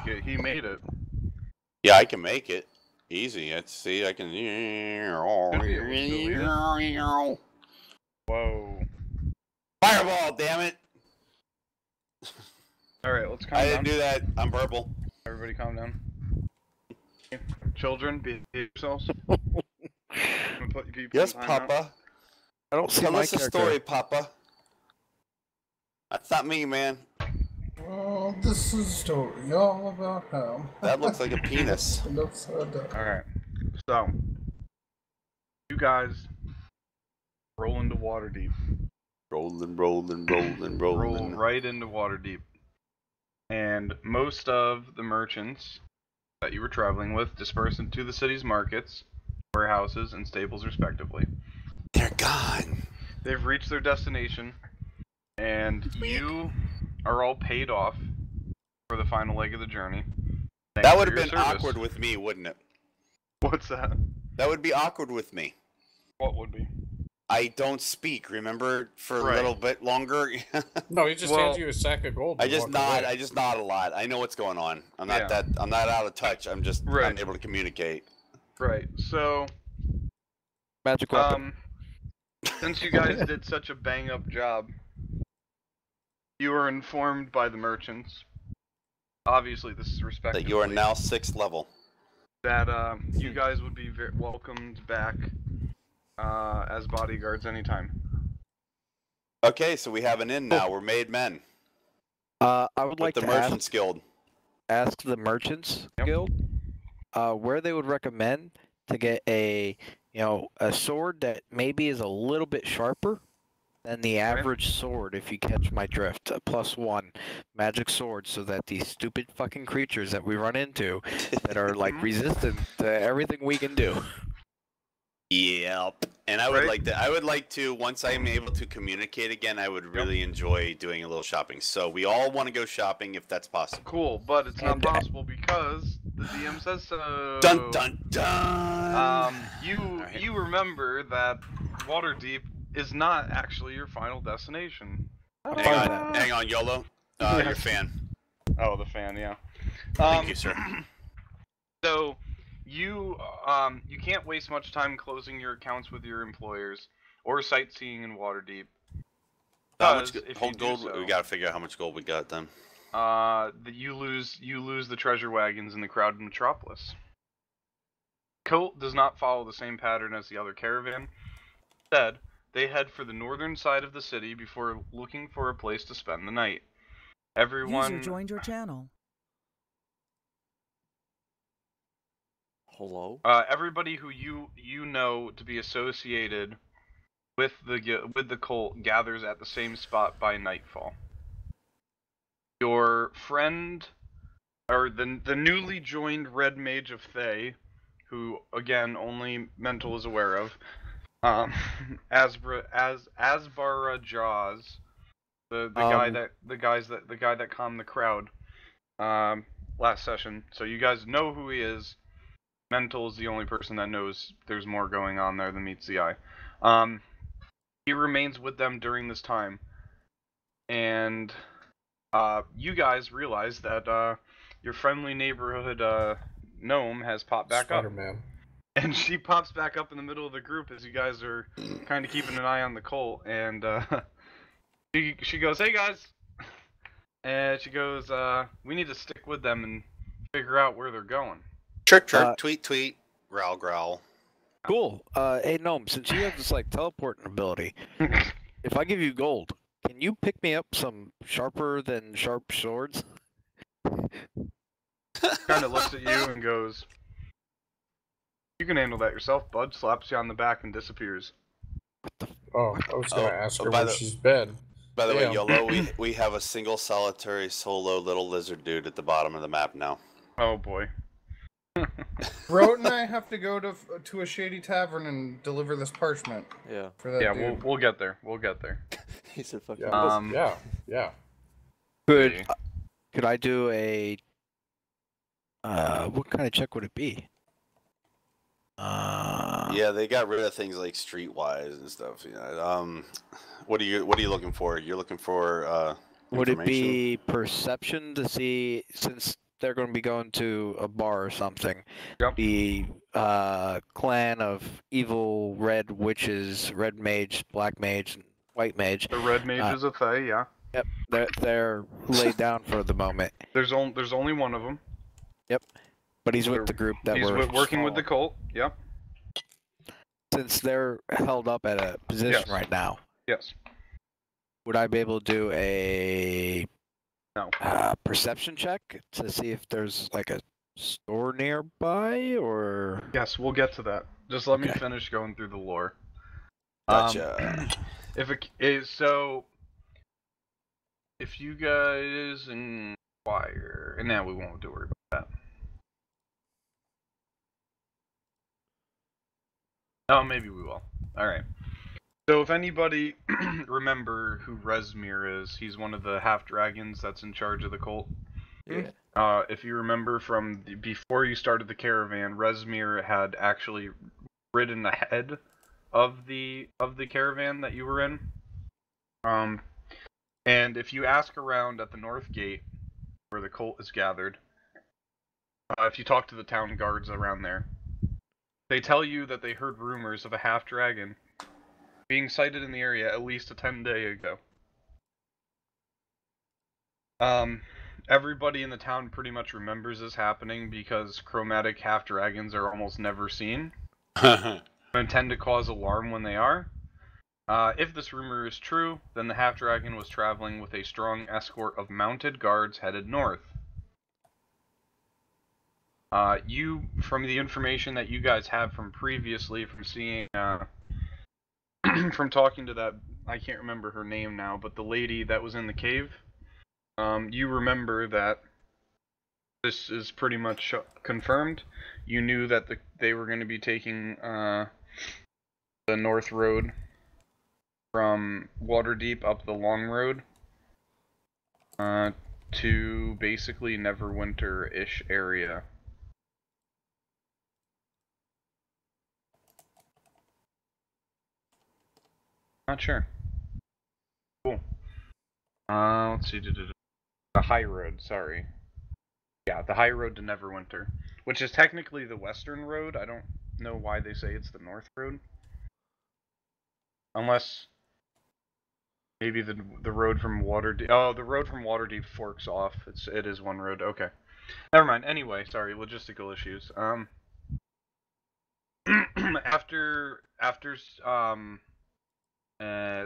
make it. He made it. Yeah, I can make it. Easy. Let's see. I can. Whoa. Fireball! Damn it! All right, let's calm I down. didn't do that. I'm purple. Everybody, calm down. Children, behave yourselves. Yes, Papa. I don't see Tell my us a character. story, Papa. That's not me, man. Well, this is a story all about how. That looks like a penis. Alright. So, you guys roll into Waterdeep. Rolling. Roll right into Waterdeep. And most of the merchants that you were traveling with disperse into the city's markets, warehouses, and stables respectively. They're gone. They've reached their destination, and you are all paid off for the final leg of the journey. That would have been awkward with me, wouldn't it? What's that? That would be awkward with me. What would be? I don't speak, remember, for a little bit longer. No, he just hands you a sack of gold. I just nod a lot. I know what's going on. I'm not out of touch. I'm just unable to communicate. Right. So magic weapon. Since you guys did such a bang up job, you were informed by the merchants. Obviously, this is respectfully. That you are now 6th level. That you guys would be welcomed back as bodyguards anytime. Okay, so we have an inn now. We're made men. I would like to to Merchants Guild. Ask the Merchants Guild where they would recommend to get a sword that maybe is a little bit sharper than the average sword, if you catch my drift. A +1 magic sword, so that these stupid fucking creatures that we run into that are like resistant to everything we can do. Yep. And I would like to once I'm able to communicate again, I would really enjoy doing a little shopping. So we all want to go shopping if that's possible. Cool, but it's not possible because the DM says so. Dun dun dun. You remember that Waterdeep is not actually your final destination. Hang on, YOLO. Your fan. Oh, the fan, yeah. Thank you, sir. So you can't waste much time closing your accounts with your employers or sightseeing in Waterdeep. How much gold? We gotta figure out how much gold we got then. You lose the treasure wagons in the crowded metropolis. Cult does not follow the same pattern as the other caravan. Instead, they head for the northern side of the city before looking for a place to spend the night. Everyone. User joined your channel. Hello. Everybody who you know to be associated with the cult gathers at the same spot by nightfall. Your friend, or the newly joined Red Mage of Thay, who again only Mental is aware of, Asbara Jaws, the guy that calmed the crowd last session. So you guys know who he is. Mental is the only person that knows there's more going on there than meets the eye. He remains with them during this time, and you guys realize that your friendly neighborhood gnome has popped back up. And she pops back up in the middle of the group as you guys are kind of keeping an eye on the cult, and she goes, "Hey guys," and she goes, "We need to stick with them and figure out where they're going." Chirp chirp, tweet tweet, growl growl. Cool. Hey gnome, since you have this like teleporting ability, if I give you gold, can you pick me up some sharper than sharp swords? Kind of looks at you and goes, "You can handle that yourself, bud." Slaps you on the back and disappears. Oh, I was gonna ask her where she's been. By the way, YOLO, we have a single solitary solo little lizard dude at the bottom of the map now. Oh boy. Rote and I have to go to a shady tavern and deliver this parchment. Yeah. For that dude. We'll get there. We'll get there. He said, "Fuck yeah." Could I do a? What kind of check would it be? Yeah, they got rid of things like streetwise and stuff. You know, what are you looking for? You're looking for would it be perception to see, since they're going to be going to a bar or something. Yep. The clan of evil red witches, red mage, black mage, and white mage. The red mage is a Fae, yeah. Yep, they're laid down for the moment. There's only one of them. Yep, but he's with the group that he's we're working with the cult. Yep. Since they're held up at a position right now. Yes. Would I be able to do a no perception check to see if there's like a store nearby, or? Yes, we'll get to that. Just let me finish going through the lore. Gotcha. If you guys inquire, and now we won't do worry about that. Oh, maybe we will. All right. So if anybody remember who Rezmir is, he's one of the half-dragons that's in charge of the cult. Yeah. If you remember from before you started the caravan, Rezmir had actually ridden ahead of the caravan that you were in. And if you ask around at the north gate, where the cult is gathered, if you talk to the town guards around there, they tell you that they heard rumors of a half-dragon being sighted in the area at least a 10-day ago. Everybody in the town pretty much remembers this happening because chromatic half-dragons are almost never seen and tend to cause alarm when they are. If this rumor is true, then the half-dragon was traveling with a strong escort of mounted guards headed north. From the information that you guys have from previously, from seeing, from talking to that, I can't remember her name now, but the lady that was in the cave, you remember that this is pretty much confirmed. You knew that they were going to be taking the north road from Waterdeep up the long road to basically Neverwinter-ish area. Not sure. Cool. Let's see. The high road, sorry. Yeah, the high road to Neverwinter, which is technically the western road. I don't know why they say it's the north road. Unless maybe the road from Waterdeep. Oh, the road from Waterdeep forks off. It is one road. Okay. Never mind. Anyway, sorry, logistical issues. After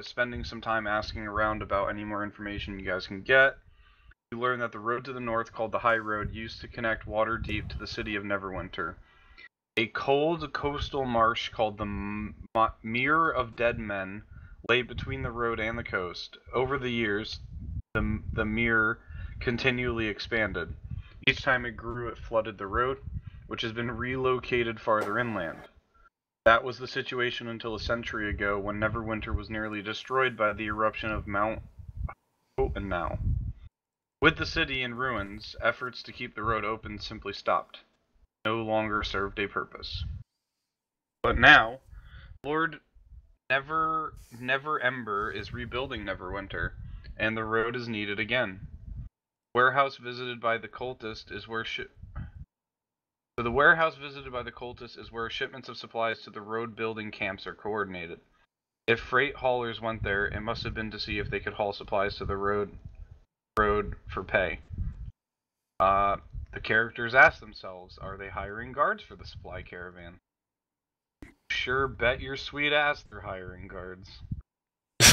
spending some time asking around about any more information you guys can get, you learn that the road to the north, called the High Road, used to connect Waterdeep to the city of Neverwinter. A cold coastal marsh called the Mere of Dead Men lay between the road and the coast. Over the years, the mere continually expanded. Each time it grew, it flooded the road, which has been relocated farther inland. That was the situation until a century ago, when Neverwinter was nearly destroyed by the eruption of Mount Hotenau. With the city in ruins, efforts to keep the road open simply stopped. No longer served a purpose. But now, Lord Never Ember is rebuilding Neverwinter, and the road is needed again. Warehouse visited by the cultist is where the warehouse visited by the cultists is where shipments of supplies to the road building camps are coordinated. If freight haulers went there, it must have been to see if they could haul supplies to the road for pay. The characters ask themselves, are they hiring guards for the supply caravan? Sure bet your sweet ass they're hiring guards. It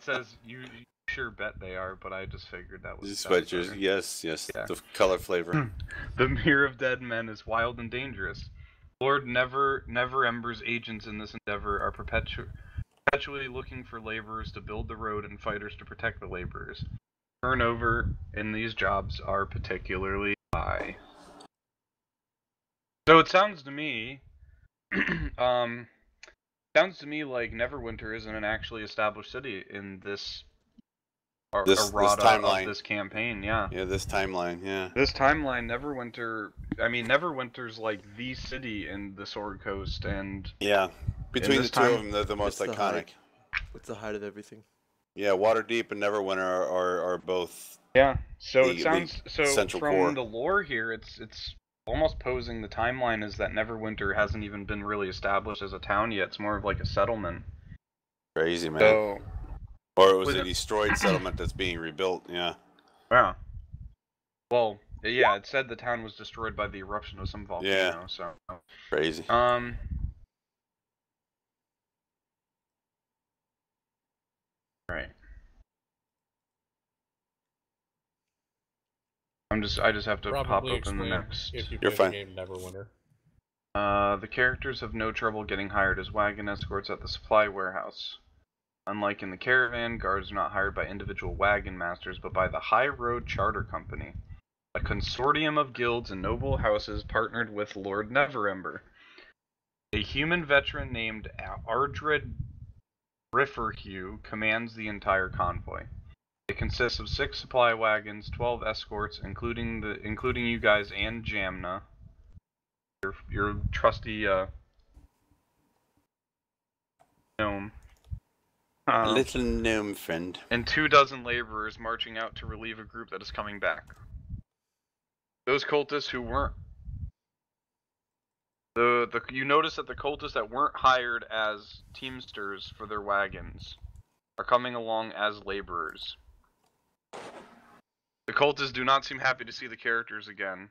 says you sure bet they are, but I just figured that was. Yes, yeah. The color flavor. The Mere of Dead Men is wild and dangerous. Lord Never Ember's agents in this endeavor are perpetually looking for laborers to build the road and fighters to protect the laborers. Turnover in these jobs are particularly high. So it sounds to me, like Neverwinter isn't an actually established city in this timeline of this campaign. Yeah, this timeline. This timeline, Neverwinter's like the city in the Sword Coast, and between the two of them, they're the most iconic. It's the height of everything. Yeah, Waterdeep and Neverwinter are both Yeah. So The it sounds Central from Core. the lore here, it's almost posing the timeline is that Neverwinter hasn't even been really established as a town yet. It's more of like a settlement. Crazy, man. So, Or it was a destroyed settlement that's being rebuilt. Yeah. yeah. Well, yeah, it said the town was destroyed by the eruption of some volcano. Yeah. So. Crazy. Right. I just have to Probably pop open the explain next. if you You're play fine. the game Neverwinter. The characters have no trouble getting hired as wagon escorts at the supply warehouse. Unlike in the caravan, guards are not hired by individual wagon masters, but by the High Road Charter Company, a consortium of guilds and noble houses partnered with Lord Neverember. A human veteran named Ardred Rifferhue commands the entire convoy. It consists of 6 supply wagons, 12 escorts, including you guys and Jamna, your trusty gnome. Little gnome friend. And 24 laborers marching out to relieve a group that is coming back. Those cultists who weren't you notice that the cultists that weren't hired as teamsters for their wagons are coming along as laborers. The cultists do not seem happy to see the characters again.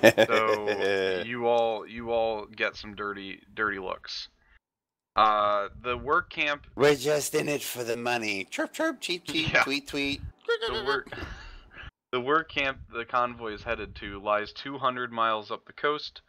So you all get some dirty looks. The work camp. We're just in it for the money. Chirp chirp, cheep cheep, Yeah. tweet tweet. The work camp the convoy is headed to lies 200 miles up the coast.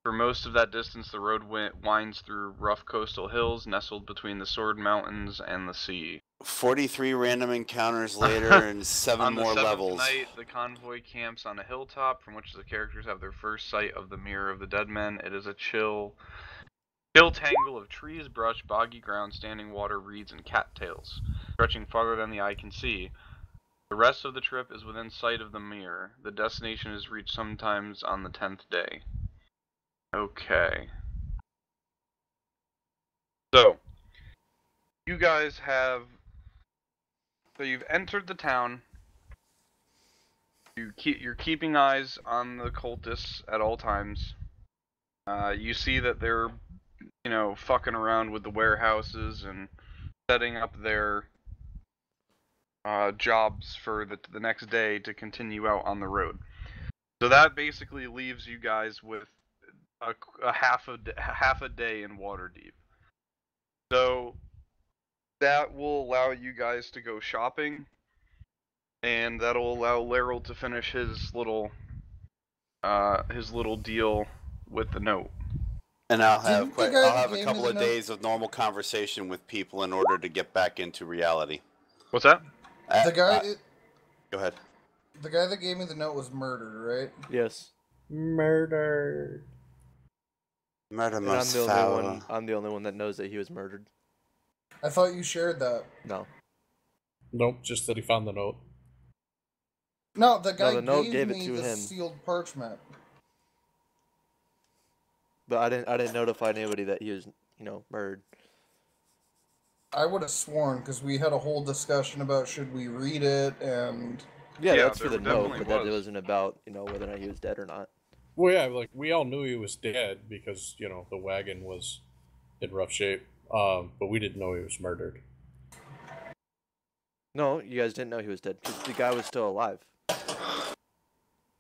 For most of that distance, the road winds through rough coastal hills nestled between the Sword Mountains and the sea. 43 random encounters later and 7 more On the 7th levels. night, the convoy camps on a hilltop from which the characters have their first sight of the Mirror of the Dead Men. It is a chill tangle of trees, brush, boggy ground, standing water, reeds, and cattails, stretching farther than the eye can see. The rest of the trip is within sight of the mirror. The destination is reached sometimes on the 10th day. Okay. So, you guys have... So you've entered the town. You're keeping eyes on the cultists at all times. You see that they're, fucking around with the warehouses and setting up their jobs for the next day to continue out on the road. So that basically leaves you guys with a half a day in Waterdeep. So that will allow you guys to go shopping, and that'll allow Laryl to finish his little deal with the note. And I'll have a gave couple me of the days of normal conversation with people in order to get back into reality. What's that? The guy. Go ahead. The guy that gave me the note was murdered, right? Yes. Murdered. Murder And most foul. I'm the only one that knows that he was murdered. I thought you shared that. No. Nope, just that he found the note. No, the guy the note gave gave it me to the him. sealed parchment. But I didn't notify anybody that he was, murdered. I would have sworn, because we had a whole discussion about should we read it, and... Yeah, Yeah, that's for there the note, definitely but that was. wasn't about, whether or not he was dead or not. Well, yeah, like, we all knew he was dead because, the wagon was in rough shape. But we didn't know he was murdered. No, you guys didn't know he was dead. 'Cause the guy was still alive.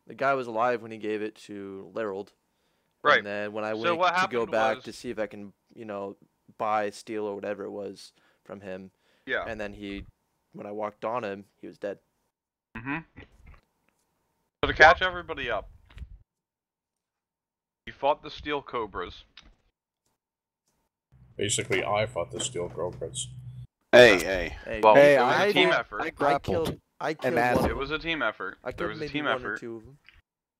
The guy was alive when he gave it to Laryl. Right. And then when I So went what to go happened back was- to see if I can, buy, steal, or whatever it was from him, Yeah. and then when I walked on him, he was dead. Mm-hmm. So to catch everybody up, you fought the Steel Cobras. Basically, I fought the Steel Cobras. Hey. Well, Hey, it was I a team did- effort. I grappled. I killed asked- one It of was them. a team effort. I There killed was a maybe team one effort. or two of them.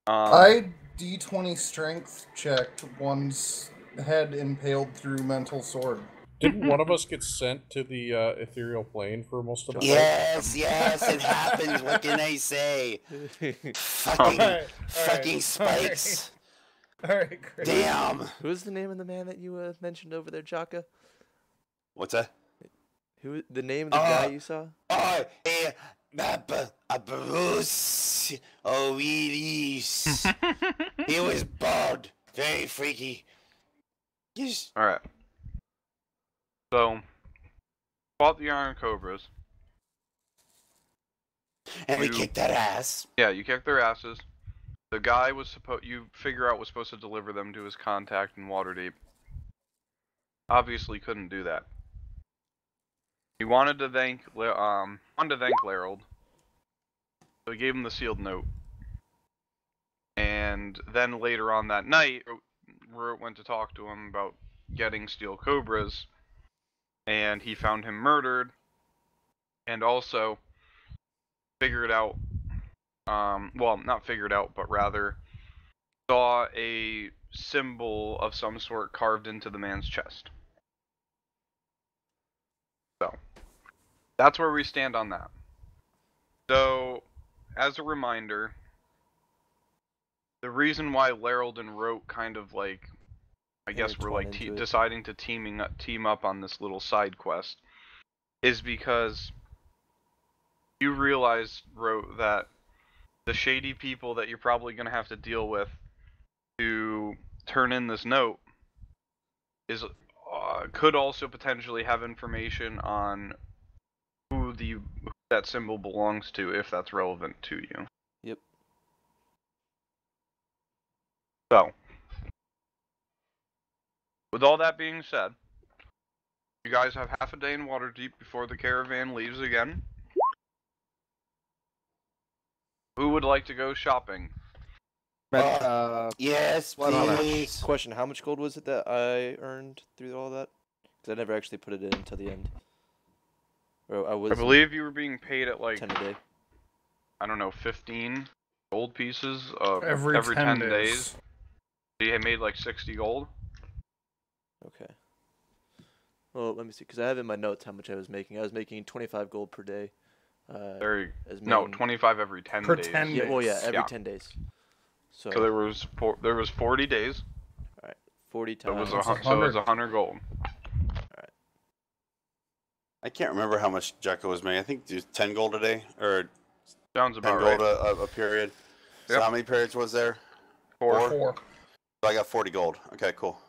I D20 strength checked one's head impaled through mental sword. Didn't one of us get sent to the ethereal plane for most of the fight? Yes, it happens. What can I say? Fucking spikes. Alright, great. Damn. Who's the name of the man that you mentioned over there, Jaka? What's that? The name of the guy you saw? Oh, Bruce Willis. He was bald, very freaky. Yes. All right. So, fought the Iron Cobras. And we kicked that ass. Yeah, you kicked their asses. The guy was you figure out was supposed to deliver them to his contact in Waterdeep. Obviously, couldn't do that. He wanted to thank Larold, so he gave him the sealed note. And then later on that night, Root went to talk to him about getting Steel Cobras, and he found him murdered, and also figured out, well, not figured out, but rather saw a symbol of some sort carved into the man's chest. So, that's where we stand on that. So, as a reminder, the reason why Larold and Rote kind of like, I guess we're like deciding to team up on this little side quest, is because you realize, Rote, that the shady people that you're probably going to have to deal with to turn in this note is could also potentially have information on who that symbol belongs to, if that's relevant to you. Yep. So, with all that being said, you guys have half a day in Waterdeep before the caravan leaves again. Who would like to go shopping? Yes, please. Question: how much gold was it that I earned through all that? Because I never actually put it in until the end. Or I believe you were being paid at like 10 a day. I don't know, 15 gold pieces every 10 days. So you had made like 60 gold. Okay. Well, let me see, because I have in my notes how much I was making. I was making 25 gold per day. No, 25 every 10 per days. 10 days. Yeah, well, yeah, every 10 days. So there was 40 days. All right, 40 So it times. was 100 gold. Alright. I can't remember how much Jaka was making. I think it was 10 gold a day, or Sounds 10 about gold right. a period. Yep. So how many periods was there? Four. So I got 40 gold. Okay, cool.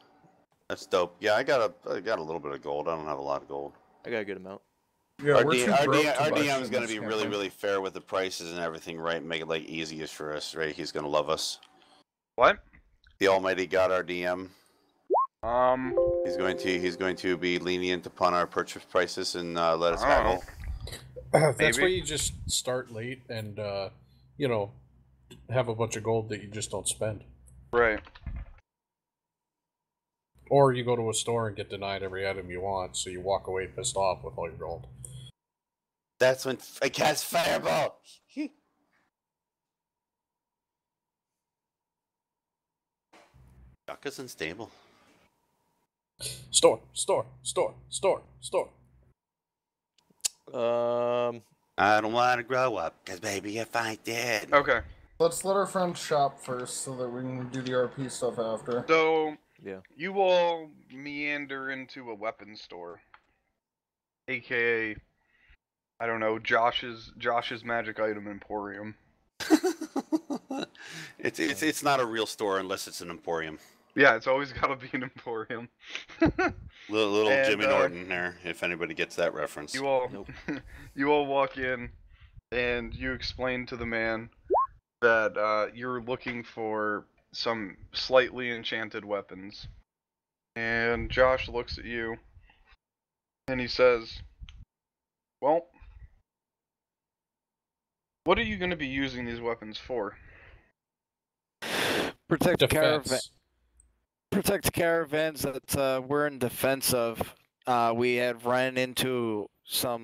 That's dope. Yeah, I got a little bit of gold. I don't have a lot of gold. I got a good amount. Yeah, Our we're too broke to buy DM shit is in going to this be campaign. really fair with the prices and everything, right? Make it like easiest for us, right? He's going to love us. What? The Almighty God, our DM. He's going to be lenient upon our purchase prices and let us haggle. That's Maybe. why you just start late and you know, have a bunch of gold that you just don't spend. Right. Or you go to a store and get denied every item you want, so you walk away pissed off with all your gold. That's when I cast Fireball. Jaka's unstable. Store. I don't want to grow up, cause baby, if I did. Okay. Let's let our friends shop first so that we can do the RP stuff after. So Yeah. you all meander into a weapons store, aka I don't know, Josh's Magic Item Emporium. It's not a real store unless it's an emporium. Yeah, it's always got to be an emporium. Little And, Jimmy Norton there, if anybody gets that reference. You all, Nope. you all walk in, and you explain to the man that you're looking for some slightly enchanted weapons. And Josh looks at you, and he says, "Well, what are you going to be using these weapons for?" Protect Defense. caravans that we're in defense of. We had ran into a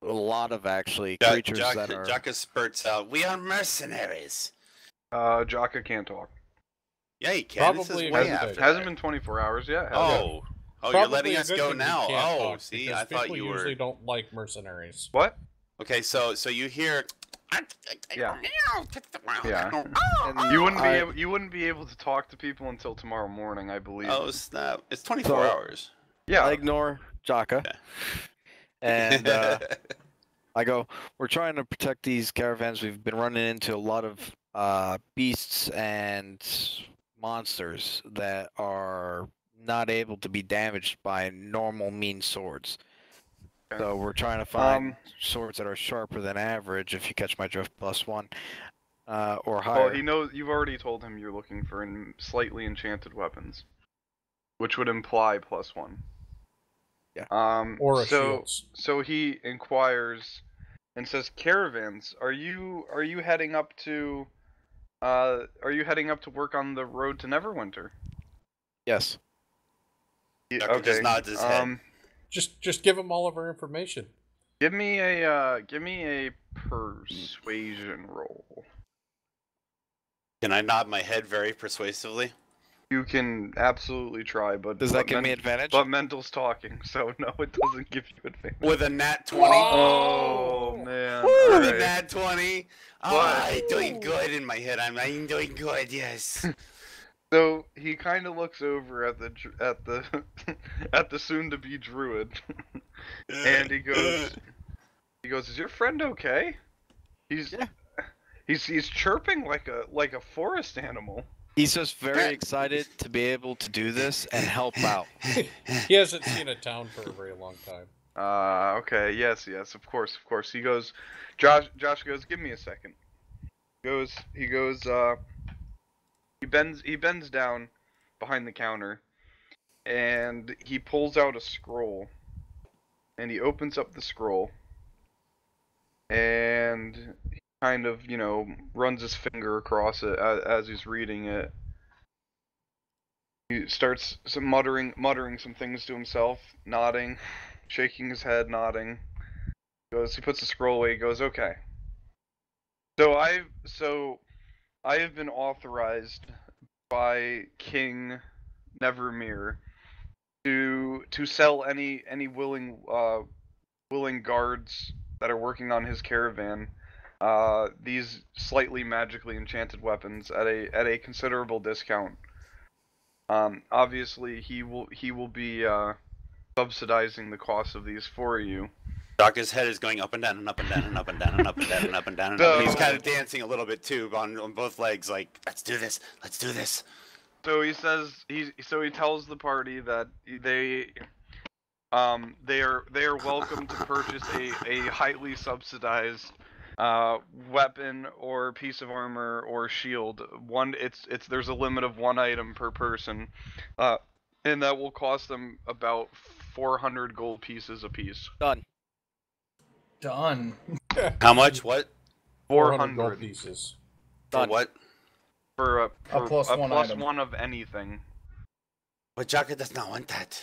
lot of actually creatures that are. Jaka spurts out. We are mercenaries. Jaka can't talk. Yeah, he can. This is Probably way a after good that. Hasn't been 24 hours yet. has it? Oh, you're Probably letting a us good go thing we now. can't Oh, talk, see, because I thought people you usually were. don't like mercenaries. What? Okay, so you hear. Yeah. Yeah. And You wouldn't be able to talk to people until tomorrow morning, I believe. Oh snap! It's 24 hours. Yeah. I ignore Jaka. Yeah. And I go, we're trying to protect these caravans. We've been running into a lot of beasts and monsters that are not able to be damaged by normal mean swords. Okay. So we're trying to find swords that are sharper than average, if you catch my drift, +1, or higher. Well, he knows you've already told him you're looking for slightly enchanted weapons, which would imply +1. Yeah. Or a so shields. so he inquires and says, "Caravans, are you heading up to work on the road to Neverwinter?" Yes. Jaka Okay. just nods his head. Just give him all of our information. Give me a persuasion roll. Can I nod my head very persuasively? You can absolutely try, but Does that give me advantage? But mental's talking, so no, it doesn't give you advantage. With a nat 20. Oh man! With Alright. a nat 20. Oh, What? I'm doing good in my head. I'm doing good. Yes. So he kind of looks over at the at the soon-to-be druid, and he goes, "Is your friend okay? He's chirping like a forest animal." He's just very excited to be able to do this and help out. He hasn't seen a town for a very long time. Okay, yes, of course. He goes, Josh goes, "Give me a second." He bends down behind the counter, and he pulls out a scroll, and he opens up the scroll, and he kind of, runs his finger across it as he's reading it. He starts muttering some things to himself, nodding, shaking his head, nodding. He puts the scroll away. He goes, "Okay. So I have been authorized by King Nevermere to sell any willing guards that are working on his caravan these slightly magically enchanted weapons at a considerable discount. Obviously he will be subsidizing the cost of these for you." Jaka's head is going up and down and up and down and up and down and up and down and up and down and up. And he's kind of dancing a little bit too on both legs, like, let's do this. So he says he tells the party that they are welcome to purchase a highly subsidized weapon or piece of armor or shield. There's a limit of 1 item per person, and that will cost them about 400 gold pieces apiece. Done. How much? What? 400 gold pieces. For what? For a +1 item. +1 of anything. But Jaka does not want that.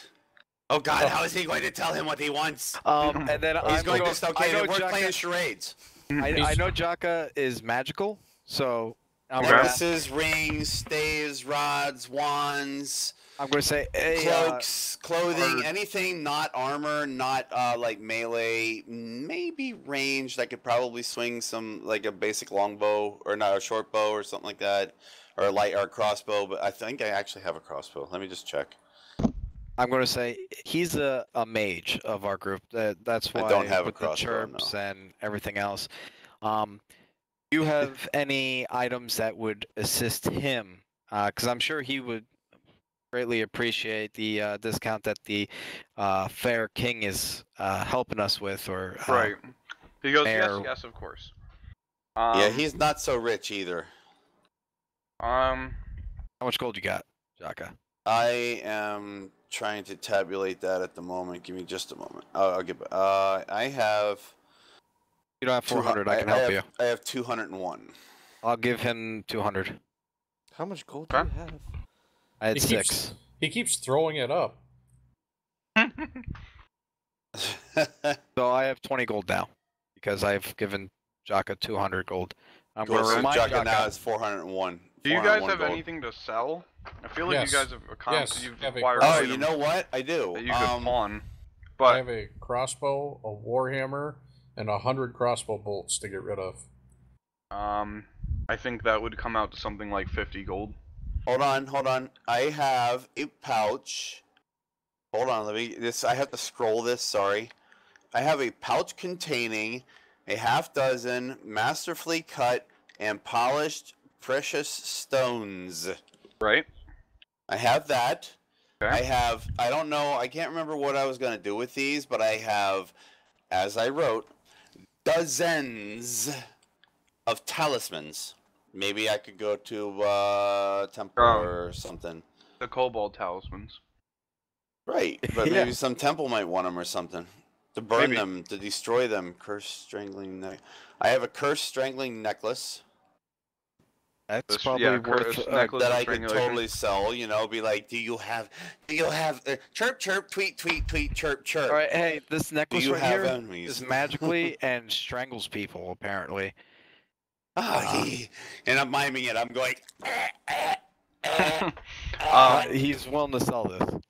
Oh God, how is he going to tell him what he wants? And then He's going to start I know we're playing Jaka, charades. I know Jaka is magical, so I'm Necklaces, rings, staves, rods, wands. going to say cloaks, clothing, anything not armor, not like melee, maybe ranged. I could probably swing some like a basic longbow or not a short bow or something like that, or a light or a crossbow. But I think I actually have a crossbow. Let me just check. I'm going to say he's a mage of our group. That's why I don't have with a crossbow, the chirps no. and everything else. Do you have any items that would assist him? Because I'm sure he would greatly appreciate the discount that the fair king is helping us with, or Right. He goes, mayor. yes, of course. Yeah, he's not so rich either. Um, How much gold you got, Jaka? I am trying to tabulate that at the moment. Give me just a moment. I'll get. I have. You don't have 400. I can help you. I have 201. I'll give him 200. How much gold do you have? I had He 6. He keeps throwing it up. So I have 20 gold now because I've given Jaka 200 gold. I'm going Gold to remind Jaka now Jaka. is 401. do you guys 401 have gold. anything to sell? I feel like Yes. you guys have Yes, you've have a acquired Oh, items you know what? I do. that you could pawn. I But have a crossbow, a warhammer, and 100 crossbow bolts to get rid of. I think that would come out to something like 50 gold. Hold on. I have a pouch. Hold on, I have to scroll this, sorry. I have a pouch containing a half dozen masterfully cut and polished precious stones. Right. I have that. Okay. I don't know, I can't remember what I was going to do with these, but I have, as I wrote, dozens of talismans. Maybe I could go to temple or something. The kobold talismans. Right, but maybe some temple might want them or something. To burn them, to destroy them. Curse strangling neck. I have a curse strangling necklace. That's probably worth that I could totally sell. You know, be like, do you have chirp chirp tweet tweet tweet chirp chirp. All right, hey, this necklace do you right have here enemies? is magically and strangles people apparently. And I'm miming it. I'm going. He's willing to sell this.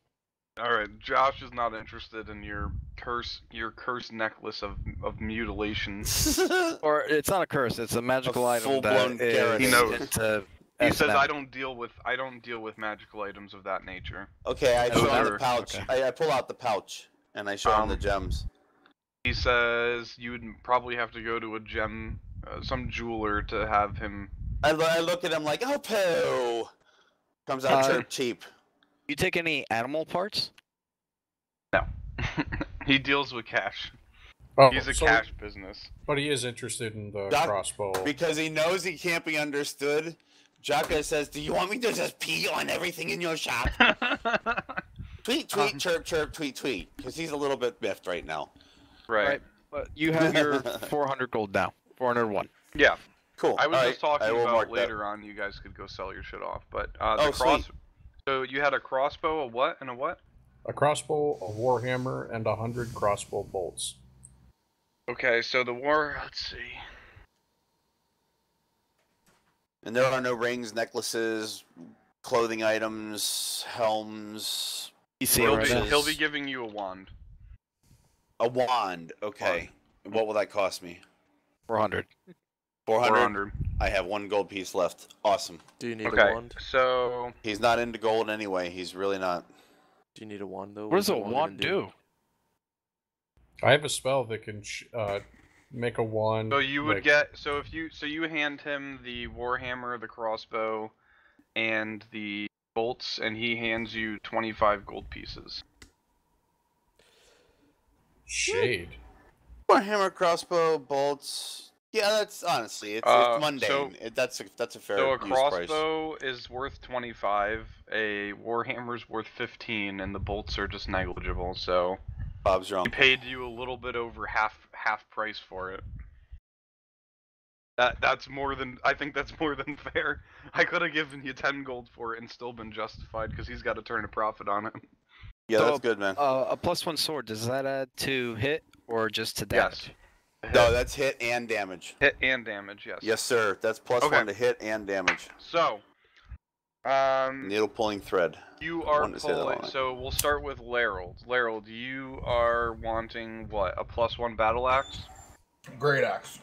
All right, Josh is not interested in your curse necklace of mutilation. Or it's not a curse; it's a magical item that is. He knows. He says, S&M. "I don't deal with magical items of that nature." Okay, I show him the pouch. Okay. I pull out the pouch and I show him the gems. He says you would probably have to go to a gem, some jeweler to have him. I look at him like, oh, poo. Comes out chirp cheap. You take any animal parts? No. He deals with cash. Oh, He's a cash business. But he is interested in the crossbow. Because he knows he can't be understood. Jaka says, do you want me to just pee on everything in your shop? Tweet, tweet, chirp, chirp, tweet, tweet. Because he's a little bit biffed right now. Right. But you have your 400 gold now. 401. Yeah. Cool. I was just talking about later on. You guys could go sell your shit off. But sweet. So you had a crossbow, a what, and a what? A crossbow, a warhammer, and 100 crossbow bolts. Okay, so let's see. And there are no rings, necklaces, clothing items, helms. He'll be giving you a wand. A wand, okay. What will that cost me? 400. 400. I have 1 gold piece left. Awesome. Do you need a wand? So he's not into gold anyway. He's really not. Do you need a wand though? What does a wand do? I have a spell that can make a wand. So you would get if you hand him the warhammer, the crossbow, and the bolts, and he hands you 25 gold pieces. Shade. Warhammer, crossbow, bolts. Yeah, that's honestly, it's mundane. That's a fair So a use crossbow is worth 25, a warhammer's worth 15, and the bolts are just negligible. So Bob's wrong. He paid you a little bit over half price for it. That's more than I think that's more than fair. I could have given you 10 gold for it and still been justified because he's got to turn a profit on it. Yeah, that's good, man. A +1 sword, does that add to hit or just to damage? Yes. No, that's hit and damage. Hit and damage, yes. Yes, sir. That's +1 to hit and damage. So, needle pulling thread. You are pulling. So we'll start with Larold. Larold, you are wanting what? A +1 battle axe? Great axe.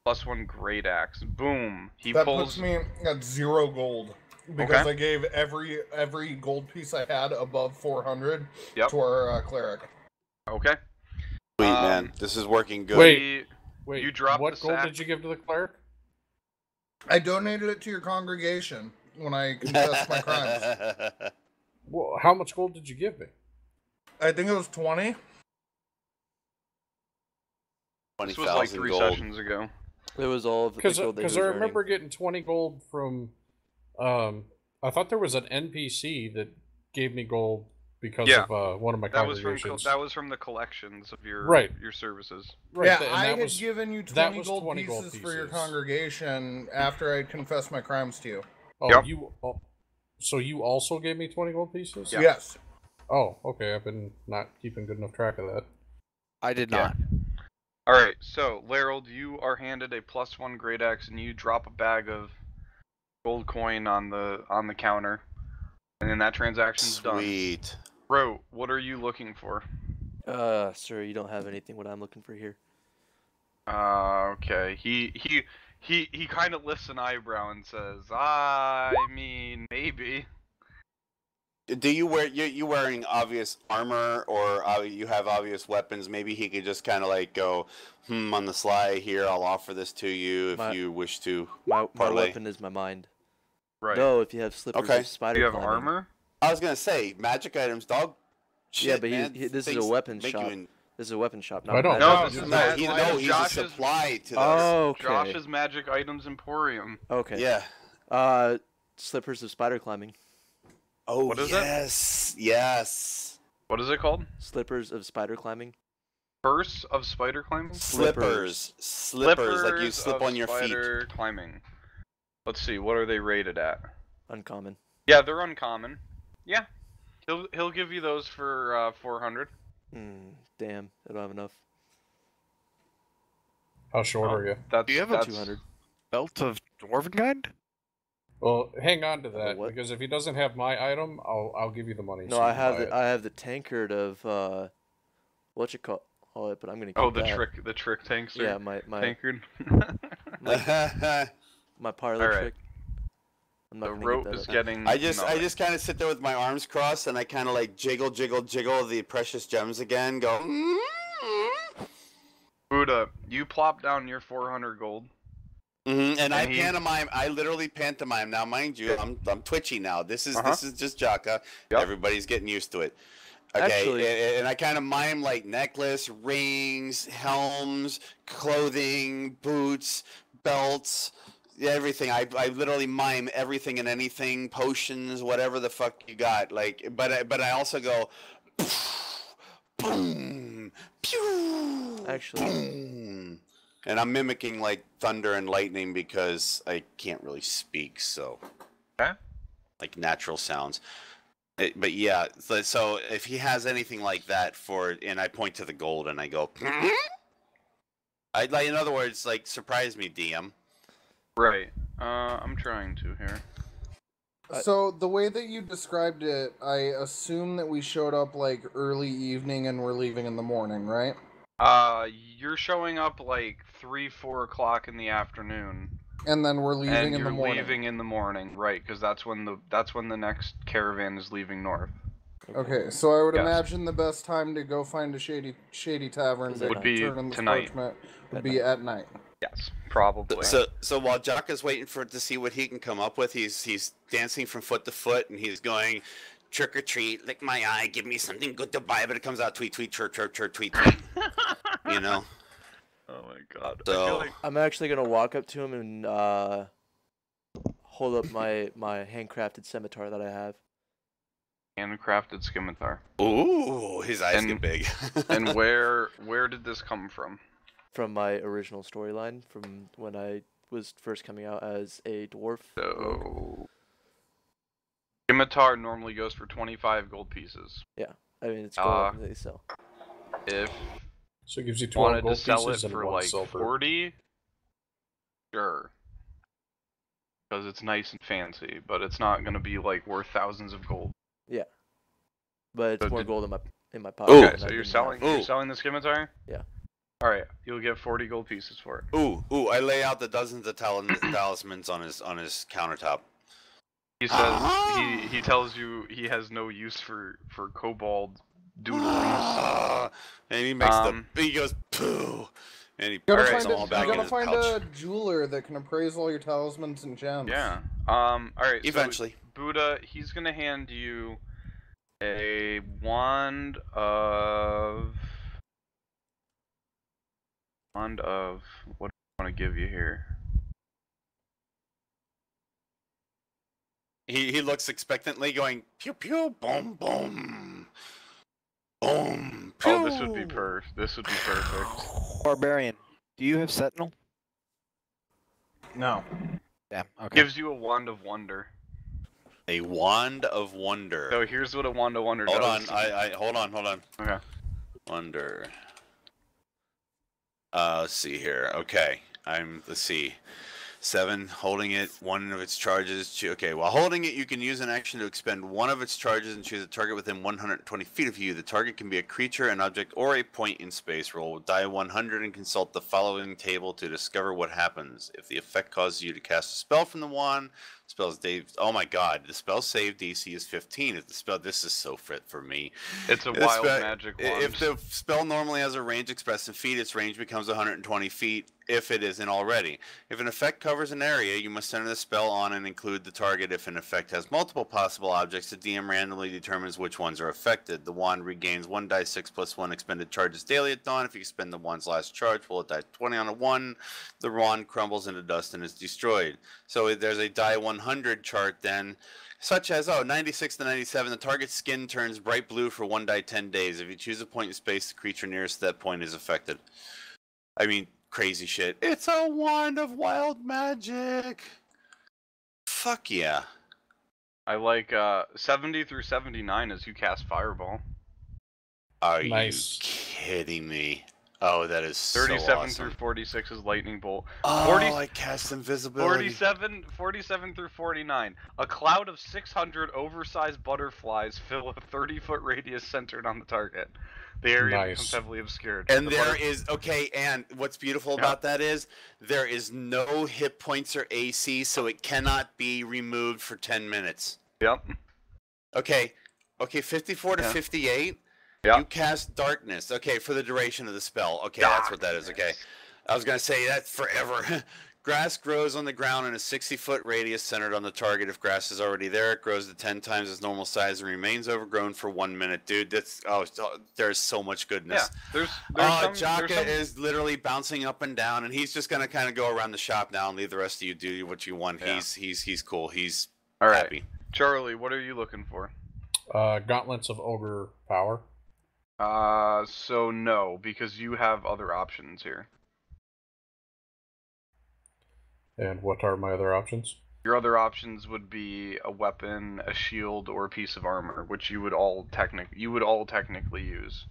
+1 great axe. Boom. That puts me at 0 gold because I gave every gold piece I had above 400 to our cleric. Okay. Sweet, man. This is working good. Wait. You dropped what gold did you give to the cleric? I donated it to your congregation when I confessed my crimes. Well, how much gold did you give me? I think it was 20. This was like 3 sessions ago. It was all of the gold because I remember getting 20 gold from. I thought there was an NPC that gave me gold because of one of my congregations. That was from the collections of your your services. Right. Yeah, I had given you 20 gold pieces for your congregation after I confessed my crimes to you. Oh, so you also gave me 20 gold pieces? Yeah. Yes. Oh, okay. I've been not keeping good enough track of that. I did not. Alright, so, Larold, you are handed a +1 great axe, and you drop a bag of gold coin on the counter. And then that transaction's done. Sweet. Bro, what are you looking for? Sir, you don't have anything what I'm looking for here. Okay. He kind of lifts an eyebrow and says, I mean, maybe. Do you wear you wearing obvious armor or you have obvious weapons? Maybe he could just kind of like go, on the sly here. I'll offer this to you if you wish to. My weapon is my mind. Right. No, if you have slippers of spider Do you have climbing. armor? I was gonna say magic items, dog. Shit, yeah, but man, this is a weapon shop. This is a weapon shop. I don't. No, this is he's a supply to those. Oh, okay. Josh's Magic Items Emporium. Okay. Yeah. Slippers of spider climbing. Oh, what is it? Yes. What is it called? Slippers of spider climbing. Purse of spider climbing? Slippers, like you slip on your feet. Spider climbing. Let's see, what are they rated at? Uncommon. Yeah, they're uncommon. Yeah. He'll give you those for 400. Damn, I don't have enough. How short are you? Do you have a 200 belt of dwarven kind? Well, hang on to that because if he doesn't have my item, I'll give you the money. No, I have the tankard of what you call it, but I'm gonna keep the trick tankster. Yeah, my tankard. my parlor trick. The rope is getting. I just kind of sit there with my arms crossed and I kind of like jiggle the precious gems again. Go. Buddha, you plop down your 400 gold. And I pantomime. I literally pantomime. Now, mind you, I'm twitchy now. This is just Jaka. Yep. Everybody's getting used to it. Okay, actually, and I kind of mime like necklace, rings, helms, clothing, boots, belts, everything. I literally mime everything and anything, potions, whatever the fuck you got. Like, but I also go, boom, pew, actually. Boom. And I'm mimicking like thunder and lightning because I can't really speak, so like natural sounds. But yeah, so if he has anything like that and I point to the gold and I go, I'd like, in other words, like surprise me, DM. Right. I'm trying to here. So the way that you described it, I assume that we showed up like early evening and we're leaving in the morning, right? You're showing up like 3-4 o'clock in the afternoon. And then we're leaving in the morning. You're leaving in the morning, right? Because that's when the next caravan is leaving north. Okay, so I would imagine the best time to go find a shady tavern would be tonight. Would be at night. Yes, probably. So while Jaka's waiting to see what he can come up with, he's dancing from foot to foot, and he's going trick or treat, lick my eye, give me something good to buy, but it comes out tweet, chirp, chirp, tweet, tweet. You know. Oh my god. So I'm actually gonna walk up to him and hold up my handcrafted scimitar that I have. Handcrafted scimitar. Ooh, his eyes get big. And where did this come from? From my original storyline, from when I was first coming out as a dwarf. So scimitar normally goes for 25 gold pieces. Yeah, I mean it's gold that they sell. So it gives you 12 gold to sell pieces it and for one like silver. 40, sure, because it's nice and fancy, but it's not gonna be like worth thousands of gold. Yeah, but it's So more gold in my pocket. Okay, so you're selling the scimitar? Yeah. All right, you'll get 40 gold pieces for it. Ooh! I lay out the dozens of talismans on his countertop. He says he tells you he has no use for kobold doodlings. And he makes he goes poo, and he puts them all back in his pouch. You gotta find a jeweler that can appraise all your talismans and gems. Yeah. All right. Eventually, so Buddha, he's gonna hand you a wand of what do I want to give you here? He looks expectantly, going pew pew boom boom. Boom. Pew. Oh, this would be perfect. Barbarian, do you have Sentinel? No. Damn. Okay. Gives you a wand of wonder. A wand of wonder. So here's what a wand of wonder does. Hold on. Okay. Wonder. Let's see here. Okay. Let's see. 7, holding it, one of its charges. Okay, while holding it, you can use an action to expend one of its charges and choose a target within 120 feet of you. The target can be a creature, an object, or a point in space. Roll die 100 and consult the following table to discover what happens. If the effect causes you to cast a spell from the wand, Spell's Dave. Oh my God, the spell save DC is 15. If the spell, this is so fit for me. It's a wild magic wand. If the spell normally has a range expressed in feet, its range becomes 120 feet if it isn't already. If an effect covers an area, you must center the spell on and include the target. If an effect has multiple possible objects, the DM randomly determines which ones are affected. The wand regains 1d6+1 expended charges daily at dawn. If you expend the wand's last charge, roll a die 20 on a 1. The wand crumbles into dust and is destroyed. So there's a die 100 chart then, such as 96 to 97. The target's skin turns bright blue for 1 die 10 days. If you choose a point in space, the creature nearest to that point is affected. I mean, crazy shit. It's a wand of wild magic. Fuck yeah. I like 70 through 79 as you cast Fireball. Are Nice. you kidding me? Oh, that is so 37 awesome. through 46 is Lightning Bolt. Oh, 40, I cast invisibility. 47 through 49. A cloud of 600 oversized butterflies fill a 30-foot radius centered on the target. The area becomes heavily obscured. And there is, okay, and what's beautiful about that is there is no hit points or AC, so it cannot be removed for 10 minutes. Yep. Okay, 54 to 58. Yeah. You cast darkness. Okay, for the duration of the spell. Okay, that's what that is. Okay. I was going to say that's forever. Grass grows on the ground in a 60-foot radius centered on the target. If grass is already there, it grows to 10 times its normal size and remains overgrown for 1 minute. Dude, that's there's so much goodness. Yeah, Jaka is literally bouncing up and down, and he's just going to kind of go around the shop now and leave the rest of you do what you want. Yeah. He's cool. He's all right. Happy. Charlie, what are you looking for? Gauntlets of Ogre Power. So no, because you have other options here. And what are my other options? Your other options would be a weapon, a shield, or a piece of armor, which you would all technically use.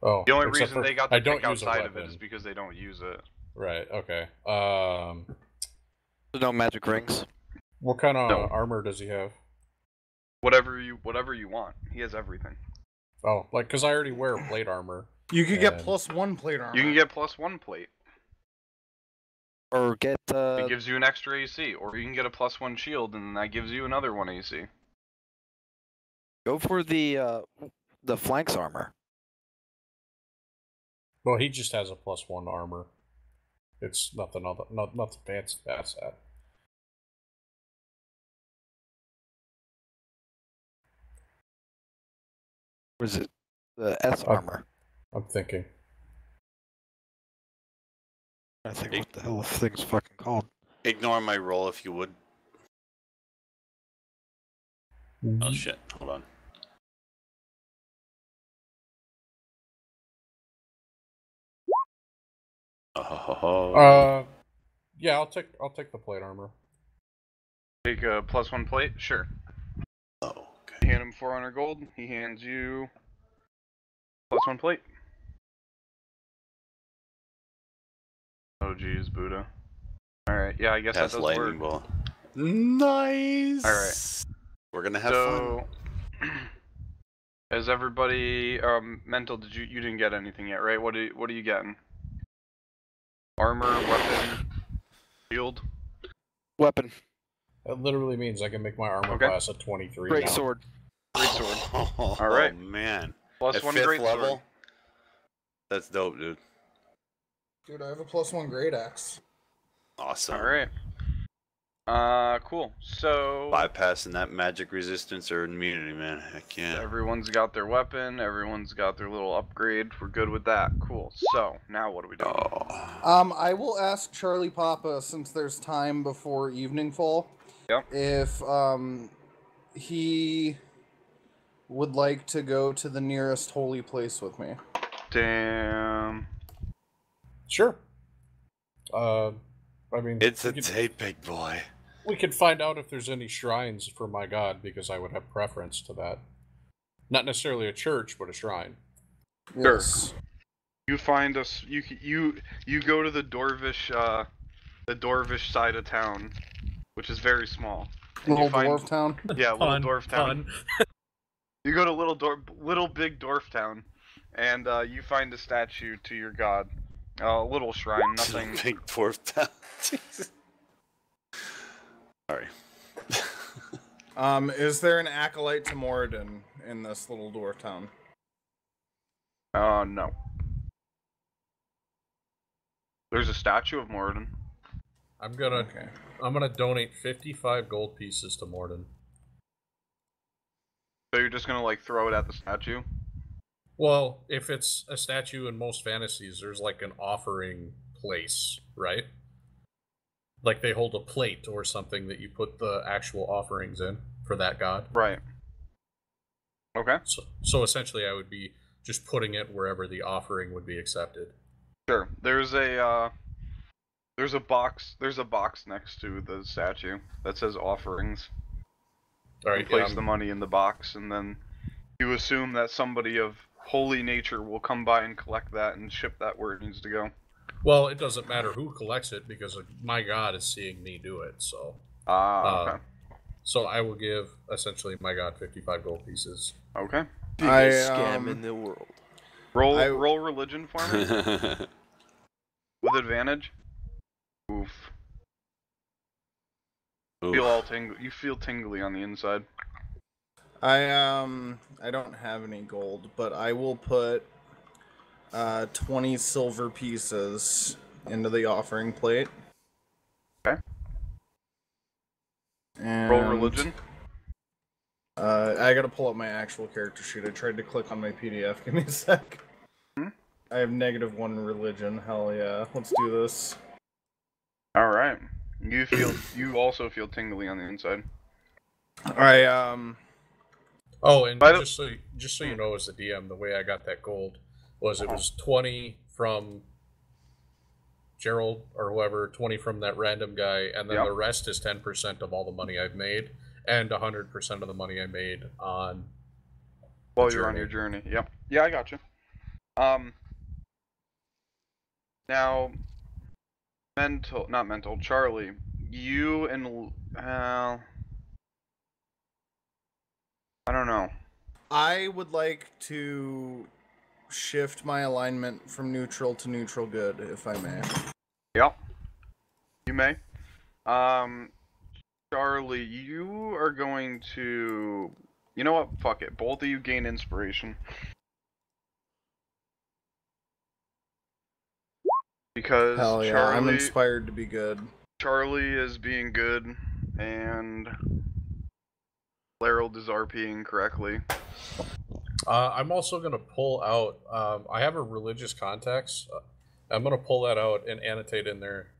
Oh, the only reason they got to pick outside of it is because they don't use it. Right. Okay. No magic rings. What kind of armor does he have? Whatever you want. He has everything. Oh, like, because I already wear plate armor. You could get +1 plate armor. You can get +1 plate. Or get it gives you an extra AC, or you can get a +1 shield, and that gives you another 1 AC. Go for the flanks armor. Well, he just has a +1 armor. It's nothing fancy past that. What is it? The S armor. I'm thinking. I think what the hell the thing's fucking called. Ignore my roll if you would. Oh shit! Hold on. Yeah, I'll take the plate armor. Take a +1 plate, sure. Oh, okay. You hand him 400 gold. He hands you +1 plate. Oh geez, Buddha. Alright, yeah, I guess that's that does lightning work. ball. Nice! Alright. We're gonna have fun. As everybody mental, you didn't get anything yet, right? What are you getting? Armor, weapon, shield? Weapon. That literally means I can make my armor class a 23 Great now. sword. Great sword. Oh, alright. Man. +1 At 5th great level? sword. That's dope, dude. Dude, I have a +1 great axe. Awesome. Alright. Cool. So bypassing that magic resistance or immunity, man. Heck yeah. Everyone's got their weapon, everyone's got their little upgrade. We're good with that. Cool. So, now what do we do? I will ask Charlie Papa, since there's time before evening fall, if he would like to go to the nearest holy place with me. Damn. Sure. I mean, it's a date, big boy. We could find out if there's any shrines for my god, because I would have preference to that. Not necessarily a church, but a shrine. Yes. You find us. You go to the Dorvish side of town, which is very small. Little dwarf town. Yeah, little dwarf town. You go to little big dwarf town, and you find a statue to your god. A little shrine, nothing. Big dwarf town. Jesus. Sorry. Is there an acolyte to Moradin in this little dwarf town? No. There's a statue of Moradin. I'm gonna donate 55 gold pieces to Morden. So you're just gonna like throw it at the statue? Well, if it's a statue in most fantasies, there's like an offering place, right? Like they hold a plate or something that you put the actual offerings in for that god. Right. Okay. So essentially I would be just putting it wherever the offering would be accepted. Sure. There's a box next to the statue that says offerings. Alright, You place the money in the box, and then you assume that somebody of holy nature will come by and collect that and ship that where it needs to go. Well, it doesn't matter who collects it because my god is seeing me do it, so... Okay. So I will give, essentially, my god 55 gold pieces. Okay. Biggest scam in the world. Roll religion for me. With advantage. Oof. You feel tingly on the inside. I don't have any gold, but I will put 20 silver pieces into the offering plate. Okay. And Roll religion. I gotta pull up my actual character sheet. I tried to click on my PDF. Give me a sec. I have -1 religion. Hell yeah. Let's do this. Alright. You also feel tingly on the inside. Alright, Oh, and just so you know, as the DM, the way I got that gold was it was 20 from Gerald or whoever, 20 from that random guy, and then the rest is 10% of all the money I've made, and 100% of the money I made on. While you're on your journey. Yep. Yeah, I got you. Now, Charlie, you and I don't know. I would like to shift my alignment from neutral to neutral good, if I may. Yep. You may. Charlie, you are going to... You know what? Fuck it. Both of you gain inspiration. Because Hell yeah, Charlie... I'm inspired to be good. Charlie is being good, and... Gerald is RPing correctly. I'm also going to pull out... I have a religious context. I'm going to pull that out and annotate in there,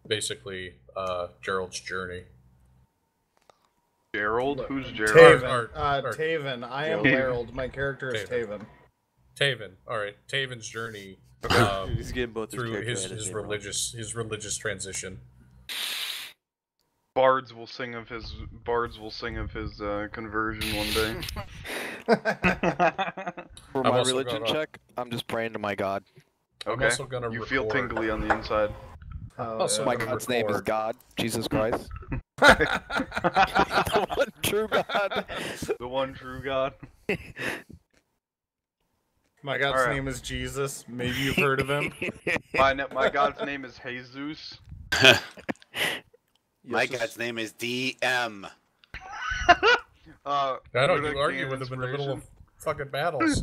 basically, Gerald's journey. Gerald? Who's Gerald? Taven. I am Gerald. My character is Taven. Taven. Alright. Taven's journey He's getting both through his religious transition. Bards will sing of his conversion one day. For my religion check, I'm just praying to my god. Okay. I'm also gonna feel tingly on the inside. My god's name is God, Jesus Christ. The one true God. The one true God. My god's name is Jesus. Maybe you've heard of him. My god's name is Jesus. My god's name is DM. I don't argue with him in the middle of fucking battles.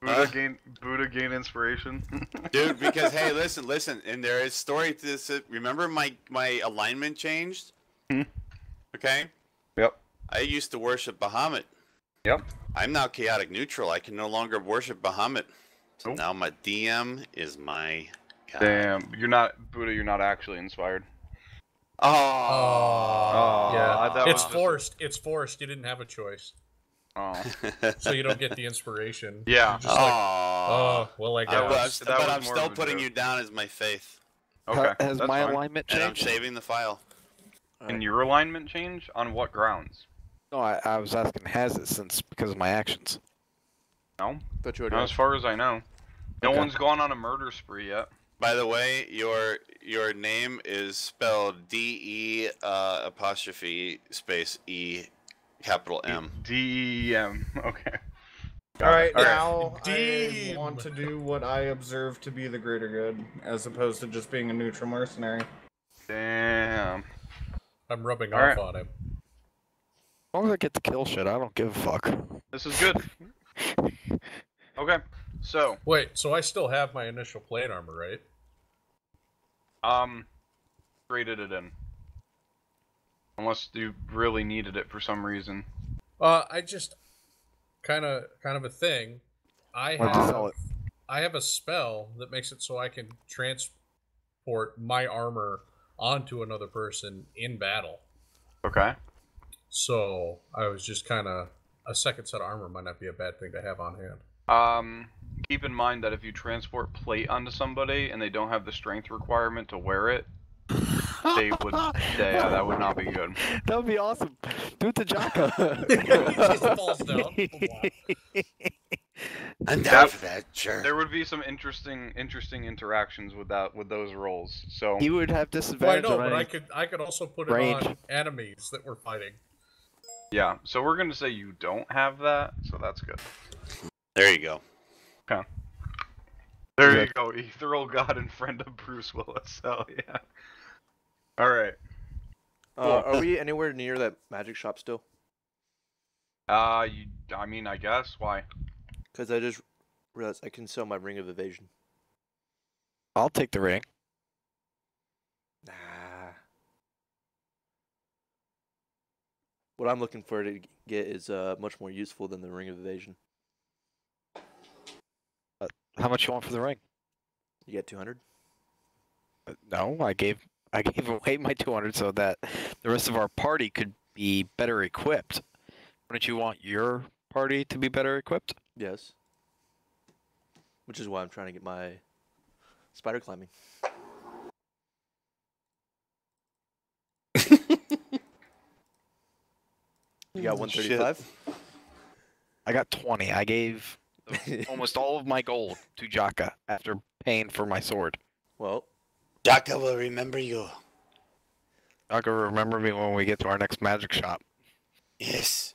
Buddha gain inspiration. Dude, because hey, listen, and there is story to this. Remember my alignment changed? Okay? Yep. I used to worship Bahamut. Yep. I'm now chaotic neutral. I can no longer worship Bahamut. So Nope. now my DM is my god. Damn, you're not actually inspired. Oh. Yeah. It's forced. It's forced. You didn't have a choice. Oh. So you don't get the inspiration. Yeah. You're just like, oh, well, I guess. But I'm still putting you down as my faith. Okay. Has my alignment changed? And I'm saving the file. Can your alignment change? On what grounds? No, I was asking, has it since because of my actions? No. But you Not as far as I know. No Okay. one's gone on a murder spree yet. By the way, your name is spelled D-E apostrophe space E capital M. D-E-M. Okay. Alright, All right. now I Deem. want to do what I observe to be the greater good, as opposed to just being a neutral mercenary. Damn. I'm rubbing All off right. on him. long as I get the kill shit, I don't give a fuck. This is good. Okay, so Wait, so I still have my initial plate armor, right? traded it in. Unless you really needed it for some reason. I just kind of a thing. I have a spell that makes it so I can transport my armor onto another person in battle. Okay. So I was just kind of a second set of armor might not be a bad thing to have on hand. Keep in mind that if you transport plate onto somebody and they don't have the strength requirement to wear it, they would. Yeah, that would not be good. That would be awesome. Do it to Jaka. Just falls down. I'm down for that, sure. There would be some interesting interactions with those rolls. So He would have disadvantage. Well, I know, but I could also put it on enemies that we're fighting. Yeah, so we're gonna say you don't have that, so that's good. There you go. Okay. There you go, ethereal god and friend of Bruce Willis. Hell yeah. Alright. Cool. Are we anywhere near that magic shop still? I mean, I guess. Why? Because I just realized I can sell my ring of evasion. I'll take the ring. Nah. What I'm looking for to get is much more useful than the ring of evasion. How much you want for the ring? You get 200? No, I gave away my 200 so that the rest of our party could be better equipped. Wouldn't you want your party to be better equipped? Yes. Which is why I'm trying to get my spider climbing. You got 135? I got 20. I gave almost all of my gold to Jaka after paying for my sword. Well, Jaka will remember you. Jaka, remember me when we get to our next magic shop. Yes.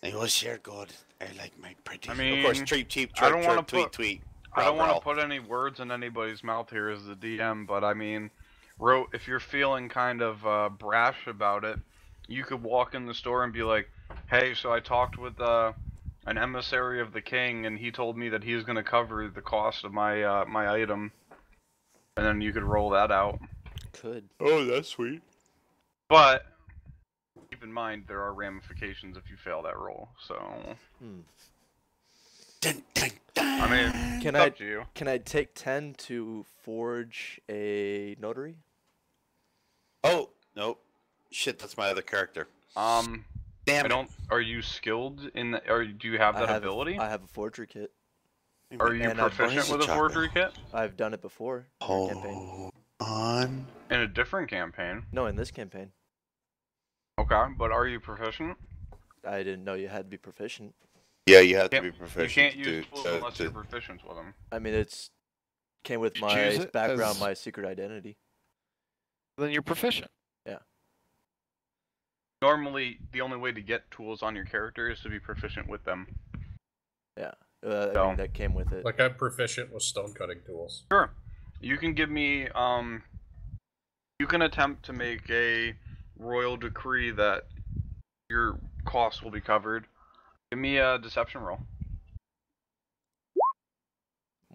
I will share gold. I like my pretty. I mean, of course, cheap, I don't want to tweet. I don't want to put any words in anybody's mouth here as the DM, but I mean, if you're feeling kind of brash about it, you could walk in the store and be like, "Hey, so I talked with an emissary of the king, and he told me that he was going to cover the cost of my my item," and then you could roll that out. Could. Oh, that's sweet. But keep in mind there are ramifications if you fail that roll. So, Dun, dun, dun. I mean, it's up to you. Can I take 10 to forge a notary? Oh, nope. Shit, that's my other character. Damn it. Are you skilled in the, or do you have that ability? I have a forgery kit. Are you proficient with a forgery kit? I've done it before. In a campaign. On. In a different campaign? No, in this campaign. Okay, but are you proficient? I didn't know you had to be proficient. Yeah, you have to be proficient. You can't use tools unless you're proficient with them. I mean, it's came with my background, my secret identity. Then you're proficient. Yeah. Normally, the only way to get tools on your character is to be proficient with them. Yeah, I mean, that came with it. Like, I'm proficient with stone cutting tools. Sure. You can give me, you can attempt to make a royal decree that your costs will be covered. Give me a deception roll.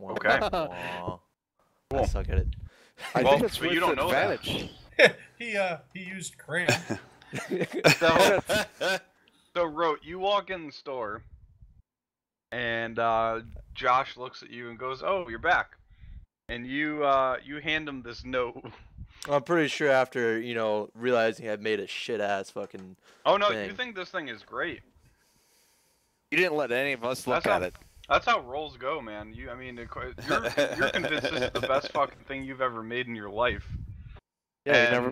Okay. Cool. Cool. I suck at it. I think it's but you don't know advantage. He used crayon. So, Rote, you walk in the store, and Josh looks at you and goes, "Oh, you're back." And you hand him this note. I'm pretty sure after, realizing I've made a shit-ass fucking Oh, no, thing. you think this thing is great. You didn't let any of us look at it. That's how rolls go, man. You're convinced this is the best fucking thing you've ever made in your life. Yeah,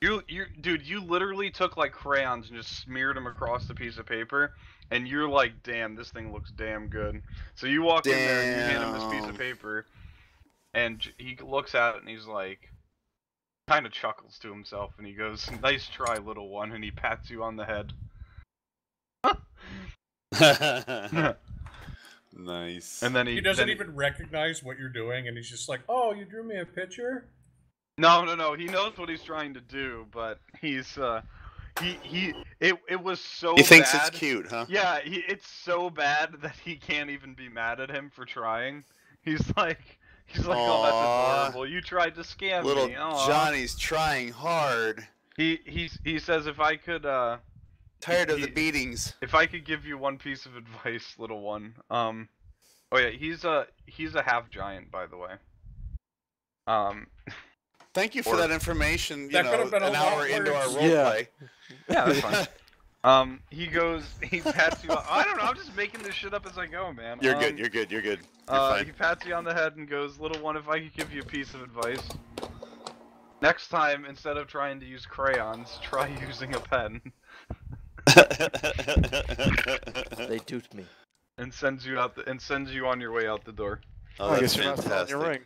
Dude, you literally took like crayons and just smeared them across the piece of paper, and you're like, damn, this thing looks damn good. So you walk in there and you hand him this piece of paper, and he looks at it and he's like, kind of chuckles to himself, and he goes, "Nice try, little one," and he pats you on the head. Nice. And then he doesn't even recognize what you're doing, and he's just like, "Oh, you drew me a picture?" No. He knows what he's trying to do, but he's it was so He thinks bad. it's cute, huh? Yeah, it's so bad that he can't even be mad at him for trying. He's like, oh, that's adorable. You tried to scam Little me. Aww. Johnny's trying hard. He says if I could Tired of the beatings. If I could give you one piece of advice, little one. Oh yeah, he's a half giant, by the way. Thank you for that information. That could have been an hour into our roleplay. Yeah, that's fine. He pats you. I don't know. I'm just making this shit up as I go, man. You're good. You're good. You're good. You're fine. He pats you on the head and goes, "Little one, if I could give you a piece of advice, next time instead of trying to use crayons, try using a pen." They duped me. And sends you on your way out the door. Oh, that's fantastic. All right.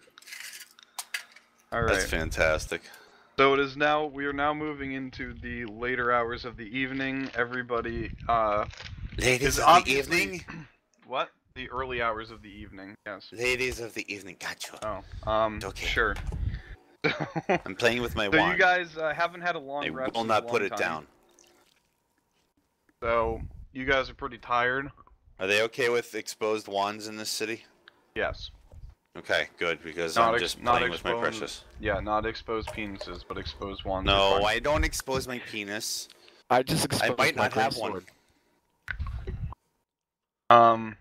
That's fantastic. So we are now moving into the later hours of the evening. Everybody, Ladies of the evening? What? The early hours of the evening, yes. Ladies of the evening, gotcha. Oh, okay. Sure. I'm playing with my wand. So you guys haven't had a long rest. I will not put it down. So, you guys are pretty tired. Are they okay with exposed wands in this city? Yes. Okay, good, because I'm just playing with my precious. Yeah, not exposed penises, but exposed wands. No, I don't expose my penis. I just exposed I might not have one. So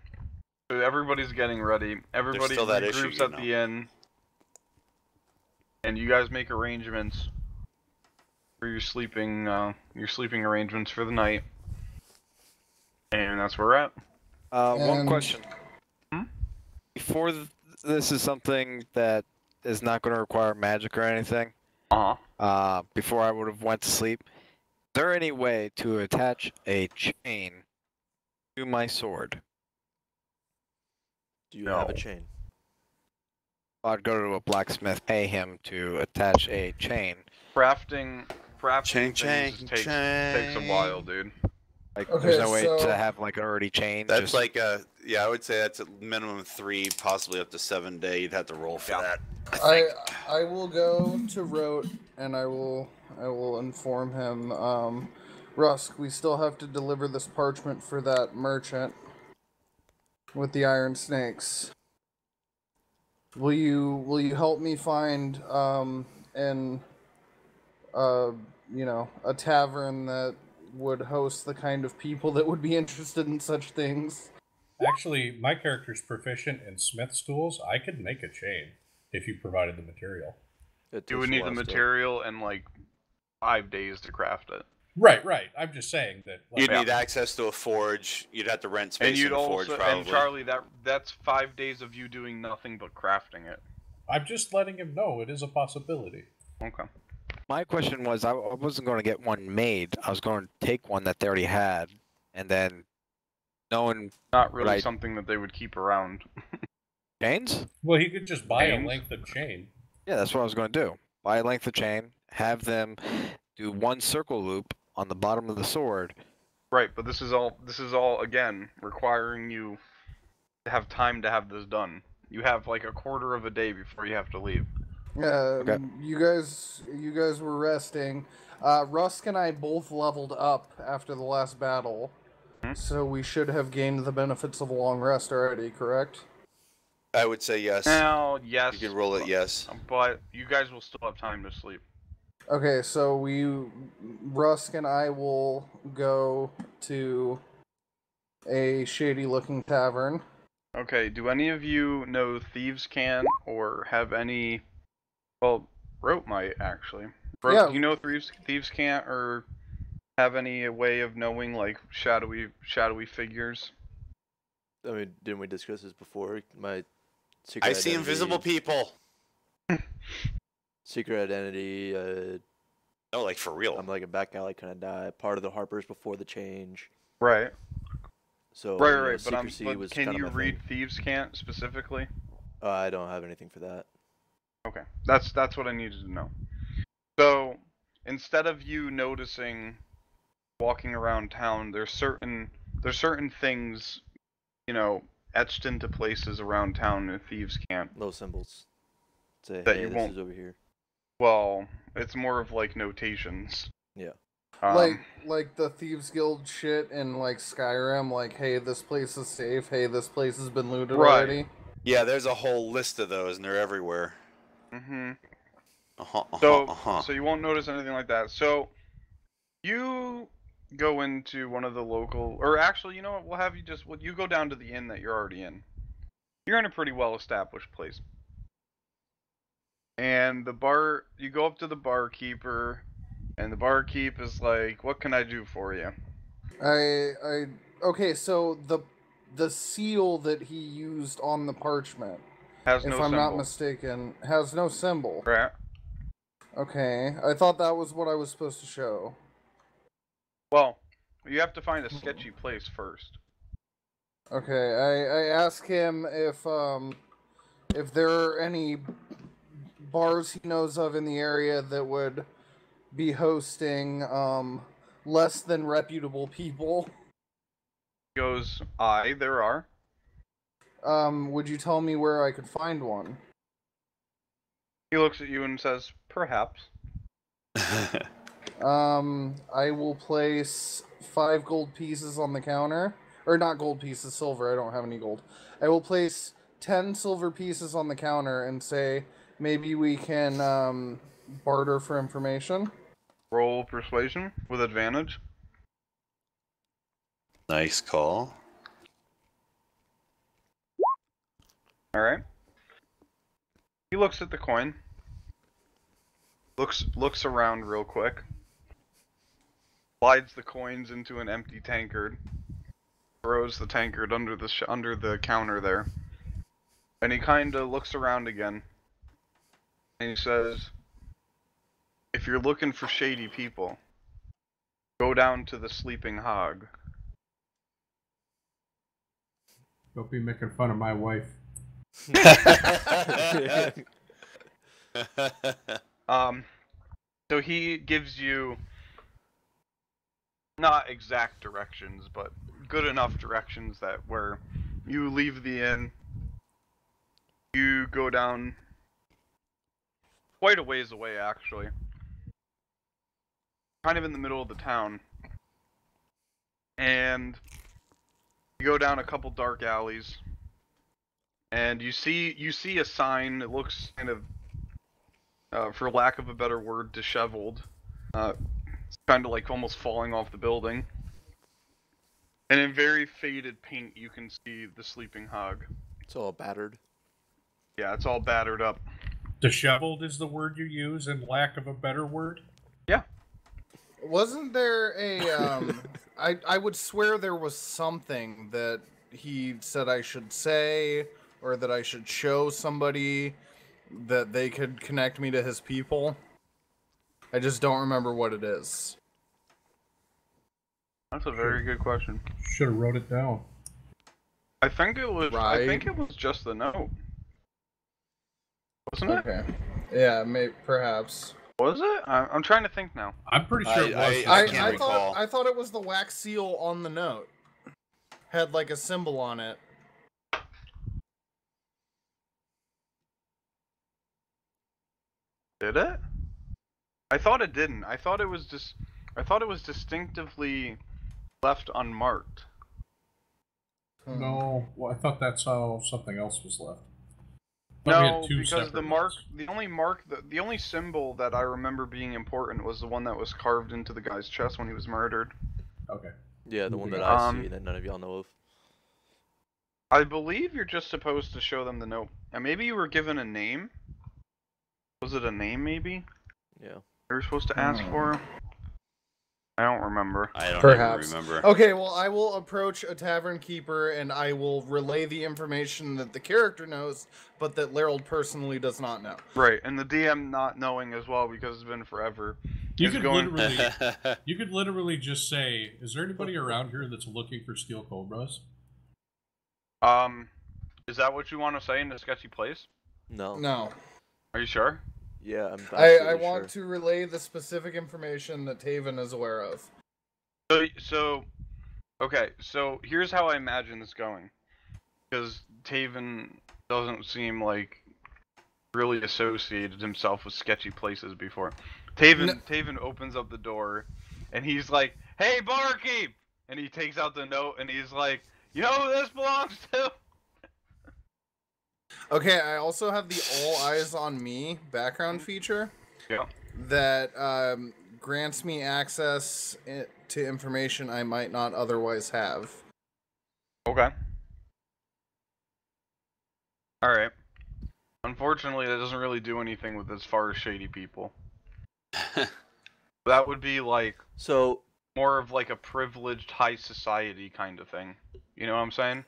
everybody's getting ready. Everybody regroups at the inn. And you guys make arrangements for your sleeping arrangements for the night. And that's where we're at. One question. Before this is something that is not going to require magic or anything. Before I would have went to sleep, is there any way to attach a chain to my sword? Do you have a chain? I'd go to a blacksmith, pay him to attach a chain. Crafting chain takes a while, dude. Like, there's no way to have like an already chained. That's like a I would say that's a minimum 3, possibly up to 7 day. You'd have to roll for that. I will go to Rote and I will inform him. Rusk, we still have to deliver this parchment for that merchant with the iron snakes. Will you help me find a tavern that would host the kind of people that would be interested in such things? Actually, my character's proficient in smith's tools. I could make a chain if you provided the material. You would need the material and like 5 days to craft it. Right. I'm just saying that. You'd need access to a forge. You'd have to rent space in a forge, probably. And Charlie, that's 5 days of you doing nothing but crafting it. I'm just letting him know it is a possibility. Okay. My question was, I wasn't going to get one made. I was going to take one that they already had, and then not really something that they would keep around. Chains? Well, he could just buy a length of chain. Yeah, that's what I was going to do. Buy a length of chain, have them do one circle loop on the bottom of the sword. Right, but this is all again requiring you to have time to have this done. You have like a quarter of a day before you have to leave. Yeah, okay. You guys were resting. Rusk and I both leveled up after the last battle, so we should have gained the benefits of a long rest already, correct? I would say yes. Now, yes. You can roll it yes. But you guys will still have time to sleep. Okay, so Rusk and I will go to a shady-looking tavern. Okay, do any of you know Thieves' Cant or have any... Well, Rote might, actually. Rote, yeah. Do you know Thieves' Cant or have any way of knowing, like, shadowy figures? I mean, didn't we discuss this before? My secret I see invisible people! Secret identity, no, like for real. I'm like a back alley kind of guy, part of the Harpers before the change. Right. So right, but can you read Thieves' Cant specifically? I don't have anything for that. Okay, that's what I needed to know. So instead of you noticing walking around town, there's certain things, etched into places around town in Thieves' Cant. Low symbols. Say, that hey, you this won't. Is over here. Well, it's more of like notations. Yeah. Like the Thieves Guild shit in like Skyrim, like, hey, this place is safe, hey, this place has been looted already. Yeah, there's a whole list of those, and they're everywhere. Mm-hmm. Uh-huh. So you won't notice anything like that. So you go into one of the local, or actually, you know what? We'll have you just. You go down to the inn that you're already in. You're in a pretty well-established place, and you go up to the barkeeper, and the barkeep is like, "What can I do for you?" Okay, so the seal that he used on the parchment, Has if no I'm symbol. not mistaken, has no symbol. Right. Okay, I thought that was what I was supposed to show. Well, you have to find a sketchy place first. Okay, I ask him if there are any bars he knows of in the area that would be hosting less than reputable people. He goes, there are. Would you tell me where I could find one? He looks at you and says, perhaps. I will place 5 gold pieces on the counter. Or not gold pieces, silver, I don't have any gold. I will place 10 silver pieces on the counter and say, maybe we can barter for information. Roll persuasion with advantage. Nice call. Alright. He looks at the coin. Looks around real quick. Slides the coins into an empty tankard. Throws the tankard under the counter there. And he kinda looks around again. And he says, if you're looking for shady people, go down to the Sleeping Hog. Don't be making fun of my wife. So he gives you not exact directions, but good enough directions that where you leave the inn, you go down quite a ways away actually. Kind of in the middle of the town. And you go down a couple dark alleys. And you see a sign that looks kind of, for lack of a better word, disheveled. It's kind of like almost falling off the building. And in very faded paint, you can see the Sleeping Hog. It's all battered. Yeah, it's all battered up. Disheveled is the word you use, in lack of a better word? Yeah. Wasn't there a, I would swear there was something that he said I should say, or that I should show somebody that they could connect me to his people. I just don't remember what it is. That's a very good question. Should have wrote it down. I think it was. Right. I think it was just the note. Wasn't it? Okay. Yeah, perhaps. Was it? I'm trying to think now. I'm pretty sure it was. I can't recall. I thought it was the wax seal on the note. Had like a symbol on it. Did it? I thought it didn't. I thought it was distinctively left unmarked. No, well, I thought that's how something else was left. No, because the only symbol that I remember being important was the one that was carved into the guy's chest when he was murdered. Okay. Yeah, the one that I see that none of y'all know of. I believe you're just supposed to show them the note. And maybe you were given a name? Was it a name, maybe? Yeah. You were supposed to ask for? I don't remember. I don't Perhaps. even remember. Okay, well, I will approach a tavern keeper and I will relay the information that the character knows, but that Larold personally does not know. Right, and the DM not knowing as well because it's been forever. You could literally just say, is there anybody around here that's looking for steel cobras? Is that what you want to say in a sketchy place? No. No. Are you sure? Yeah, I'm I want to relay the specific information that Taven is aware of. Okay, so here's how I imagine this going. Because Taven doesn't seem like really associated himself with sketchy places before. Taven opens up the door and he's like, "Hey, barkeep!" And he takes out the note, and he's like, "You know who this belongs to?" Okay, I also have the all eyes on me background feature. Yeah. That grants me access to information I might not otherwise have. Okay. Alright. Unfortunately, that doesn't really do anything with as far as shady people. That would be like more of like a privileged high society kind of thing. You know what I'm saying?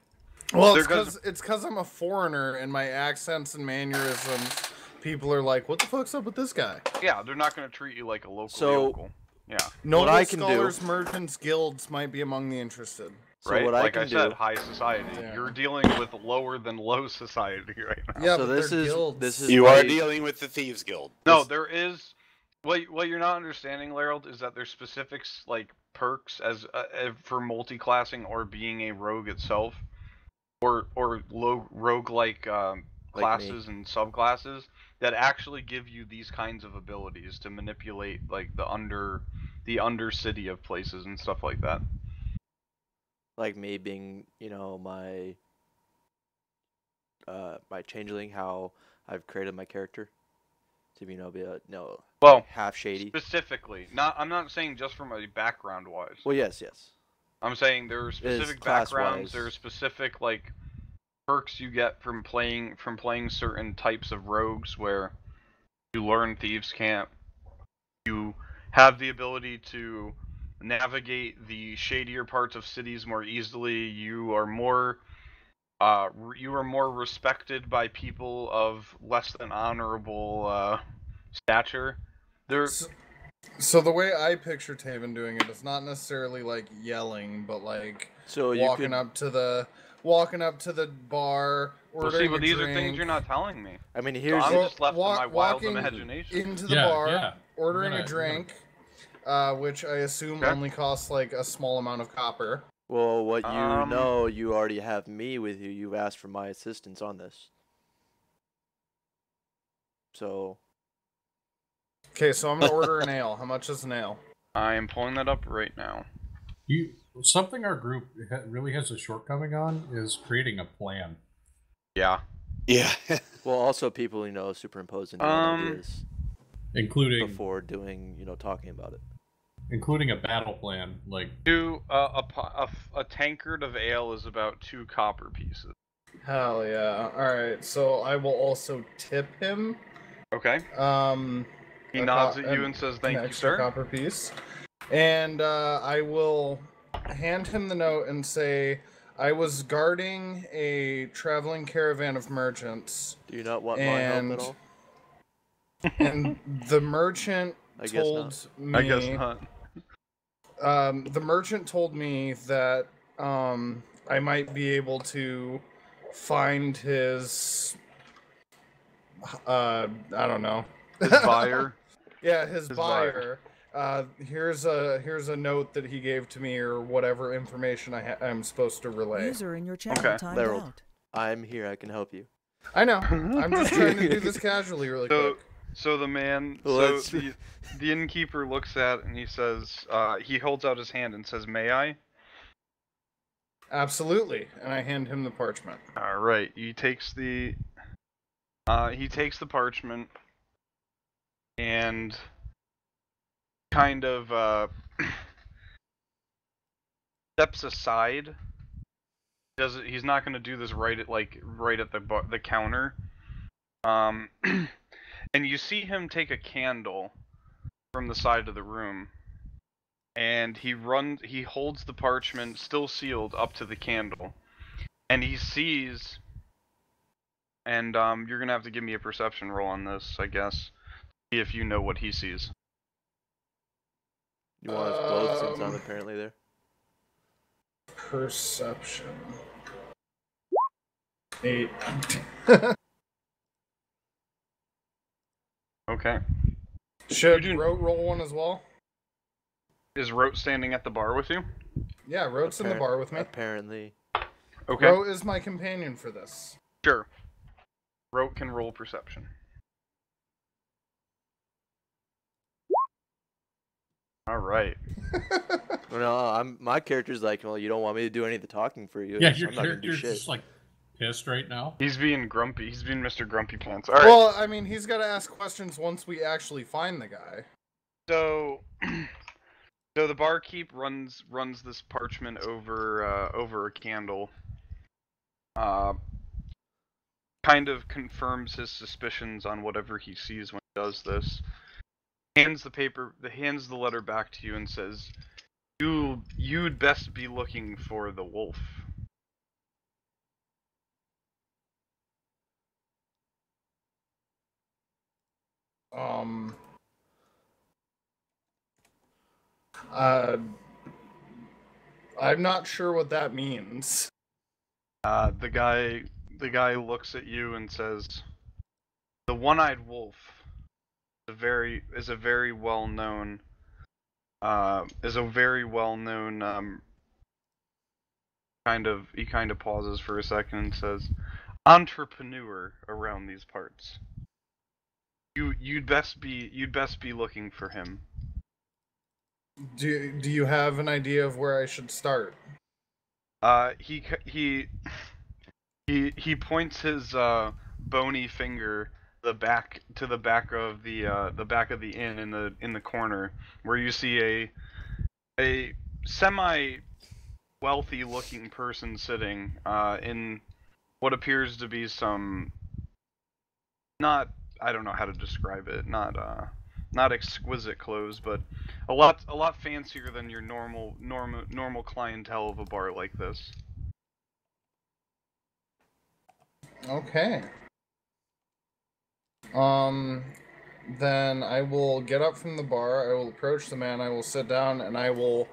Well, it's because I'm a foreigner and my accents and mannerisms. People are like, "What the fuck's up with this guy?" Yeah, they're not going to treat you like a local. Yeah. Noble scholars, merchants, guilds might be among the interested. So right? what like I I said, do... high society. Yeah. You're dealing with lower than low society right now. Yeah, so but this is guilds. this is You are dealing with the Thieves Guild. No, there is. What you're not understanding, Lerald, is that there's specifics like perks as for multi-classing or being a rogue itself, or rogue-like classes and subclasses that actually give you these kinds of abilities to manipulate like the undercity of places and stuff like that. Like me being, you know, my changeling, how I've created my character to be, half shady. Specifically, I'm not saying just from a background wise. Well, yes. I'm saying there are specific backgrounds. There are specific like perks you get from playing certain types of rogues where you learn Thieves' Camp. You have the ability to navigate the shadier parts of cities more easily. You are more respected by people of less than honorable stature. So the way I picture Taven doing it is not necessarily like yelling, but like walking up to the bar, ordering but these a drink. are things you're not telling me. I mean, I'm just left to my wild imagination. Into the bar, ordering a drink, which I assume only costs like a small amount of copper. Well, what you already have me with you. You've asked for my assistance on this. So. Okay, so I'm gonna order an ale. How much is an ale? I am pulling that up right now. Something our group really has a shortcoming on is creating a plan. Yeah. Yeah. Well, also people, superimposing ideas, including before doing, talking about it. Including a battle plan, like a tankard of ale is about 2 copper pieces. Hell yeah! All right, so I will also tip him. Okay. He nods at you and says, "Thank you, sir." Copper piece, and I will hand him the note and say, "I was guarding a traveling caravan of merchants." Do you not want my help at all? And the merchant told me. I guess not. The merchant told me that I might be able to find his. I don't know. His buyer. Yeah, his buyer. Here's a note that he gave to me, or whatever information I'm supposed to relay. User in your channel timed out. I'm here. I can help you. I know. I'm just trying to do this casually, really quick. So the man, the innkeeper looks at it and he says, he holds out his hand and says, "May I?" Absolutely, and I hand him the parchment. All right, he takes the parchment and kind of steps aside. He's not going to do this right at the counter. And you see him take a candle from the side of the room, and he holds the parchment still sealed up to the candle, and he sees, and you're gonna have to give me a perception roll on this, I guess, see if you know what he sees. You want us both, since I'm apparently there? Perception. 8. Okay. Should Rote roll one as well? Is Rote standing at the bar with you? Yeah, Rote's in the bar with me. Apparently. Okay. Rote is my companion for this. Sure. Rote can roll perception. All right. No, my character's like, well, you don't want me to do any of the talking for you. Yeah, so your I'm not gonna do character's shit. just like pissed right now. He's being grumpy. He's being Mr. Grumpy Pants. All right. Well, I mean, he's got to ask questions once we actually find the guy. So, so the barkeep runs this parchment over a candle. Kind of confirms his suspicions on whatever he sees when he does this. Hands the letter back to you and says, "You'd best be looking for the wolf." I'm not sure what that means. The guy looks at you and says, "The one-eyed wolf is a very well known he kind of pauses for a second and says, entrepreneur around these parts. You'd best be looking for him." Do you have an idea of where I should start? He points his bony finger the back of the inn in the corner where you see a semi wealthy looking person sitting in what appears to be some not I don't know how to describe it, not exquisite clothes, but a lot fancier than your normal clientele of a bar like this. Okay. Then I will get up from the bar, I will approach the man, I will sit down, and I will,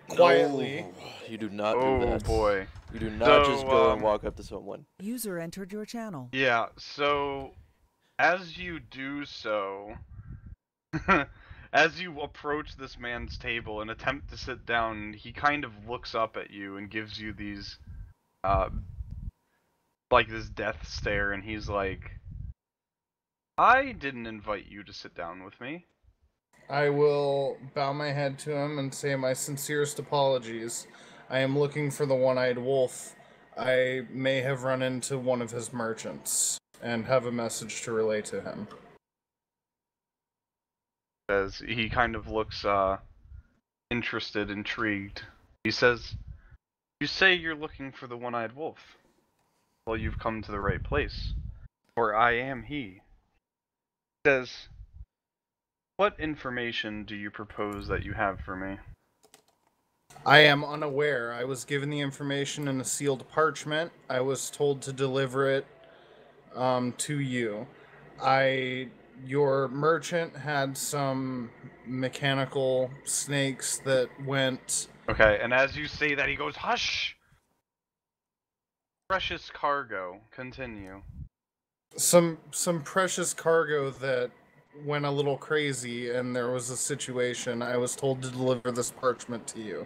quietly... No, you do not do that. Oh boy. You do not just go and walk up to someone. User entered your channel. Yeah, so as you do so, as you approach this man's table and attempt to sit down, he kind of looks up at you and gives you these, like this death stare, and he's like, "I didn't invite you to sit down with me." I will bow my head to him and say my sincerest apologies. I am looking for the one-eyed wolf. I may have run into one of his merchants and have a message to relay to him. As he kind of looks interested, intrigued. He says, "You say you're looking for the one-eyed wolf. Well, you've come to the right place, for I am he." He says, "What information do you propose that you have for me?" I am unaware. I was given the information in a sealed parchment. I was told to deliver it to you. Your merchant had some mechanical snakes that went... Okay, and as you say that, he goes, "Hush! Precious cargo. Continue." Some precious cargo that went a little crazy, and there was a situation. I was told to deliver this parchment to you.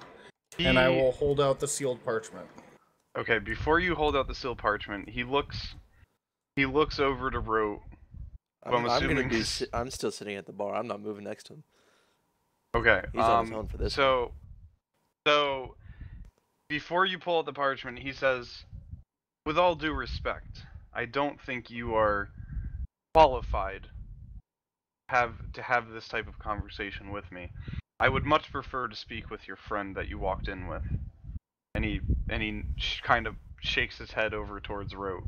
And I will hold out the sealed parchment. Okay, before you hold out the sealed parchment, he looks over to Rote. I'm still sitting at the bar. I'm not moving next to him. Okay. He's on his own for this. So before you pull out the parchment, he says, "With all due respect, I don't think you are qualified to have this type of conversation with me. I would much prefer to speak with your friend that you walked in with." And he kind of shakes his head over towards Rote.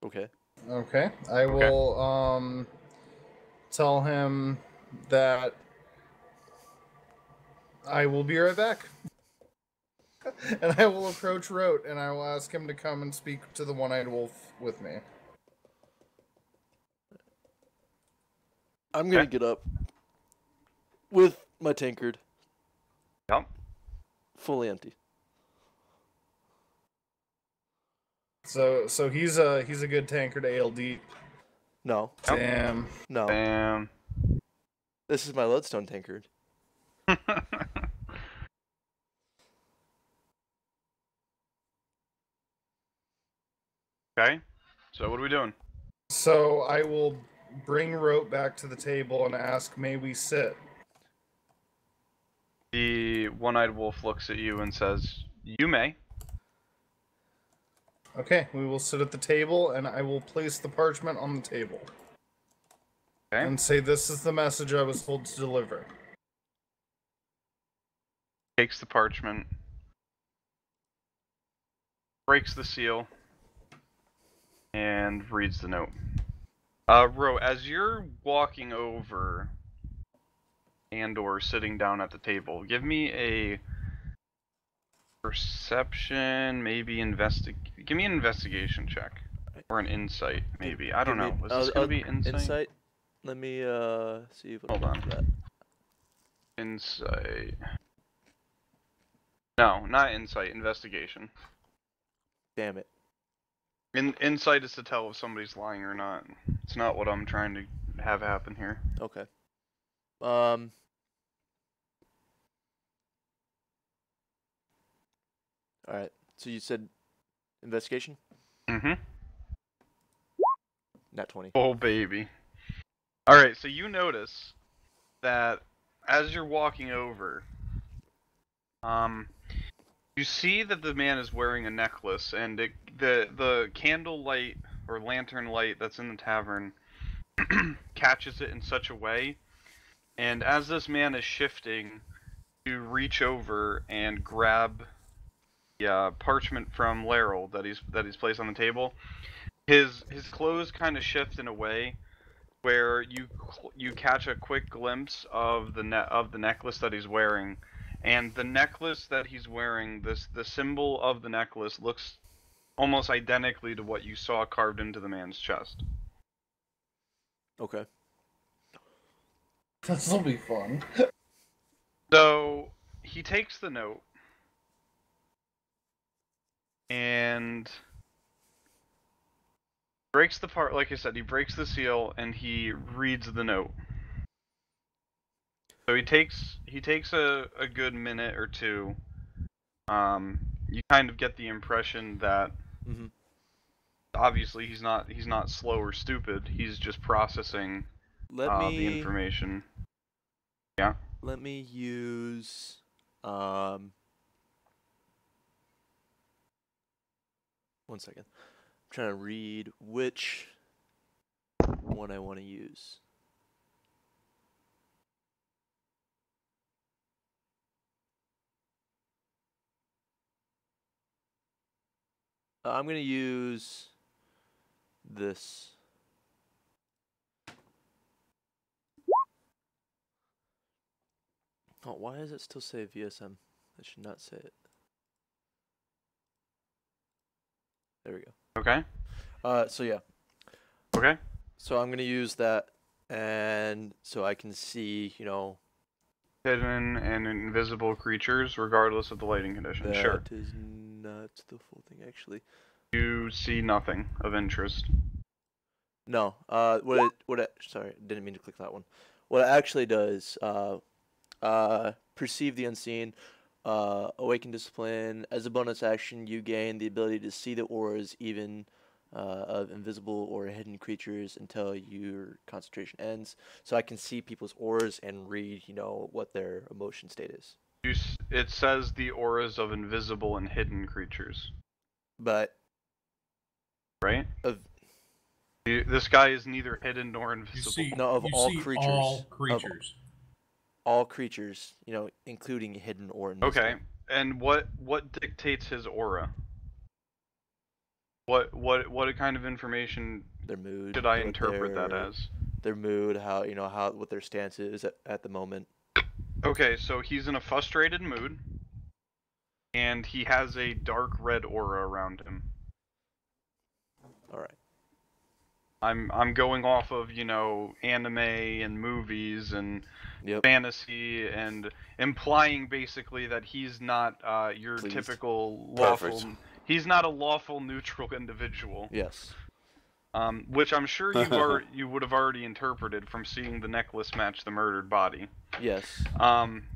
Okay. Okay. I will tell him that I will be right back. And I will approach Rote, and I will ask him to come and speak to the one-eyed wolf with me. I'm gonna get up with my tankard. Yep. Fully empty. So he's a good tankard ale deep. No. Damn. No. Damn. This is my Lodestone tankard. Okay. So what are we doing? So I will bring Rote back to the table and ask, may we sit? The one-eyed wolf looks at you and says, "You may." Okay, we will sit at the table, and I will place the parchment on the table. Okay. And say, this is the message I was told to deliver. Takes the parchment, breaks the seal, and reads the note. Ro, as you're walking over and/or sitting down at the table, give me a perception, maybe give me an investigation check. Or an insight, maybe. I don't know. Was this going to be insight? Insight? Let me see if Hold on. That. Insight. No, not insight. Investigation. Damn it. Insight is to tell if somebody's lying or not. It's not what I'm trying to have happen here. Okay. Alright. So you said investigation? Mm-hmm. Nat 20. Oh, baby. Alright, so you notice that as you're walking over, you see that the man is wearing a necklace, and the candle light or lantern light that's in the tavern catches it in such a way, and as this man is shifting to reach over and grab the parchment from Laryl that he's placed on the table, his clothes kind of shift in a way where you catch a quick glimpse of the necklace that he's wearing, and the necklace that he's wearing, the symbol of the necklace looks almost identically to what you saw carved into the man's chest. Okay. This'll be fun. So he takes the note and breaks the part. Like I said, he breaks the seal and he reads the note. So he takes a good minute or two. You kind of get the impression that obviously he's not slow or stupid. He's just processing the information. Yeah. Let me use one second. I'm trying to read which one I want to use. I'm going to use this. Oh, why does it still say VSM? It should not say it. There we go. Okay. So yeah. Okay. So I'm gonna use that, and so I can see, hidden and invisible creatures, regardless of the lighting conditions. Sure. That is not the full thing, actually. You see nothing of interest. No. Sorry, didn't mean to click that one. What it actually does, perceive the unseen, awaken discipline. As a bonus action, you gain the ability to see the auras even of invisible or hidden creatures until your concentration ends. So I can see people's auras and read, what their emotion state is. It says the auras of invisible and hidden creatures. But right? This guy is neither hidden nor invisible. All creatures. All creatures. All creatures, including hidden or invisible. Okay, and what dictates his aura? What kind of information their mood should I interpret that as? Their mood, what their stance is at the moment. Okay, so he's in a frustrated mood, and he has a dark red aura around him. All right. I'm going off of, anime and movies and fantasy, and implying basically that he's not your typical lawful. Perfect. He's not a lawful neutral individual. Yes. Which I'm sure you would have already interpreted from seeing the necklace match the murdered body. Yes.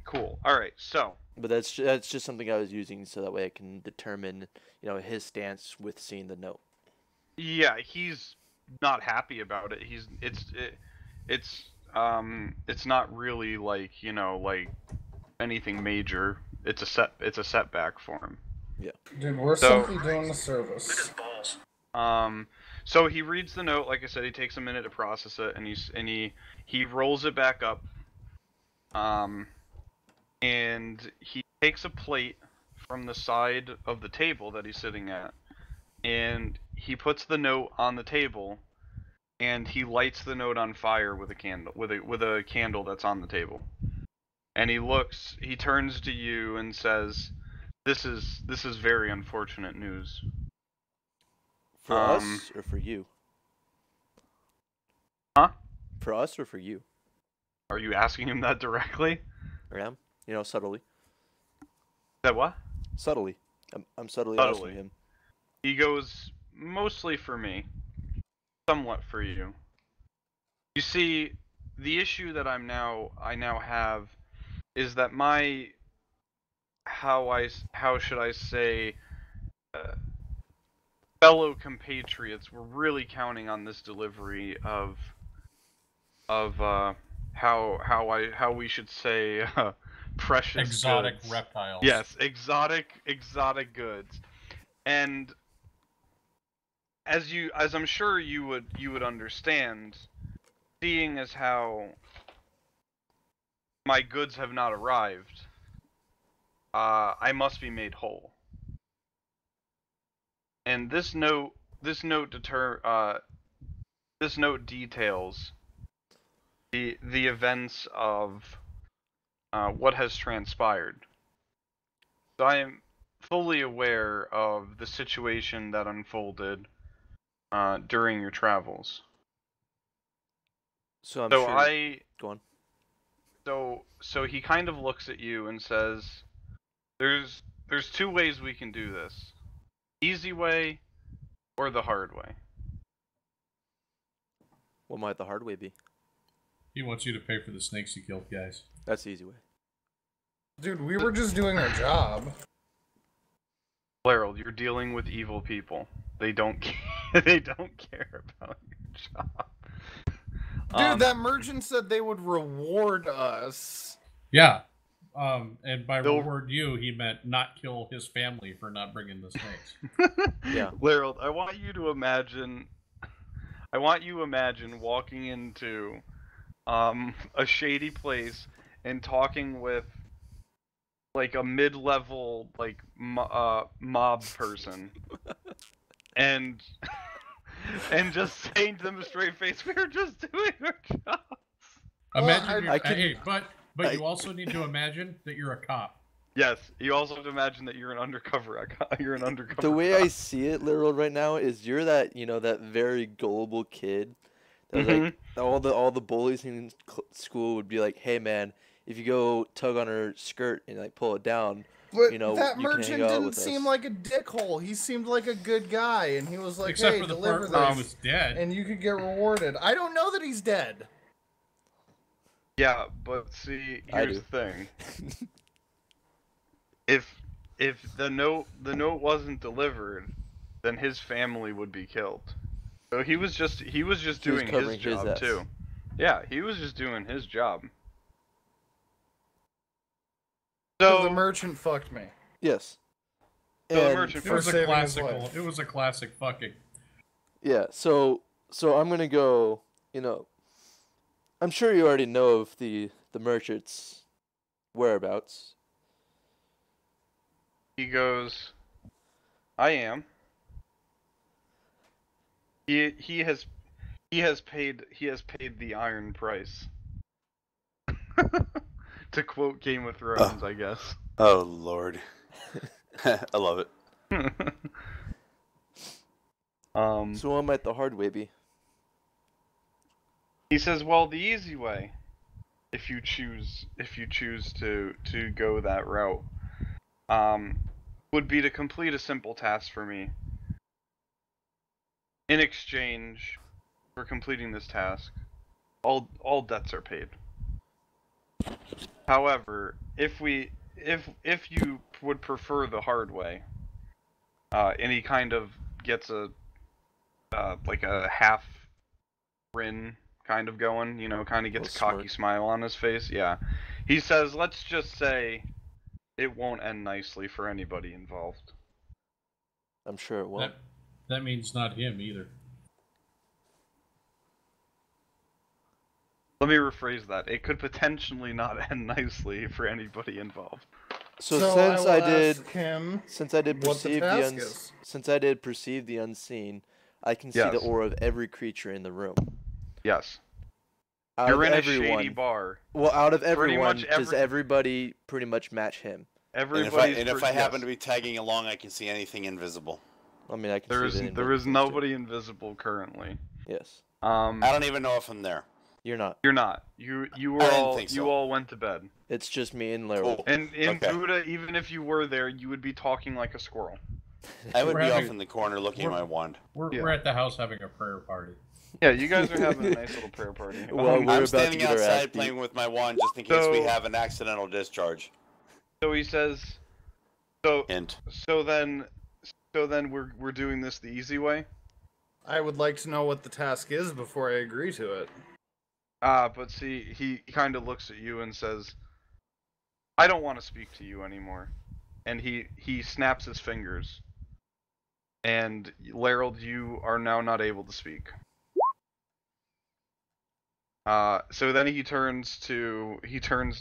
Cool. All right. So. But that's just something I was using so that way I can determine, his stance with seeing the note. Yeah, he's not happy about it. It's not really like, you know, like anything major. It's a setback for him. Yeah. Dude, we're simply doing the service. So he reads the note. Like I said, he takes a minute to process it, and he rolls it back up. And he takes a plate from the side of the table that he's sitting at, and he puts the note on the table, and he lights the note on fire with a candle, with a candle that's on the table. And he turns to you and says, "This is very unfortunate news." For us or for you? Huh? For us or for you? Are you asking him that directly? I am. You know, subtly. That what? Subtly. I'm subtly asking him. He goes, mostly for me, somewhat for you. You see, the issue that I now have is that my, how should I say, fellow compatriots were really counting on this delivery of how we should say precious exotic goods. reptiles. Yes, exotic goods. And as I'm sure you would understand, seeing as how my goods have not arrived, I must be made whole. And this note details the events of what has transpired. So I am fully aware of the situation that unfolded during your travels. So Go on. So he kind of looks at you and says, "There's two ways we can do this: easy way or the hard way." What might the hard way be? He wants you to pay for the snakes you killed, guys. That's the easy way. Dude, we were just doing our job. Harold, you're dealing with evil people. They don't care. They don't care about your job. Dude, that merchant said they would reward us. Yeah. And by reward you, he meant not kill his family for not bringing the snakes. Yeah. Harold, I want you to imagine walking into a shady place and talking with like a mid-level like mob person and just saying to them straight face, "We're just doing our jobs." Imagine but you also need to imagine that you're a cop. Yes, you also have to imagine that you're an undercover. The way I see it, literal right now, is you're that that very gullible kid. That was like all the bullies in school would be like, "Hey man, if you go tug on her skirt and like pull it down, but you that can merchant hang out didn't with seem us." like a dickhole. He seemed like a good guy, and he was like, Except "Hey, for the deliver part where he this, was dead, and you could get rewarded." I don't know that he's dead. Yeah, but see, here's the thing. If the note wasn't delivered, then his family would be killed. So he was just doing his job too. Yeah, he was just doing his job. So the merchant fucked me. Yes. So the merchant it was a classic fucking. Yeah, so I'm gonna go, I'm sure you already know of the merchant's whereabouts. He goes, "I am. He has paid the iron price." To quote Game of Thrones, I guess. Oh Lord. I love it. So what might the hard way be? He says, "Well, the easy way, if you choose to go that route, would be to complete a simple task for me. In exchange for completing this task, all debts are paid. However, if you would prefer the hard way, and he kind of gets like a half grin kind of going, you know, kind of gets a Little cocky smile on his face. Yeah. He says, let's just say it won't end nicely for anybody involved. I'm sure it will. That means not him either. Let me rephrase that. It could potentially not end nicely for anybody involved. So since I did perceive the unseen, I can see the aura of every creature in the room. Yes. You're in a shady bar. Well, out of everyone, does everybody pretty much match him? Everybody. And if I happen to be tagging along, I can see anything invisible. I mean, I can see there is nobody invisible currently. Yes. I don't even know if I'm there. You're not. You're not. You all went to bed. It's just me and Laryl. Cool. And in Buddha, even if you were there, you would be talking like a squirrel. I would be off in the corner looking at my wand. We're at the house having a prayer party. Yeah, you guys are having a nice little prayer party. Well, I'm standing outside playing with my wand just in case we have an accidental discharge. So he says, so then we're doing this the easy way. I would like to know what the task is before I agree to it. But see, he kind of looks at you and says, I don't want to speak to you anymore. And he snaps his fingers. And Laryl, you are now not able to speak. So then he turns to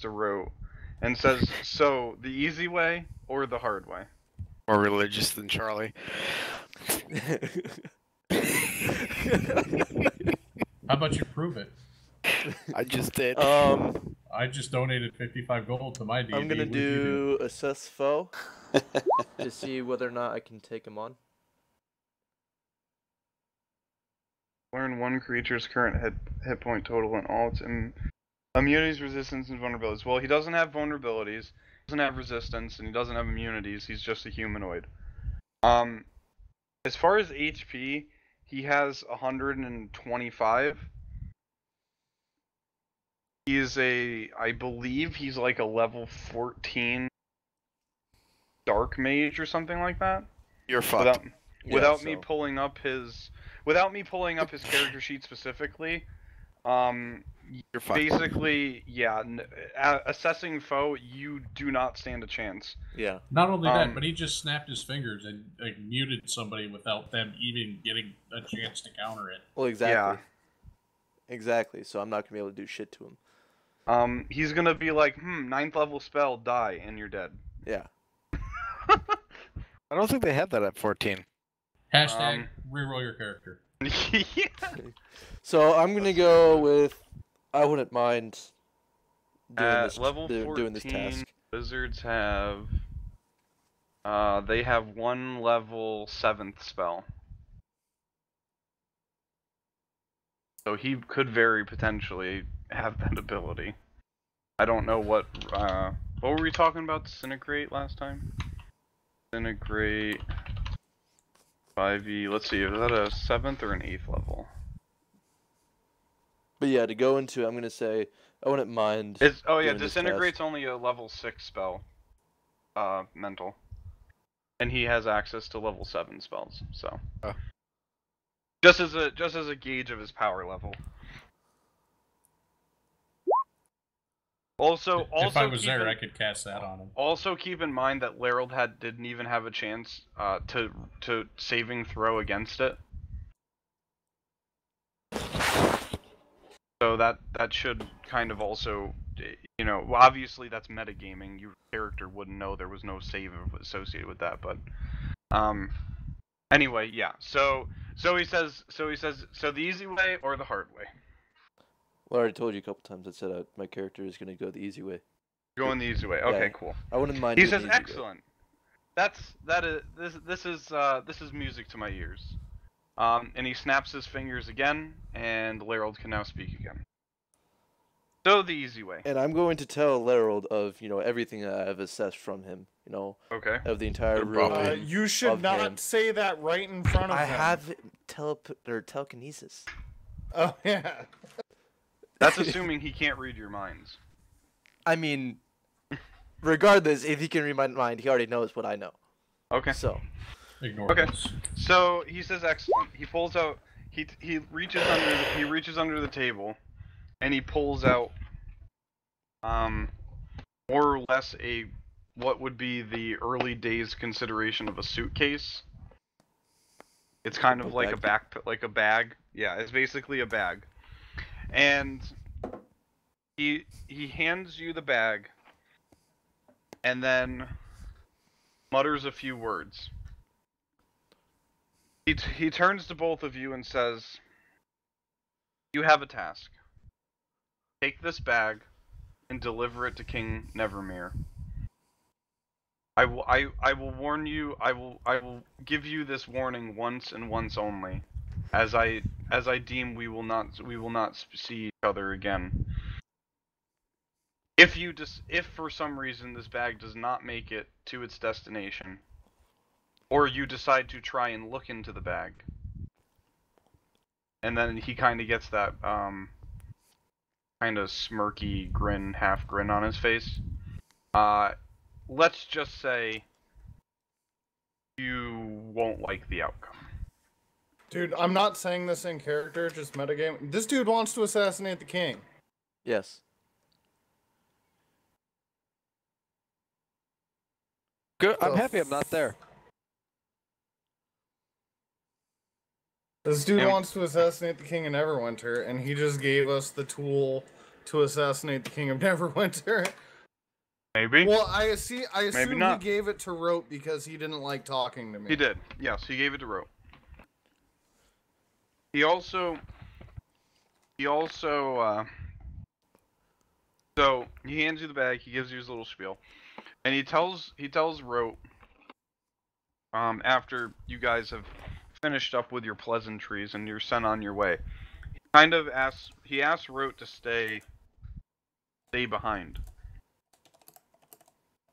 Ro and says, so the easy way or the hard way? More religious than Charlie. How about you prove it? I just did. I just donated 55 gold to my D&D. I'm gonna do assess foe to see whether or not I can take him on. Learn one creature's current hit point total and all its immunities, resistance, and vulnerabilities. Well, he doesn't have vulnerabilities, he doesn't have resistance, and he doesn't have immunities. He's just a humanoid. As far as HP, he has 125. I believe he's like a level 14 dark mage or something like that. You're fucked. Without me pulling up his character sheet specifically, you're fucked. Basically, yeah, assessing foe, you do not stand a chance. Yeah. Not only that, but he just snapped his fingers and muted somebody without them even getting a chance to counter it. Well, exactly. Yeah. Exactly. So I'm not gonna be able to do shit to him. He's gonna be like, 9th level spell, die, and you're dead. Yeah. I don't think they have that at 14. Hashtag reroll your character. Yeah. So I'm gonna go with. I wouldn't mind doing this task. Wizards have. They have one level 7th spell. So he could very potentially have that ability. I don't know what were we talking about? Disintegrate last time? Disintegrate 5e. Let's see, is that a 7th or an 8th level? But yeah, to go into, I'm gonna say I wouldn't mind. Disintegrate's only a level 6 spell. Mental. And he has access to level 7 spells, so. Oh. Just as a gauge of his power level. Also, if I was there, I could cast that on him. Also, keep in mind that Laryl didn't even have a chance to saving throw against it. So that should kind of also, obviously that's metagaming. Your character wouldn't know there was no save associated with that, but anyway, yeah. So he says, so the easy way or the hard way. Well, I already told you a couple times. I said my character is going to go the easy way. Going the easy way. Okay, cool. I wouldn't mind. He says, "Excellent. This is music to my ears." And he snaps his fingers again, and Laryl can now speak again. So the easy way. And I'm going to tell Laryl of everything that I've assessed from him. Okay. Of the entire room. You should not say that right in front of him. I have telekinesis. Oh yeah. That's assuming he can't read your minds. I mean, regardless, if he can read my mind, he already knows what I know. Okay. So. Ignore this. So he says, "Excellent." He he reaches under the table, and he pulls out more or less what would be the early days consideration of a suitcase. It's kind of like a bag. Yeah, it's basically a bag. And he hands you the bag and then mutters a few words. He turns to both of you and says, "You have a task. Take this bag and deliver it to King Nevermere. I will warn you. I will give you this warning once and once only, as I deem we will not see each other again. If for some reason this bag does not make it to its destination, or you decide to try and look into the bag," and then he kind of gets that kind of smirky grin, half grin on his face. Let's just say you won't like the outcome. Dude, I'm not saying this in character, just metagame. This dude wants to assassinate the king. Yes. Good. I'm happy I'm not there. This dude wants to assassinate the king of Neverwinter, and he just gave us the tool to assassinate the king of Neverwinter. Maybe. Well, I assume not. he gave it to Rote because he didn't like talking to me. He did. Yes, he gave it to Rote. He also so he hands you the bag, he gives you his little spiel, and he tells Rote, after you guys have finished up with your pleasantries and you're sent on your way, he asks Rote to stay behind.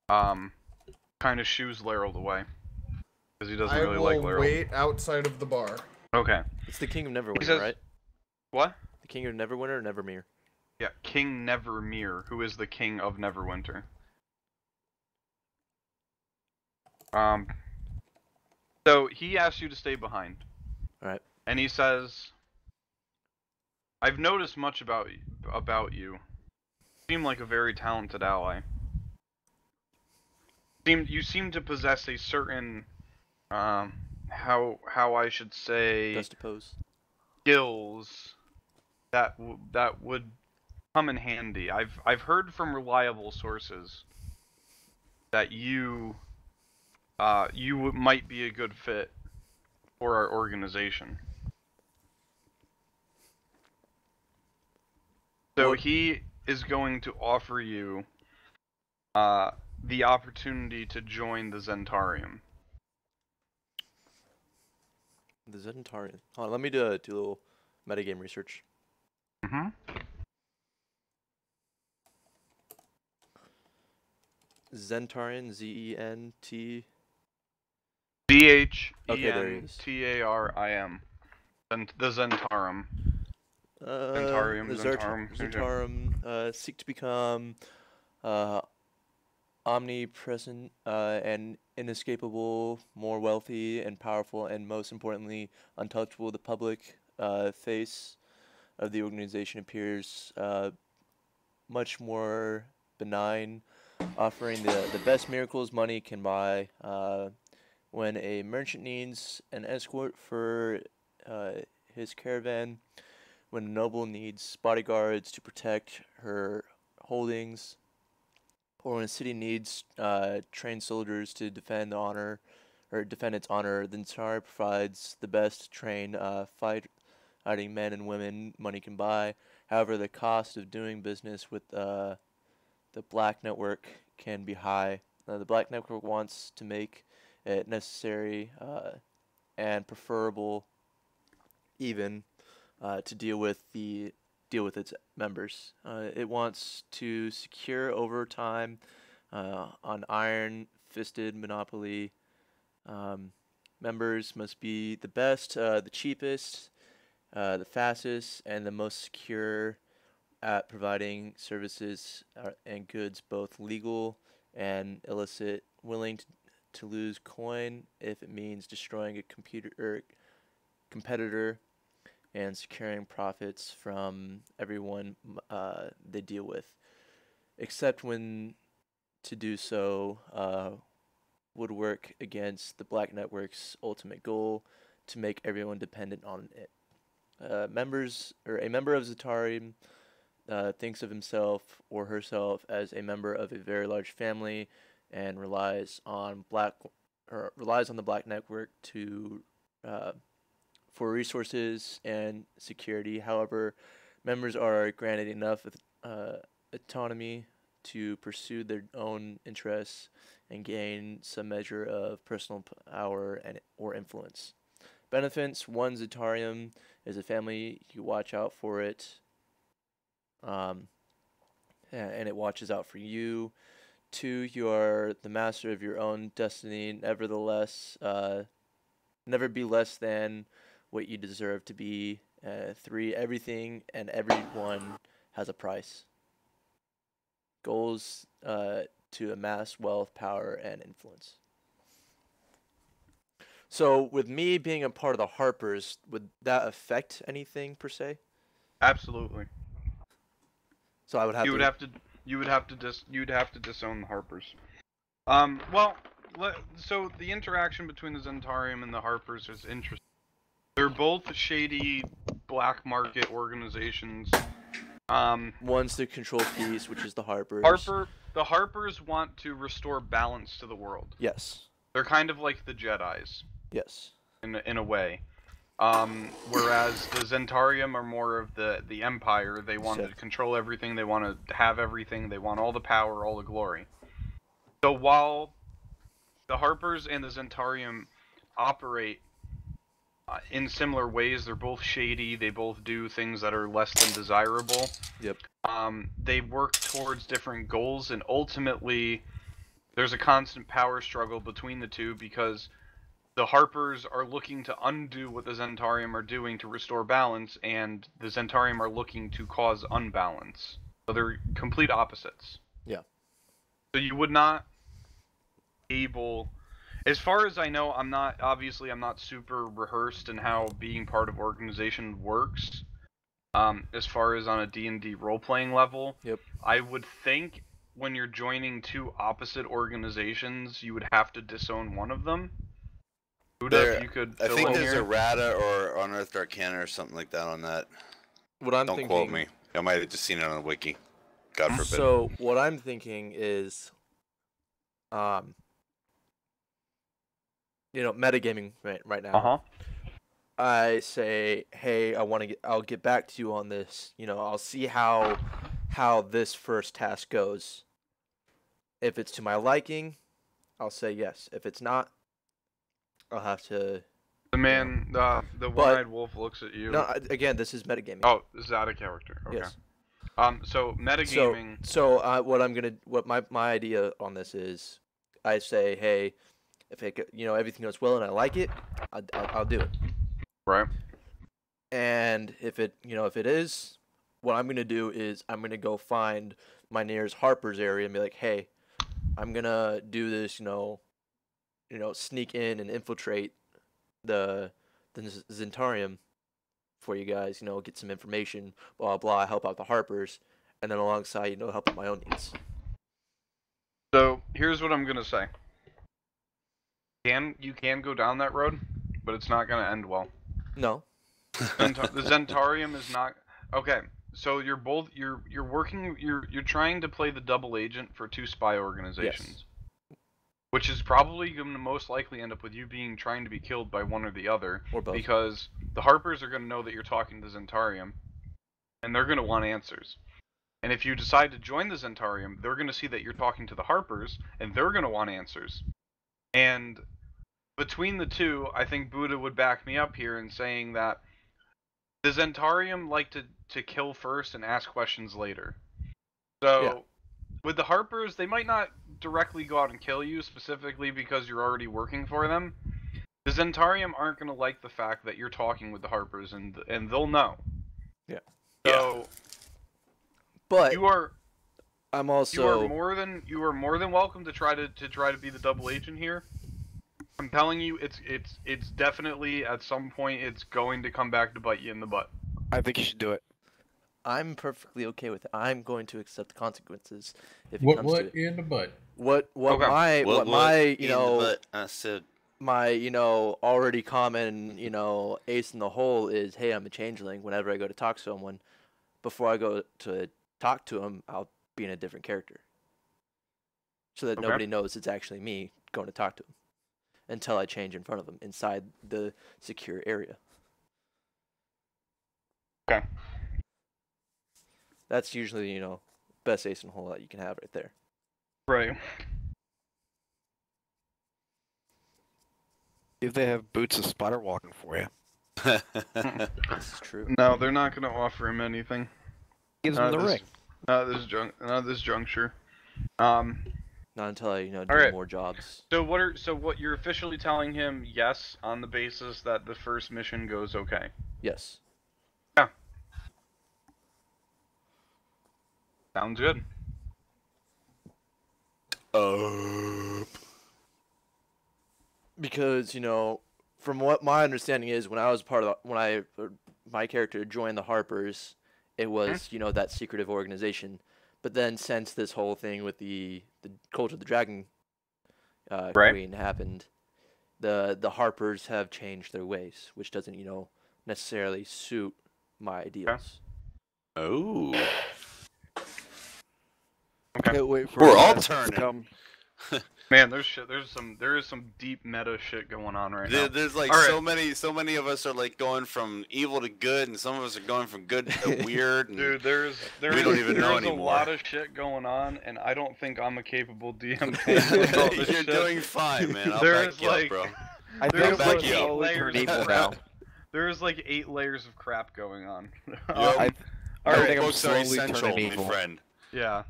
Kind of shoos Larold away, because he doesn't really like Larold. I will wait outside of the bar. Okay. It's the King of Neverwinter, right? What? The King of Neverwinter or Nevermere? Yeah, King Nevermere, who is the King of Neverwinter. So he asks you to stay behind. Alright. And he says, "I've noticed much about you. You seem like a very talented ally. You seem to possess a certain, how I should say, Juxtapose. skills that would come in handy. I've heard from reliable sources that you might be a good fit for our organization." So he is going to offer you the opportunity to join the Zentarium. The Zentarium. Hold on, let me do a little metagame research. Mm-hmm. Zentarium, Z-E-N-T... Z-H-E-N-T-A-R-I-M. The Zentarum. Zentarum seek to become omnipresent and inescapable, more wealthy and powerful, and most importantly, untouchable. The public face of the organization appears much more benign, offering the best miracles money can buy. When a merchant needs an escort for his caravan, when a noble needs bodyguards to protect her holdings, or when a city needs trained soldiers to defend its honor, then Tsar provides the best trained fighting men and women money can buy. However, the cost of doing business with the Black Network can be high. The Black Network wants to make it necessary and preferable even to deal with its members. It wants to secure over time on iron-fisted monopoly. Members must be the best, the cheapest, the fastest, and the most secure at providing services and goods, both legal and illicit, willing to lose coin if it means destroying a competitor, and securing profits from everyone they deal with, except when to do so would work against the Black Network's ultimate goal to make everyone dependent on it. A member of Zentarium thinks of himself or herself as a member of a very large family and relies on the Black Network for resources and security. However, members are granted enough autonomy to pursue their own interests and gain some measure of personal power or influence. Benefits: 1, Zentarium is a family. You watch out for it, and it watches out for you. 2, you are the master of your own destiny. Nevertheless, never be less than what you deserve to be. 3, everything and everyone has a price. Goals to amass wealth, power, and influence. So, with me being a part of the Harpers, would that affect anything per se? Absolutely. So I would have you'd have to disown the Harpers. So the interaction between the Zentarium and the Harpers is interesting. They're both shady black market organizations. One's the control piece, which is the Harpers. The Harpers want to restore balance to the world. Yes. They're kind of like the Jedis. Yes. In a way. Whereas the Zentarium are more of the Empire. They want to control everything. They want to have everything. They want all the power, all the glory. So while the Harpers and the Zentarium operate in similar ways, they're both shady. They both do things that are less than desirable. Yep. They work towards different goals, and ultimately, there's a constant power struggle between the two because the Harpers are looking to undo what the Zentarium are doing to restore balance, and the Zentarium are looking to cause unbalance. So they're complete opposites. Yeah. So you would not be able... As far as I know, I'm not super rehearsed in how being part of organization works. As far as on a D&D role-playing level. Yep. I would think when you're joining two opposite organizations, you would have to disown one of them. I think there's errata or unearthed arcana or something like that on that. Don't quote me. I might have just seen it on the wiki. God forbid. So what I'm thinking is, metagaming right now. I say, hey, I'll get back to you on this. I'll see how this first task goes. If it's to my liking, I'll say yes. If it's not, I'll have to. The one-eyed wolf looks at you. No, again, this is metagaming. Oh, this is out of character. Okay. Yes. So metagaming. What my idea on this is, I say, hey, if everything goes well and I like it, I'll do it. Right. And if it is, what I'm gonna do is I'm gonna go find my nearest Harper's area and be like, hey, I'm gonna do this, sneak in and infiltrate the Zentarium for you guys, get some information, blah blah, help out the Harpers, and then alongside, help out my own needs. So here's what I'm gonna say. You can go down that road, but it's not gonna end well. No. The Zentarium is not okay. So you're trying to play the double agent for two spy organizations. Yes. Which is probably going to most likely end up with you trying to be killed by one or the other. Or both. Because the Harpers are going to know that you're talking to Zentarium, and they're going to want answers. And if you decide to join the Zentarium, they're going to see that you're talking to the Harpers, and they're going to want answers. And between the two, I think Buddha would back me up here in saying that the Zentarium like to kill first and ask questions later. So... Yeah. With the Harpers, they might not directly go out and kill you, specifically because you're already working for them. The Zentarium aren't going to like the fact that you're talking with the Harpers, and they'll know. Yeah. So, but you are more than welcome to try to be the double agent here. I'm telling you, it's definitely at some point it's going to come back to bite you in the butt. I think you should do it. I'm perfectly okay with it. I'm going to accept the consequences if it comes to it. In the butt? What Okay. my you know I said my already common ace in the hole is, hey, I'm a changeling. Whenever I go to talk to someone, before I go to talk to him, I'll be in a different character, so that nobody knows it's actually me going to talk to him until I change in front of him inside the secure area. Okay. That's usually best ace in the hole that you can have right there. Right. If they have boots of spider walking for you. This is true. No, they're not going to offer him anything. Gives him the ring. Not this juncture. Not until I do right. more jobs. So what you're officially telling him? Yes, on the basis that the first mission goes okay. Yes. Yeah. Sounds good. Because from what my understanding is, when I was my character joined the Harpers, it was that secretive organization. But then since this whole thing with the Cult of the Dragon Queen happened, the Harpers have changed their ways, which doesn't necessarily suit my ideals. Oh. Okay. Wait for We're all turning. Man, there is some deep meta shit going on right now. There's like so many of us are like going from evil to good, and some of us are going from good to weird. And dude, there's a lot of shit going on, and I don't think I'm a capable DM. You're doing fine, man. I'll back you up, bro. I think back you up. There's like 8 layers of crap going on. I think I'm books are slowly essential, turning my evil. friend. Yeah.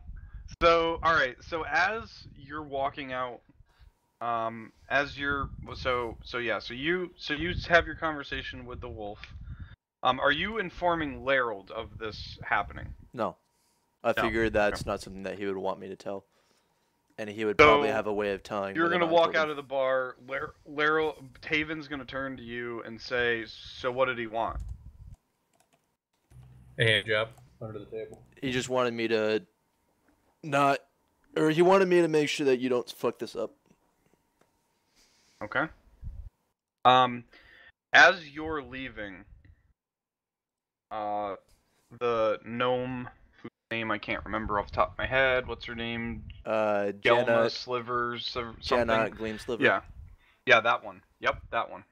So, alright, so as you're walking out, you have your conversation with the wolf. Are you informing Larold of this happening? No. I figured that's not something that he would want me to tell. And he would probably have a way of telling. You're gonna walk out of the bar, Taven's gonna turn to you and say, so what did he want? A hand job under the table. He just wanted me to he wanted me to make sure that you don't fuck this up. Okay. As you're leaving, the gnome, whose name I can't remember off the top of my head, what's her name? Jana Slivers, something. Jana Gleam Sliver. Yeah. Yeah, that one. Yep, that one.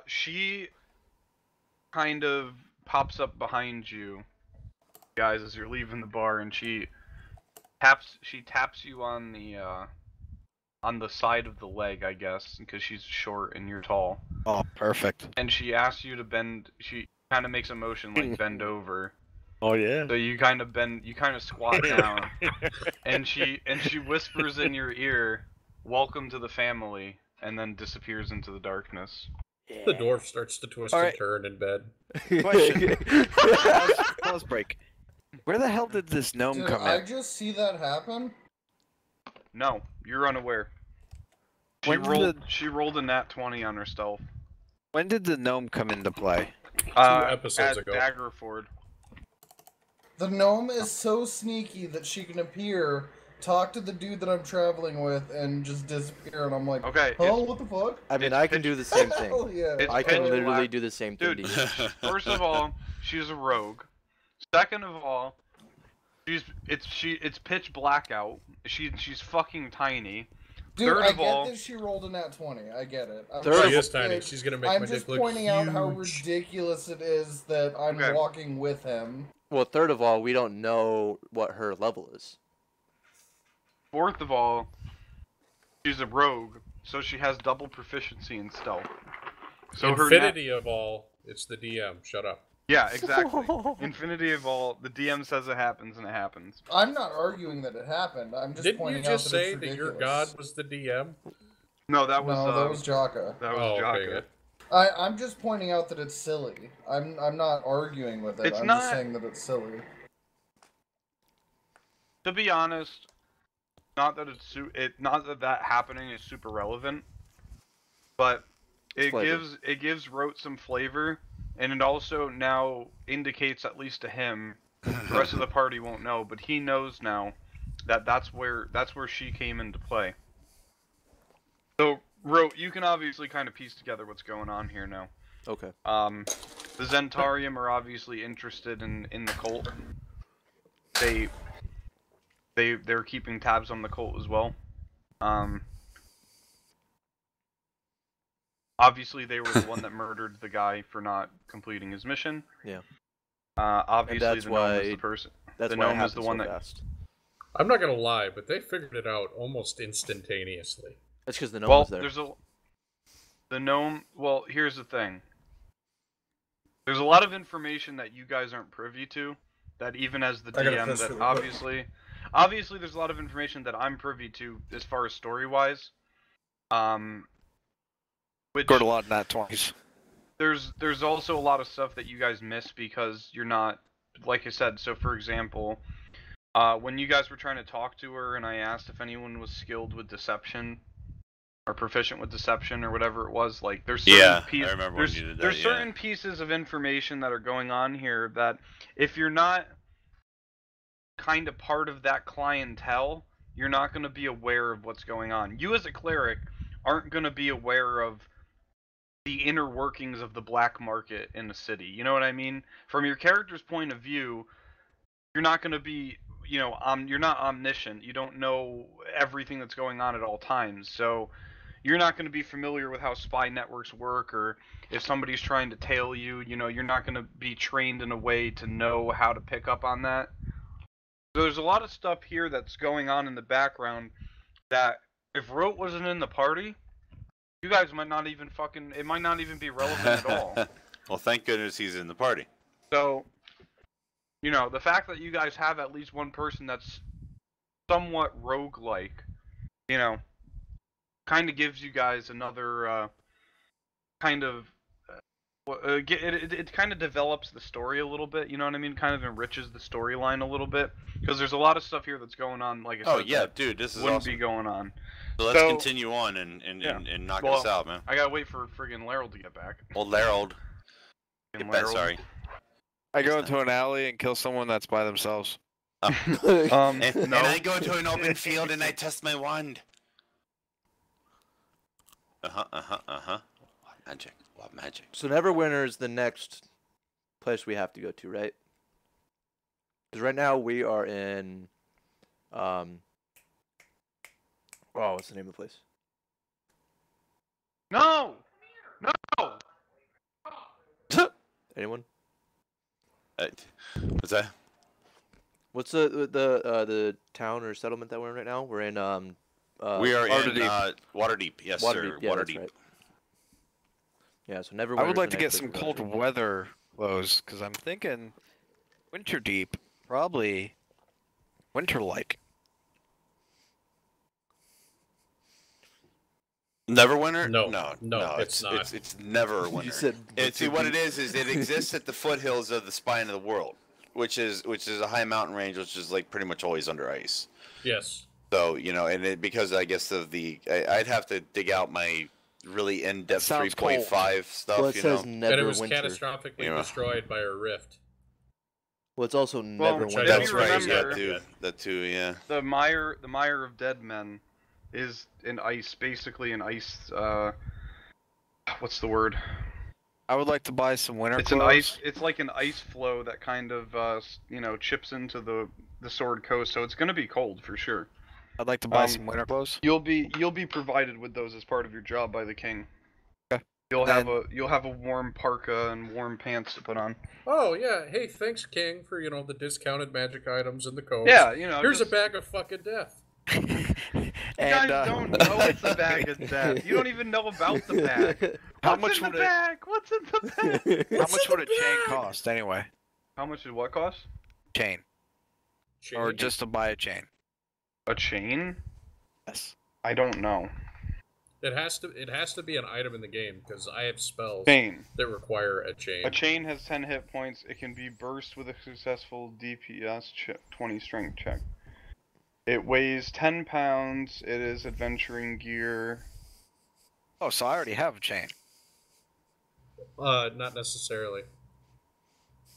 She kind of pops up behind you, guys, as you're leaving the bar, and she taps you on the side of the leg, I guess, because she's short and you're tall. Oh, perfect. And she asks you to bend. She kind of makes a motion like bend over. Oh yeah. So you kind of squat down, and she whispers in your ear, "Welcome to the family," and then disappears into the darkness. Yeah. The dwarf starts to twist and turn in bed. Question. Pause break. Where the hell did this gnome come in? I just see that happen? No, you're unaware. She rolled a nat 20 on her stealth. When did the gnome come into play? 2 episodes ago. Daggerford. The gnome is so sneaky that she can appear, talk to the dude that I'm traveling with, and just disappear, and I'm like, okay, oh, what the fuck? I mean, I can do the same thing. Hell yeah. I can literally do the same thing. Dude, first of all, she's a rogue. Second of all, it's pitch black out. She's fucking tiny. Dude, Third I of all, get that she rolled a nat 20. I get it. She is tiny. She's gonna make my dick look I'm just pointing out how huge. ridiculous it is that I'm walking with him. Well, third of all, we don't know what her level is. Fourth of all, she's a rogue, so she has double proficiency in stealth. So Infinity of all, it's the DM. Shut up. Yeah, exactly. Infinity of all, the DM says it happens, and it happens. I'm not arguing that it happened. I'm just pointing out that it's ridiculous. Didn't you just say that your god was the DM? No, that was Jaka. That was Jaka. Okay, good. I'm just pointing out that it's silly. I'm not arguing with it. I'm just saying that it's silly. To be honest, not that happening is super relevant. but it gives Rote some flavor, and it also now indicates, at least to him, the rest of the party won't know, but he knows now that that's where she came into play. So Rote, you can obviously kind of piece together what's going on here now. Okay. The Zentarium are obviously interested in the cult. They're keeping tabs on the cult as well. Obviously they were the one that murdered the guy for not completing his mission. Yeah. Obviously the gnome is the person. That's the why gnome is the one so that. fast. I'm not gonna lie, but they figured it out almost instantaneously. That's because the gnome was there. The gnome. Well, here's the thing. There's a lot of information that you guys aren't privy to. That even as the DM, that obviously there's a lot of information that I'm privy to as far as story-wise. Which scored a lot in that 20s. There's also a lot of stuff that you guys miss because you're not, like I said. So for example, when you guys were trying to talk to her and I asked if anyone was skilled with deception or proficient with deception or whatever it was, like there's certain I remember when you did that, there's certain pieces of information that are going on here that if you're not kind of part of that clientele, you're not going to be aware of what's going on. You as a cleric aren't going to be aware of the inner workings of the black market in the city. You know what I mean? From your character's point of view, you're not going to be, you're not omniscient. You don't know everything that's going on at all times. So you're not going to be familiar with how spy networks work, or if somebody's trying to tail you, you're not going to be trained in a way to know how to pick up on that. So there's a lot of stuff here that's going on in the background that if Rote wasn't in the party, you guys might not even it might not even be relevant at all. Well, thank goodness he's in the party. So, the fact that you guys have at least one person that's somewhat rogue-like, kind of gives you guys another it kind of develops the story a little bit, you know what I mean? Kind of enriches the storyline a little bit, because there's a lot of stuff here that's going on, like I said. Oh yeah, dude, this is wouldn't awesome. be going on. So let's continue on and knock this out, man. I gotta wait for friggin' Larold to get back. Well, Larold. Get back, sorry. I go into an alley and kill someone that's by themselves. And I go to an open field and I test my wand. What magic? So Neverwinter is the next place we have to go to, right? Because right now we are in, what's the name of the place? No! Anyone? What's that? What's the town or settlement that we're in right now? We're in we are in Waterdeep. Yes, sir. Waterdeep. Yeah, Waterdeep. right. Yeah, so Neverwinter. I would like to get some cold weather clothes because I'm thinking Winterdeep, probably winter-like. Neverwinter? No, it's not. It's Neverwinter. You said See what it is it exists at the foothills of the spine of the world, which is a high mountain range, which is like pretty much always under ice. Yes. So because I guess of I'd have to dig out my really in-depth 3.5 stuff. Well, it says And it was Neverwinter. catastrophically destroyed by a rift. Well, it's also Neverwinter. That's right. Remember, Yeah, that too. Yeah. The Mire of Dead Men is an ice, basically an ice. What's the word? I would like to buy some winter It's clothes. an ice. It's like an ice flow that kind of chips into the Sword Coast, so it's gonna be cold for sure. I'd like to buy some winter clothes. You'll be provided with those as part of your job by the king. Okay. You'll have a warm parka and warm pants to put on. Oh yeah, hey, thanks, King, for the discounted magic items and the codes. Yeah, here's a bag of fucking death. You guys don't know it's a bag of death. You don't even know about the bag. What's in the bag? What's in the bag? How much would a chain cost anyway? How much did what cost? Chain. Or just to buy a chain. A chain? Yes. I don't know. It has to be an item in the game because I have spells Chain. that require a chain. A chain has 10 hit points. It can be burst with a successful DPS 20 strength check. It weighs 10 pounds. It is adventuring gear. Oh, so I already have a chain. Not necessarily.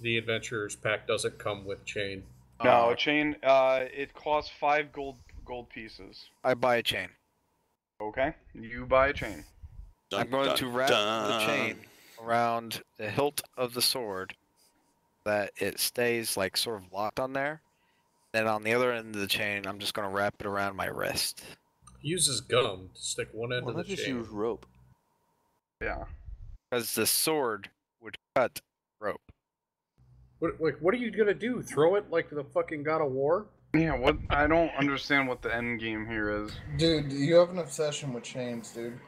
The Adventurer's Pack doesn't come with chain. No, chain. It costs 5 gold pieces. I buy a chain. Okay, you buy a chain. I'm going to wrap the chain around the hilt of the sword, that it stays like sort of locked on there. Then on the other end of the chain, I'm just going to wrap it around my wrist. He uses gum to stick one end Why of the not just chain. use rope? Yeah. Because the sword would cut rope. What are you gonna do? Throw it like the fucking God of War? Yeah, what? I don't understand what the end game here is. Dude, you have an obsession with chains, dude.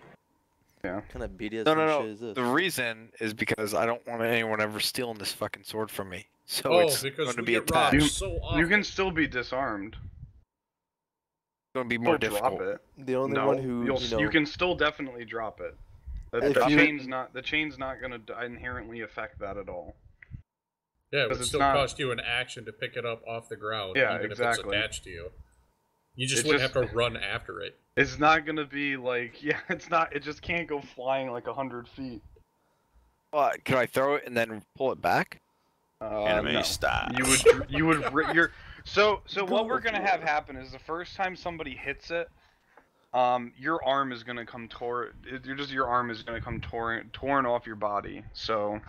Yeah. What kind of BDSM No. shit is this? The reason is because I don't want anyone ever stealing this fucking sword from me. So it's because going to we be get robbed attached. so often. You can still be disarmed. It's going to be more Still difficult. drop it. The only No, one who you can still definitely drop it. If The you- chain's not gonna inherently affect that at all. Yeah, it would it's still not- cost you an action to pick it up off the ground, Yeah, even exactly. if it's attached to you. You just It's wouldn't just- have to run after it. It's not gonna be like, yeah, it's not. It just can't go flying like 100 feet. Can I throw it and then pull it back? Anime No. style. So what we're gonna have happen is the first time somebody hits it, your arm is gonna come your arm is gonna come torn off your body. So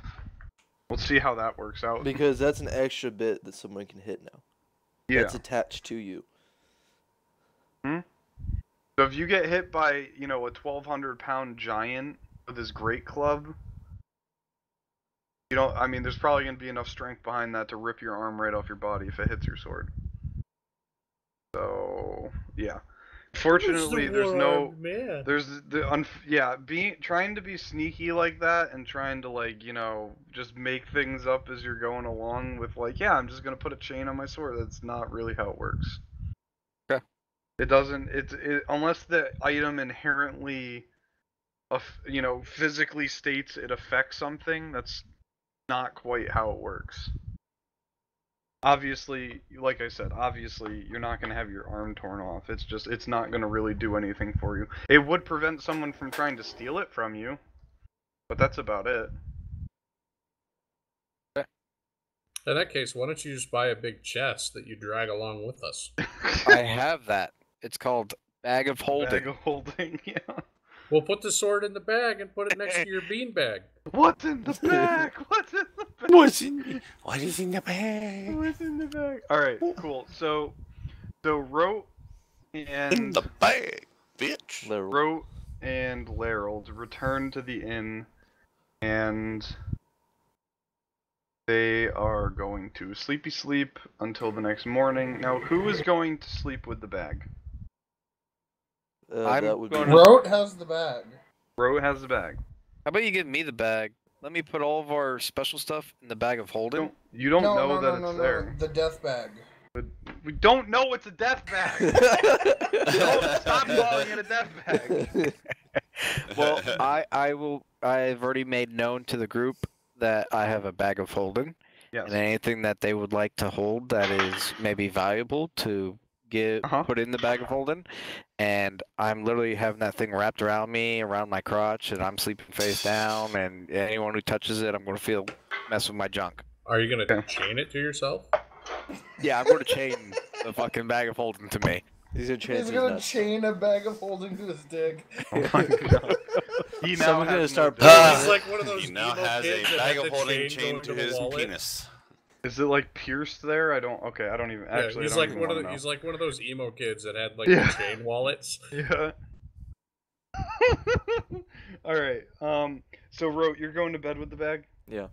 we'll see how that works out. Because that's an extra bit that someone can hit now. Yeah. That's attached to you. So if you get hit by, a 1,200-pound giant with his great club, there's probably going to be enough strength behind that to rip your arm right off your body if it hits your sword. So, yeah. Fortunately, trying to be sneaky like that and trying to, just make things up as you're going along with, I'm just going to put a chain on my sword. That's not really how it works. Okay. It doesn't, unless the item inherently, physically states it affects something, that's not quite how it works. Obviously, like I said, you're not going to have your arm torn off. It's not going to really do anything for you. It would prevent someone from trying to steal it from you, but that's about it. In that case, why don't you just buy a big chest that you drag along with us? I have that. It's called Bag of Holding. Bag of Holding, yeah. We'll put the sword in the bag and put it next to your bean bag. What's in the bag? What's in the bag? What is in the bag? What's in the bag? Alright, cool. So Rote and... In the bag, bitch. Rote and Larold return to the inn, and they are going to sleepy sleep until the next morning. Now, who is going to sleep with the bag? Rote has the bag. Rote has the bag. How about you give me the bag? Let me put all of our special stuff in the Bag of Holding. You don't know that it's there. The death bag. But we don't know it's a death bag. Don't stop calling it a death bag. Well, I've already made known to the group that I have a Bag of Holding. Yes. And anything that they would like to hold that is maybe valuable to put in the Bag of Holding, and I'm literally having that thing wrapped around me, around my crotch, and I'm sleeping face down, and anyone who touches it, I'm going to mess with my junk. Are you going to chain it to yourself? Yeah, I'm going to chain the fucking Bag of Holding to me. He's going to chain a Bag of Holding to his dick. Oh my god. Someone's going to start... He's like one of those he now has a Bag of Holding chained to his penis. Is it like pierced there? I don't even actually. He's I don't like even one of wanna know. he's like one of those emo kids that had like the chain wallets. Yeah. All right. So Rote, you're going to bed with the bag? Yeah.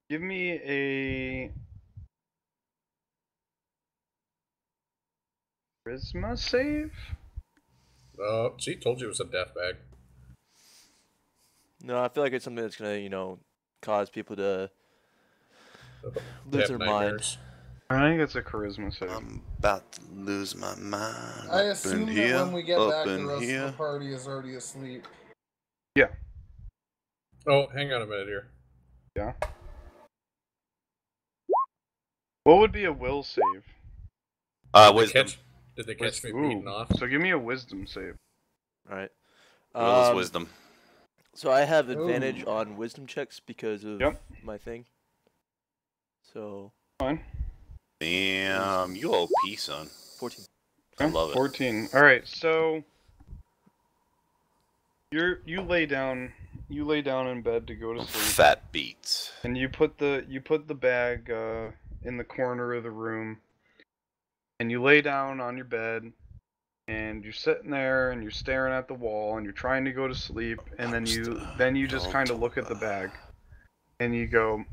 Give me a charisma save. See, told you it was a death bag. No, I feel like it's something that's gonna, cause people to lose their mind. I think it's a charisma save. I'm about to lose my mind. I assume that when we get back, the rest of the party is already asleep. Yeah. Oh, hang on a minute here. Yeah. What would be a will save? Wisdom. Did they catch me beating off? So give me a wisdom save. Alright. Will is wisdom. So I have advantage on wisdom checks because of my thing. So. Fine. Damn, you OP, son. 14. I love it. 14. All right, so you lay down in bed to go to sleep. Fat beats. And you put the bag in the corner of the room, and you lay down on your bed, and you're sitting there and you're staring at the wall and you're trying to go to sleep, and then you just kind of look at the bag, and you go,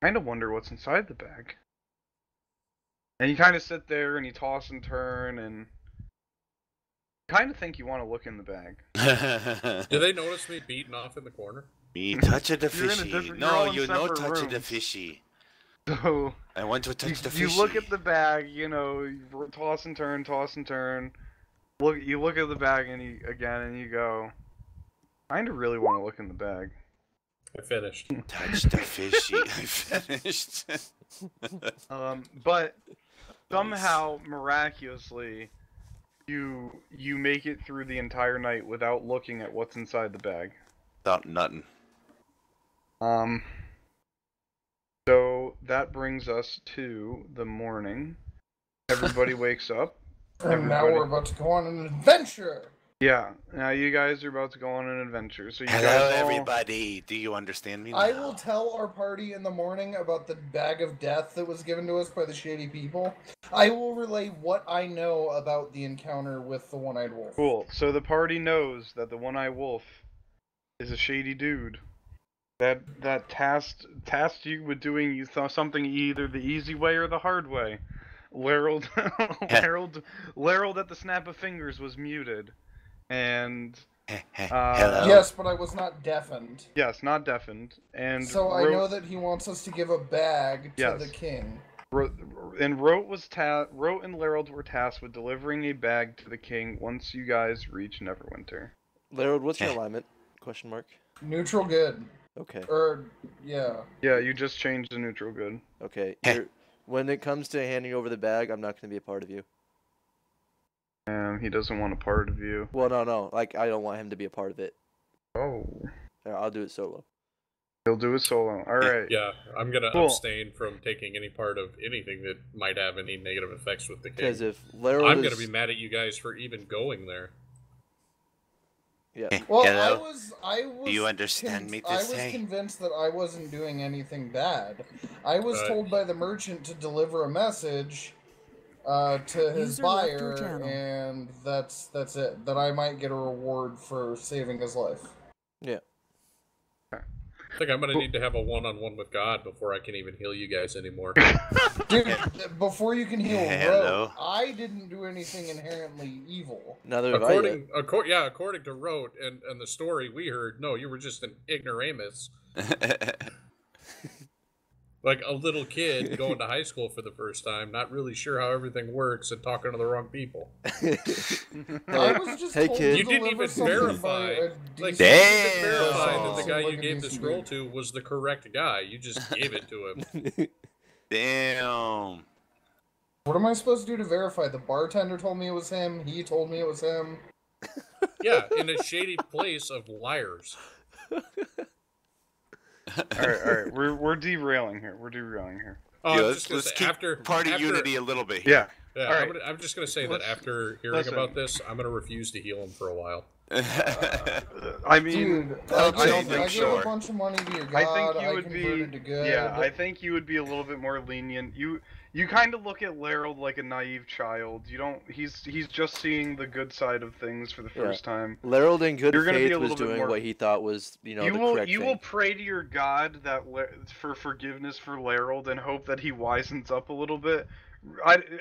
kind of wonder what's inside the bag. And you kind of sit there and you toss and turn and kind of think you want to look in the bag. Do they notice me beating off in the corner? Me touch the fishy. No, you no touch the fishy. So I want to touch the fishy. You look at the bag, you know, you toss and turn. You look at the bag and you go, kind of really want to look in the bag. I finished. Touch the fishy. I finished. But somehow, miraculously, you make it through the entire night without looking at what's inside the bag. Without nothing. So that brings us to the morning. Everybody wakes up. And now we're about to go on an adventure! Yeah, now you guys are about to go on an adventure. So you Hello, guys all... everybody. Do you understand me now? I will tell our party in the morning about the bag of death that was given to us by the shady people. I will relay what I know about the encounter with the one-eyed wolf. Cool. So the party knows that the one-eyed wolf is a shady dude. That tasked you with doing something either the easy way or the hard way. Larold at the snap of fingers was muted. And yes, but I was not deafened. Yes, not deafened. And so I know that he wants us to give a bag to the king. And Rote and Larold were tasked with delivering a bag to the king once you guys reach Neverwinter. Larold, what's your alignment? Question mark. Neutral good. Okay. Yeah. Yeah, you just changed to neutral good. Okay. When it comes to handing over the bag, I'm not going to be a part of you. He doesn't want a part of you. Well, no. Like, I don't want him to be a part of it. Oh. I'll do it solo. He'll do it solo. Alright. Yeah, I'm going to abstain from taking any part of anything that might have any negative effects with the king. Because if Larold I'm going to be mad at you guys for even going there. Yeah. Well, Hello? I was. Do you understand me I was convinced that I wasn't doing anything bad. I was told by the merchant to deliver a message to his buyer, and that's it. That I might get a reward for saving his life. Yeah. I think I'm going to need to have a one-on-one with God before I can even heal you guys anymore. Dude, before you can heal Rote, I didn't do anything inherently evil. According to Rote and the story we heard, no, you were just an ignoramus. Like a little kid going to high school for the first time, not really sure how everything works and talking to the wrong people. I was just told you didn't even verify. Like, you didn't even verify that the guy you gave the scroll to was the correct guy. You just gave it to him. Damn. What am I supposed to do to verify? The bartender told me it was him. He told me it was him. Yeah, in a shady place of liars. All right. We're derailing here. Let's keep party unity a little bit here. Yeah. All right. I'm just gonna say that after hearing about this, I'm gonna refuse to heal him for a while. I mean, dude, I gave a bunch of money to your god. I think you would converted to good. Yeah, I think you would be a little bit more lenient. You kind of look at Larold like a naive child. You don't. He's just seeing the good side of things for the first time. Larold in good faith was doing what he thought was, the correct thing. You will pray to your god for forgiveness for Larold and hope that he wisens up a little bit.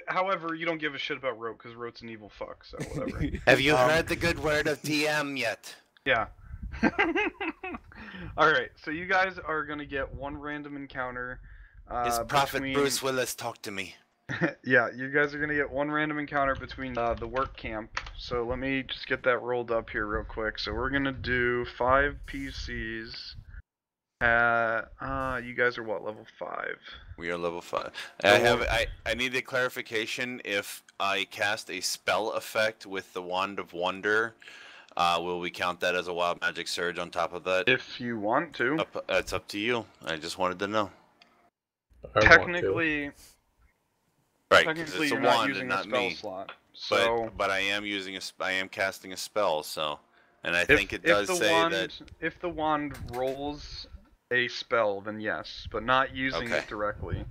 However, you don't give a shit about Rote because Rote's an evil fuck. So whatever. Have you heard the good word of TM yet? Yeah. All right. So you guys are gonna get one random encounter. His prophet Bruce Willis, talk to me. Yeah, you guys are gonna get one random encounter between the work camp. So let me just get that rolled up here real quick. So we're gonna do 5 PCs. You guys are what, level 5? We are level 5. I need a clarification. If I cast a spell effect with the Wand of Wonder, Will we count that as a wild magic surge on top of that? If you want to. It's up to you. I just wanted to know. Technically, right, technically it's you're a not wand using and a not spell me. slot. So, but I am casting a spell. So, and I think it does say that if the wand rolls a spell, then yes, but not using it directly.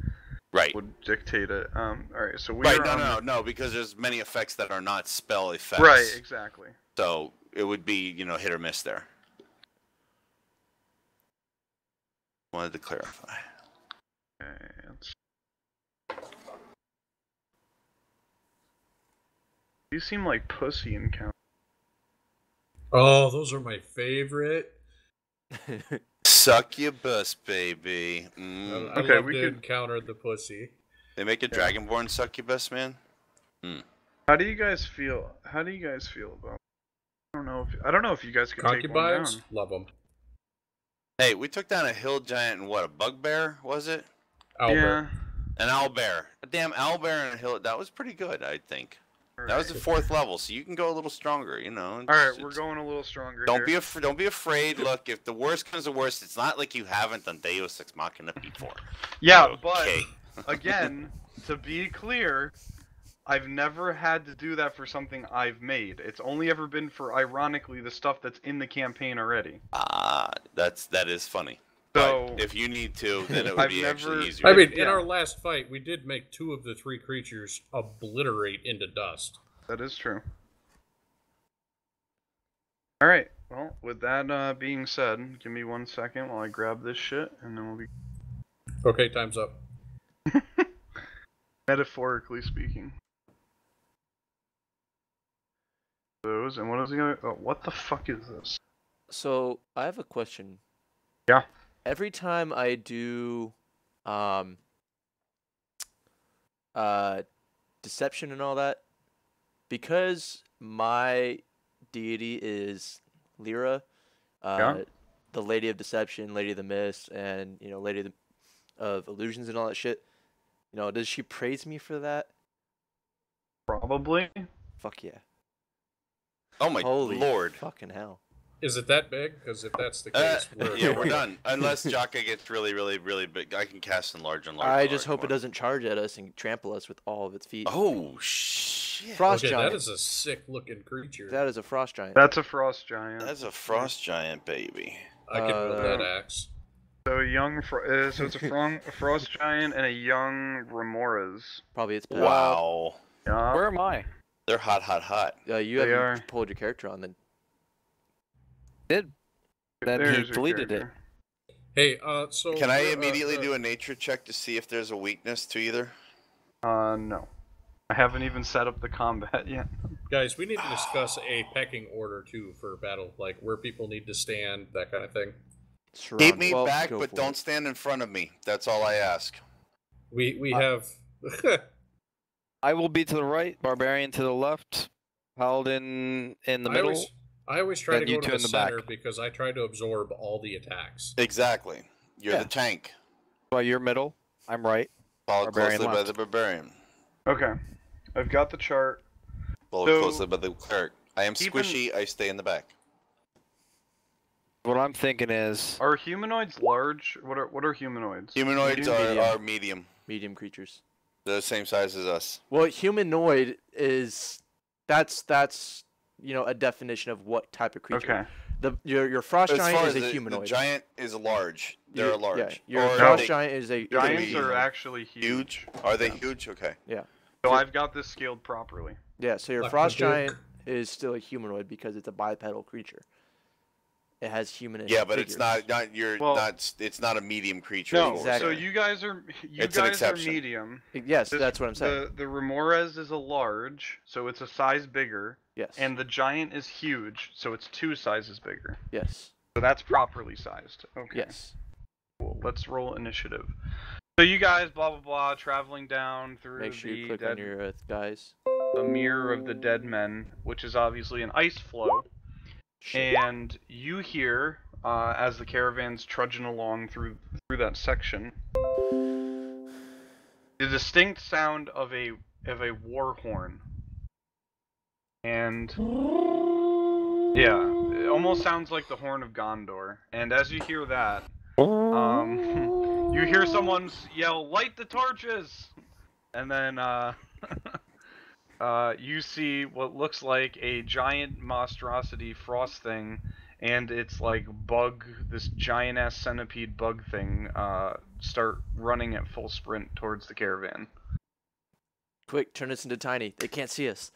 Right. Would dictate it. All right. So we are no, because there's many effects that are not spell effects. Right. Exactly. So it would be hit or miss there. Wanted to clarify. Okay. You seem like pussy encounter. Oh, those are my favorite. Succubus, baby. I love to encounter the pussy. They make a dragonborn succubus, man. How do you guys feel? How do you guys feel about? I don't know if you guys could take one down. Love them. Hey, we took down a hill giant and what? A bugbear was it? Owlbear. Yeah. An owlbear. A damn owlbear and a hill. That was pretty good, I think. That was the 4th level, so you can go a little stronger, All right, we're going a little stronger. Don't be afraid. Look, if the worst comes to worst, it's not like you haven't done Deus Ex Machina before. Yeah, but again, to be clear, I've never had to do that for something I've made. It's only ever been for, ironically, the stuff that's in the campaign already. That is funny. So but if you need to, then it would be actually easier. I mean, in our last fight, we did make 2 of the 3 creatures obliterate into dust. That is true. Alright, well, with that being said, give me 1 second while I grab this shit, and then we'll be... Okay, time's up. Metaphorically speaking. Those, and what is the other... Oh, what the fuck is this? So, I have a question. Yeah. Every time I do deception and all that, because my deity is Lyra, the Lady of Deception, Lady of the Mist, and Lady of Illusions and all that shit, does she praise me for that? Probably. Fuck yeah. Oh my lord. Fucking hell. Is it that big? Because if that's the case, we're done. Unless Jaka gets really, really, really big, I can cast enlarge and large. I just hope it doesn't charge at us and trample us with all of its feet. Oh shit! Frost giant. That is a sick-looking creature. That is a frost giant. That's a frost giant. That's a frost giant, baby. I can build that axe. So so it's a frost giant and a young Remoras. Probably its pet. Wow. Yeah. Where am I? They're hot. You haven't pulled your character on then. Then he deleted it. Hey, so can I immediately do a nature check to see if there's a weakness to either? No. I haven't even set up the combat yet. Guys, we need to discuss a pecking order too for battle, like where people need to stand, that kind of thing. Keep me back, but don't stand in front of me. That's all I ask. We have. I will be to the right, Barbarian to the left, Paladin in the middle. I always try to go to the center back. because I try to absorb all the attacks. Exactly. You're the tank. Well, you're middle. I'm right. Followed closely by the barbarian. Okay. I've got the chart. Followed closely by the cleric. I am squishy. I stay in the back. What I'm thinking is... Are humanoids large? What are humanoids? Humanoids are medium. Medium creatures. They're the same size as us. Well, humanoid is... That's a definition of what type of creature. Okay. Your frost giant is a humanoid. The giant is large. They're large. Yeah, your frost giant is a... Giants are actually huge. Are they huge? Okay. Yeah. So I've got this scaled properly. Yeah, so your frost giant is still a humanoid because it's a bipedal creature. It has human. Yeah, but it's not it's not a medium creature. No, exactly. So you guys are medium. Yes, that's what I'm saying. The Remoras is a large, so it's a size bigger. Yes. And the giant is huge, so it's 2 sizes bigger. Yes. So that's properly sized. Okay. Yes. Cool. Let's roll initiative. So you guys, blah blah blah, traveling down through Make sure you click on your guys. The mirror of the dead men, which is obviously an ice flow. And you hear, as the caravan's trudging along through that section, the distinct sound of a war horn. And Yeah, it almost sounds like the Horn of Gondor. And as you hear that, you hear someone yell, "Light the torches!" And then, you see what looks like a giant monstrosity frost thing, and it's like this giant-ass centipede bug thing, start running at full sprint towards the caravan. Quick, turn this into tiny. They can't see us.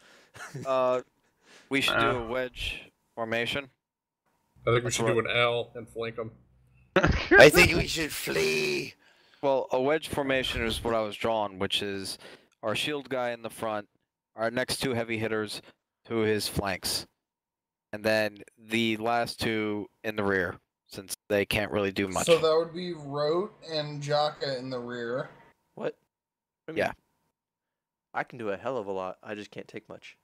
We should do a wedge formation. I think we should do an L and flank them. I think we should flee. Well, a wedge formation is what I was drawing, which is our shield guy in the front, our next two heavy hitters to his flanks, and then the last two in the rear, since they can't really do much. So that would be Rote and Jaka in the rear. What? Yeah. I can do a hell of a lot. I just can't take much.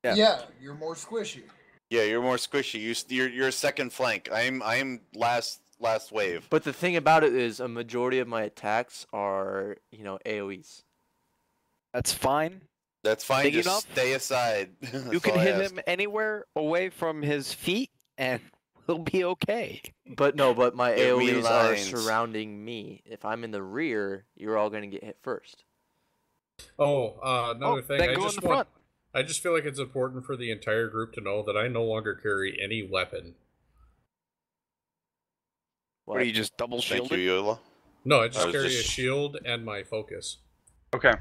Yeah, you're more squishy. Yeah, you're more squishy. You're second flank. I'm last wave. But the thing about it is, a majority of my attacks are, AOEs. That's fine. That's fine. Big Just enough? stay aside. You can hit him anywhere away from his feet, and he'll be okay. But my It AOEs are realigns. surrounding me. If I'm in the rear, you're all going to get hit first. Another thing. Then go in the front. I just feel like it's important for the entire group to know that I no longer carry any weapon. What are you, just double Thank shielded? you, Yola. No, I just was carry a just- shield and my focus. Okay.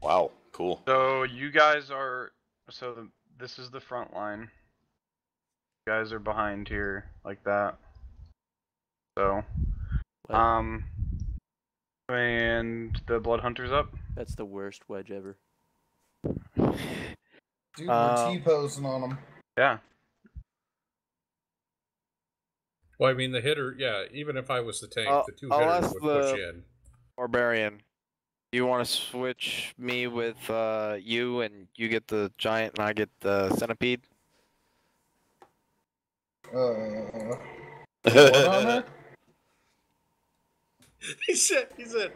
Wow, cool. So you guys are this is the front line. You guys are behind here like that. So What? and the blood hunter's up. That's the worst wedge ever. Dude, we're T-posing on them. Yeah. Well, I mean, the hitter, yeah, even if I was the tank, the two I'll hitters ask would push the- in. Barbarian, do you want to switch me with you, and you get the giant and I get the centipede? What armor? He said,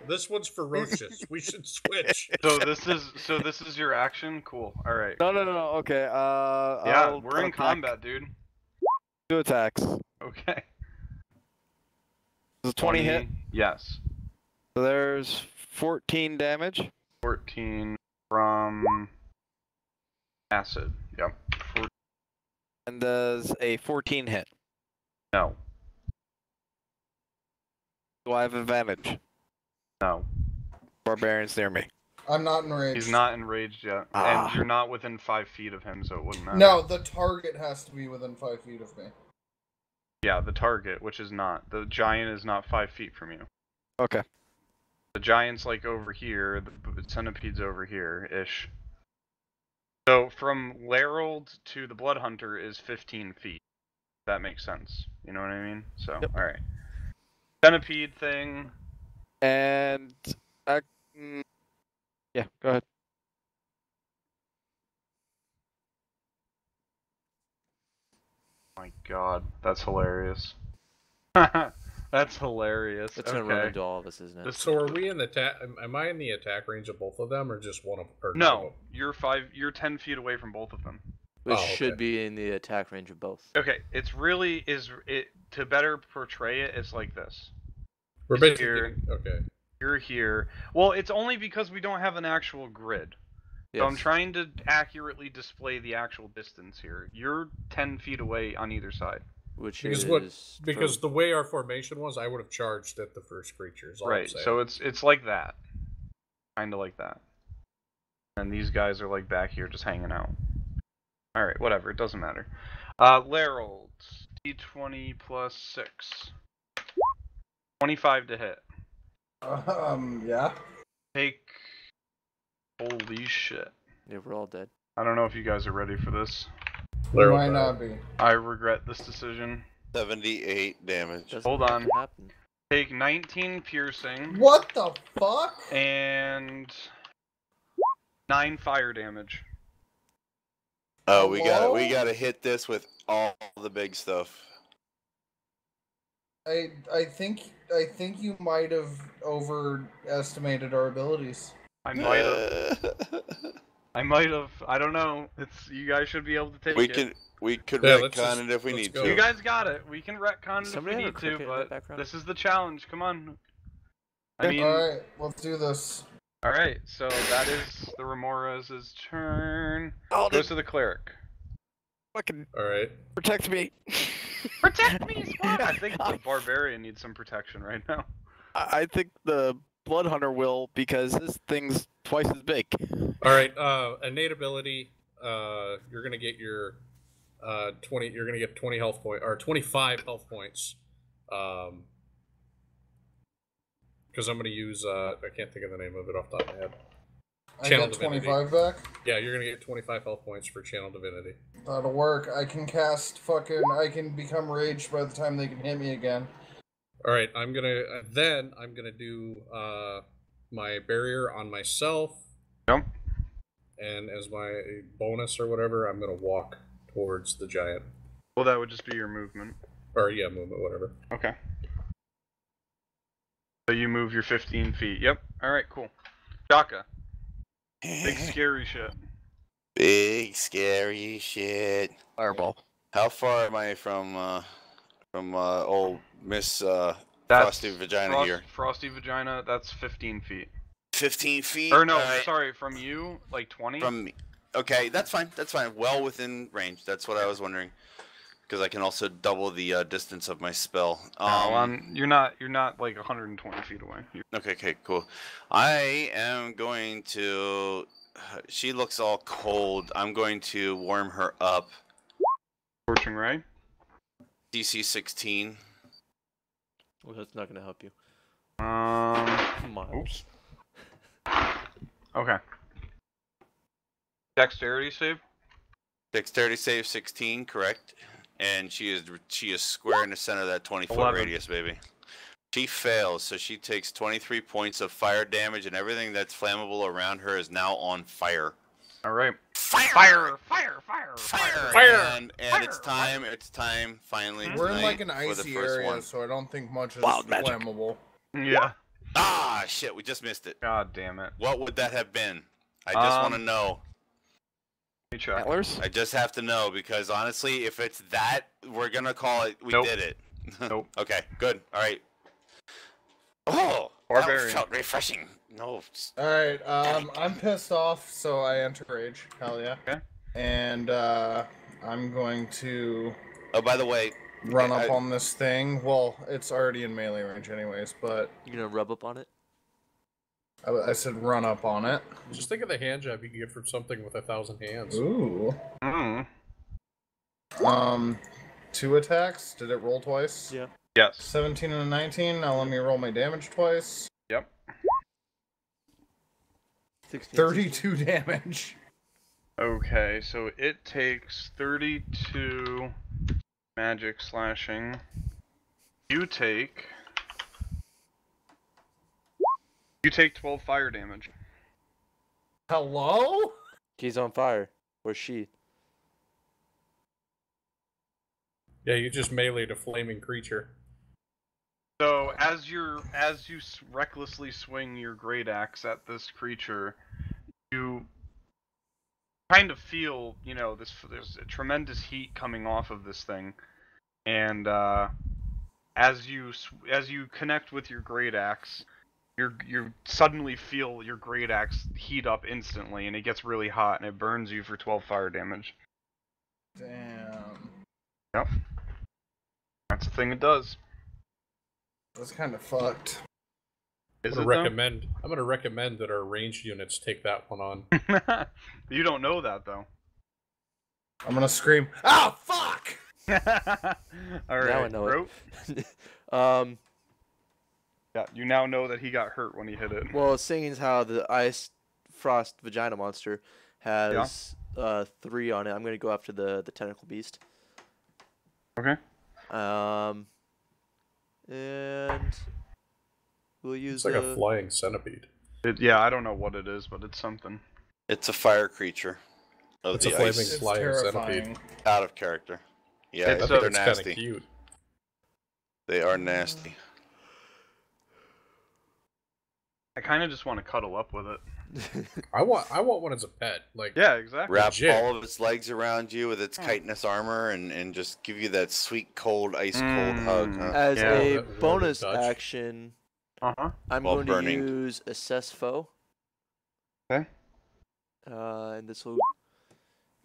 this one's ferocious. We should switch. So this is your action? Cool. Alright. No. Okay. Yeah, we're in attack. combat, dude. 2 attacks. Okay. Does a 20 hit? Yes. So there's 14 damage. 14 from acid. Yep. And does a 14 hit? No. Do I have advantage? No. Barbarian's near me. I'm not enraged. He's not enraged yet. And you're not within 5 feet of him, so it wouldn't matter. No, the target has to be within 5 feet of me. Yeah, the target, which is not. The giant is not 5 feet from you. Okay. The giant's like over here, the centipede's over here-ish. So from Larold to the Blood Hunter is 15 feet. That makes sense. You know what I mean? So, Yep. alright. Centipede thing. And yeah, go ahead. My god, that's hilarious. That's hilarious. It's gonna run into all of us, isn't it? So are we in the attack? Am I in the attack range of both of them, or just one of? Or No, you're 10 feet away from both of them. Which okay. should be in the attack range of both. Okay, it's really to better portray it. It's like this. We're He's basically here. okay. You're here. Well, it's only because we don't have an actual grid. Yes. So I'm trying to accurately display the actual distance here. You're 10 feet away on either side. Which Because is the way our formation was, I would have charged at the first creature. Is all I'm Right. saying. So it's like that. Kind of like that. And these guys are like back here just hanging out. All right, whatever. It doesn't matter. Larold, D20 plus 6. 25 to hit. Yeah. Take. Holy shit. Yeah, we're all dead. I don't know if you guys are ready for this. Larold Might died. not be. I regret this decision. 78 damage. Doesn't Hold have on. to happen. Take 19 piercing What the fuck? and 9 fire damage. Oh, we Hello? gotta hit this with all the big stuff. I think you might have overestimated our abilities. I might have. I don't know. You guys should be able to take we it. can We could retcon it if we need to. You guys got it. We can retcon it if we Somebody have a need to, cricket in the but background? this is the challenge. Come on. I mean, Alright, let's do this. alright, so that is the Remora's turn. Oh, Goes to the cleric. Fucking Alright. protect me. Protect me, squad! I think the barbarian needs some protection right now. I think the blood hunter will, because this thing's twice as big. Alright, innate ability, you're gonna get your 20, you're gonna get 20 health point, or 25 health points. Because I'm gonna use, I can't think of the name of it off the top of my head. I Channel get Divinity. 25 back? Yeah, you're gonna get 25 health points for Channel Divinity. That'll work. I can cast fucking... I can become raged by the time they can hit me again. Alright, I'm gonna, then I'm gonna do, my barrier on myself. Yep. And as my bonus or whatever, I'm gonna walk towards the giant. Well, that would just be your movement. Or, yeah, movement, whatever. Okay. So you move your 15 feet. Yep. Alright, cool. Jaka. Big scary shit. Big scary shit. Fireball. How far am I from old Miss Frosty Vagina here? Frosty Vagina, that's 15 feet. 15 feet? Or no, sorry, from you, like 20? From me. Okay, that's fine. That's fine. Well within range. That's what I was wondering. Because I can also double the distance of my spell. You're not like 120 feet away. Okay, cool. I am going to... She looks all cold. I'm going to warm her up. Scorching Ray? DC 16. Well, that's not gonna help you. Oops. Okay. Dexterity save? Dexterity save 16, correct. And she is square in the center of that 20-foot 11. radius, baby. She fails, so she takes 23 points of fire damage, and everything that's flammable around her is now on fire. All right. Fire! Fire! And it's time, finally. We're in like an tonight for the icy first area, one. so I don't think much is Wild magic. flammable. Yeah. Ah, shit, we just missed it. God damn it. What would that have been? I just want to know. Let me check. Antlers? I just have to know, because honestly, if it's that, we're gonna call it, we Nope. did it. Nope. Okay, good, alright. Oh, Barbarian. that felt refreshing. No. Alright, I'm pissed off, so I enter rage. Hell yeah. Okay. And, I'm going to Oh, by the way, run up on this thing. Well, it's already in melee range anyways, but You gonna rub up on it? I said run up on it. Just think of the hand job you can get from something with 1,000 hands. Ooh. Mm. 2 attacks. Did it roll twice? Yeah. Yes. 17 and a 19. Now let me roll my damage twice. Yep. 16. 32 damage. Okay, so it takes 32 magic slashing. You take 12 fire damage. Hello? He's on fire. Or she. Yeah, you just meleeed a flaming creature. So as you recklessly swing your great axe at this creature, you kind of feel, there's a tremendous heat coming off of this thing, and as you connect with your great axe, you suddenly feel your great axe heat up instantly, and it gets really hot, and it burns you for 12 fire damage. Damn. Yep. That's the thing it does. That's kind of fucked. Is I'm it gonna recommend that our ranged units take that one on. though? You don't know that though. I'm gonna scream, "Oh fuck!" All right. Now I know Rope. it. Yeah, you now know that he got hurt when he hit it. Well, seeing as how the ice frost vagina monster has 3 on it, I'm gonna go after the tentacle beast. Okay. And we'll use It's like a flying centipede. Yeah, I don't know what it is, but it's something. it's a fire creature. Of It's the a flaming ice. It's flying terrifying. centipede. Out of character. Yeah, It's they're so- It's kind of nasty. cute. They are nasty. I kind of just want to cuddle up with it. I want one as a pet. Like yeah, exactly. Wrap legit. all of its legs around you with its chitinous armor and just give you that sweet, cold, ice cold hug. Huh? As Yeah. a Warm bonus touch. action, I'm While going burning. to use Assess Foe. Okay. And this will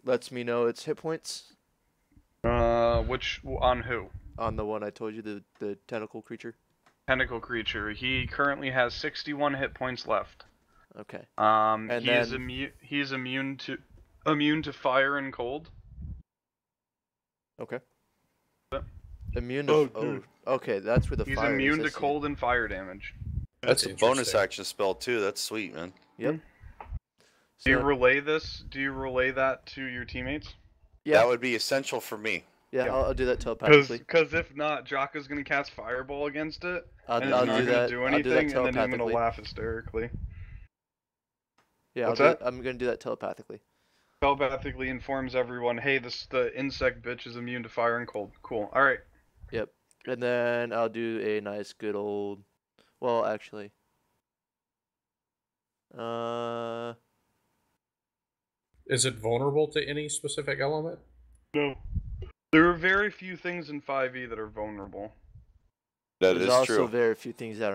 lets me know its hit points. Which on who? On the one I told you, the tentacle creature. Tentacle creature. He currently has 61 hit points left. Okay. And then he's immune to fire and cold. Okay. Yep. Immune to okay, that's where the He's fire immune is. to cold and fire damage. That's a bonus interesting. action spell too. That's sweet, man. Yep. Do you So- relay this? Do you relay that to your teammates? Yeah. That would be essential for me. Yeah, I'll do that telepathically. Because if not, Jaka's gonna cast Fireball against it, I'll and do it's not gonna that. do I'll do that anything, and then I'm gonna telepathically. laugh hysterically. Yeah, What's that? I'm gonna do that telepathically. Telepathically informs everyone, hey, the insect bitch is immune to fire and cold. Cool. All right. Yep. And then I'll do a nice good old. Well, actually. Is it vulnerable to any specific element? No. There are very few things in 5e that are vulnerable. That There's is also true. very few things that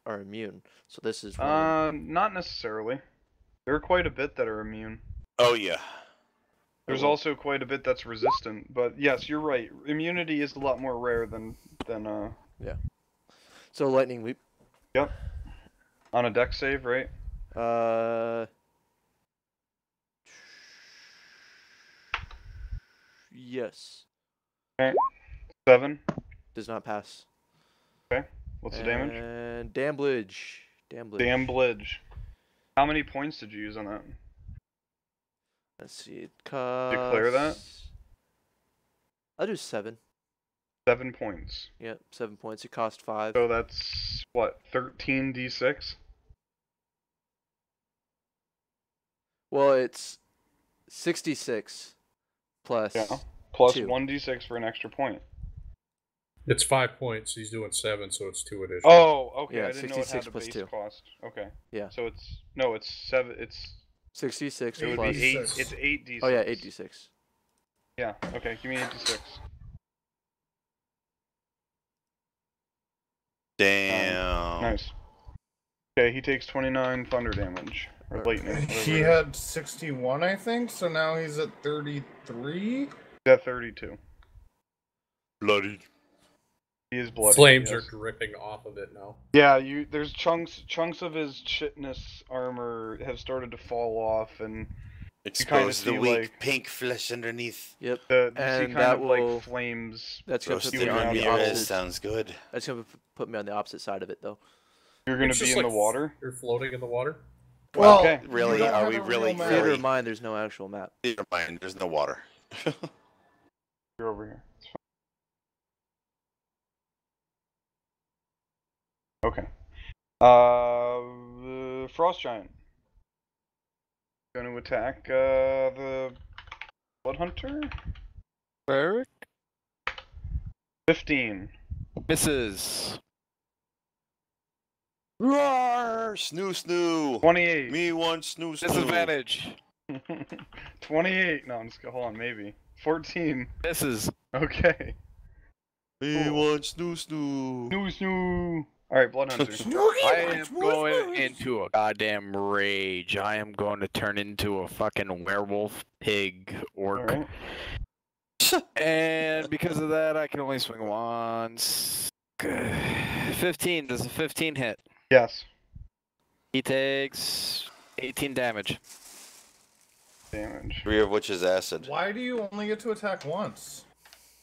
are immune. So this is one of them. Not necessarily. There are quite a bit that are immune. Oh yeah. There's also quite a bit that's resistant, but yes, you're right. Immunity is a lot more rare than Yeah. So lightning leap. Yep. On a dex save, right? Yes. Okay. 7. Does not pass. Okay. What's the damage? And damblage. Damblage. How many points did you use on that? Let's see. It costs. Declare that? I'll do 7. 7 points. Yep, 7 points. It cost 5. So that's what, 13d6? Well, it's 66 plus. Yeah. Plus 2. 1d6 for an extra point. It's 5 points. He's doing 7, so it's 2 additional. Oh, okay. Yeah, I didn't know it 66 had a plus base 2. cost. Okay. Yeah. So it's 7. It's 66 it would plus. be 8. It's 8d6. Oh yeah, 8d6. Yeah. Okay. Give me 8d6. Damn. Nice. Okay, he takes 29 thunder damage. Or lightning. He had 61, I think, so now he's at 33? He's at 32. Bloody. He is bloody. Flames yes. are dripping off of it now. Yeah, there's chunks of his chitinous armor have started to fall off, and Expose the see, weak like, pink flesh underneath. Yep. you And see kind that of will. like flames. That's gonna put Roasted me on the Ramirez opposite. sounds good. That's gonna put me on the opposite side of it, though. You're gonna It's be just in like the water. You're floating in the water. Well, Okay. Really? you don't Are have we a really? real map. Theater Really? of mind. There's no actual map. Never mind. There's no water. You're over here. It's fine. Okay. The frost giant. Going to attack the blood hunter. Eric? 15. Misses. Roar! Snoo snoo. 28. Me one snoo snoo. Disadvantage. 28. No, I'm just hold on. Maybe 14. Misses. Okay. Me one snoo snoo. Snoo snoo. All right, blood hunter. I am going into a goddamn rage. I am going to turn into a fucking werewolf, pig, All orc. right. And because of that, I can only swing once. 15. Does a 15 hit? Yes. He takes 18 damage. Damage. 3 of which is acid. Why do you only get to attack once?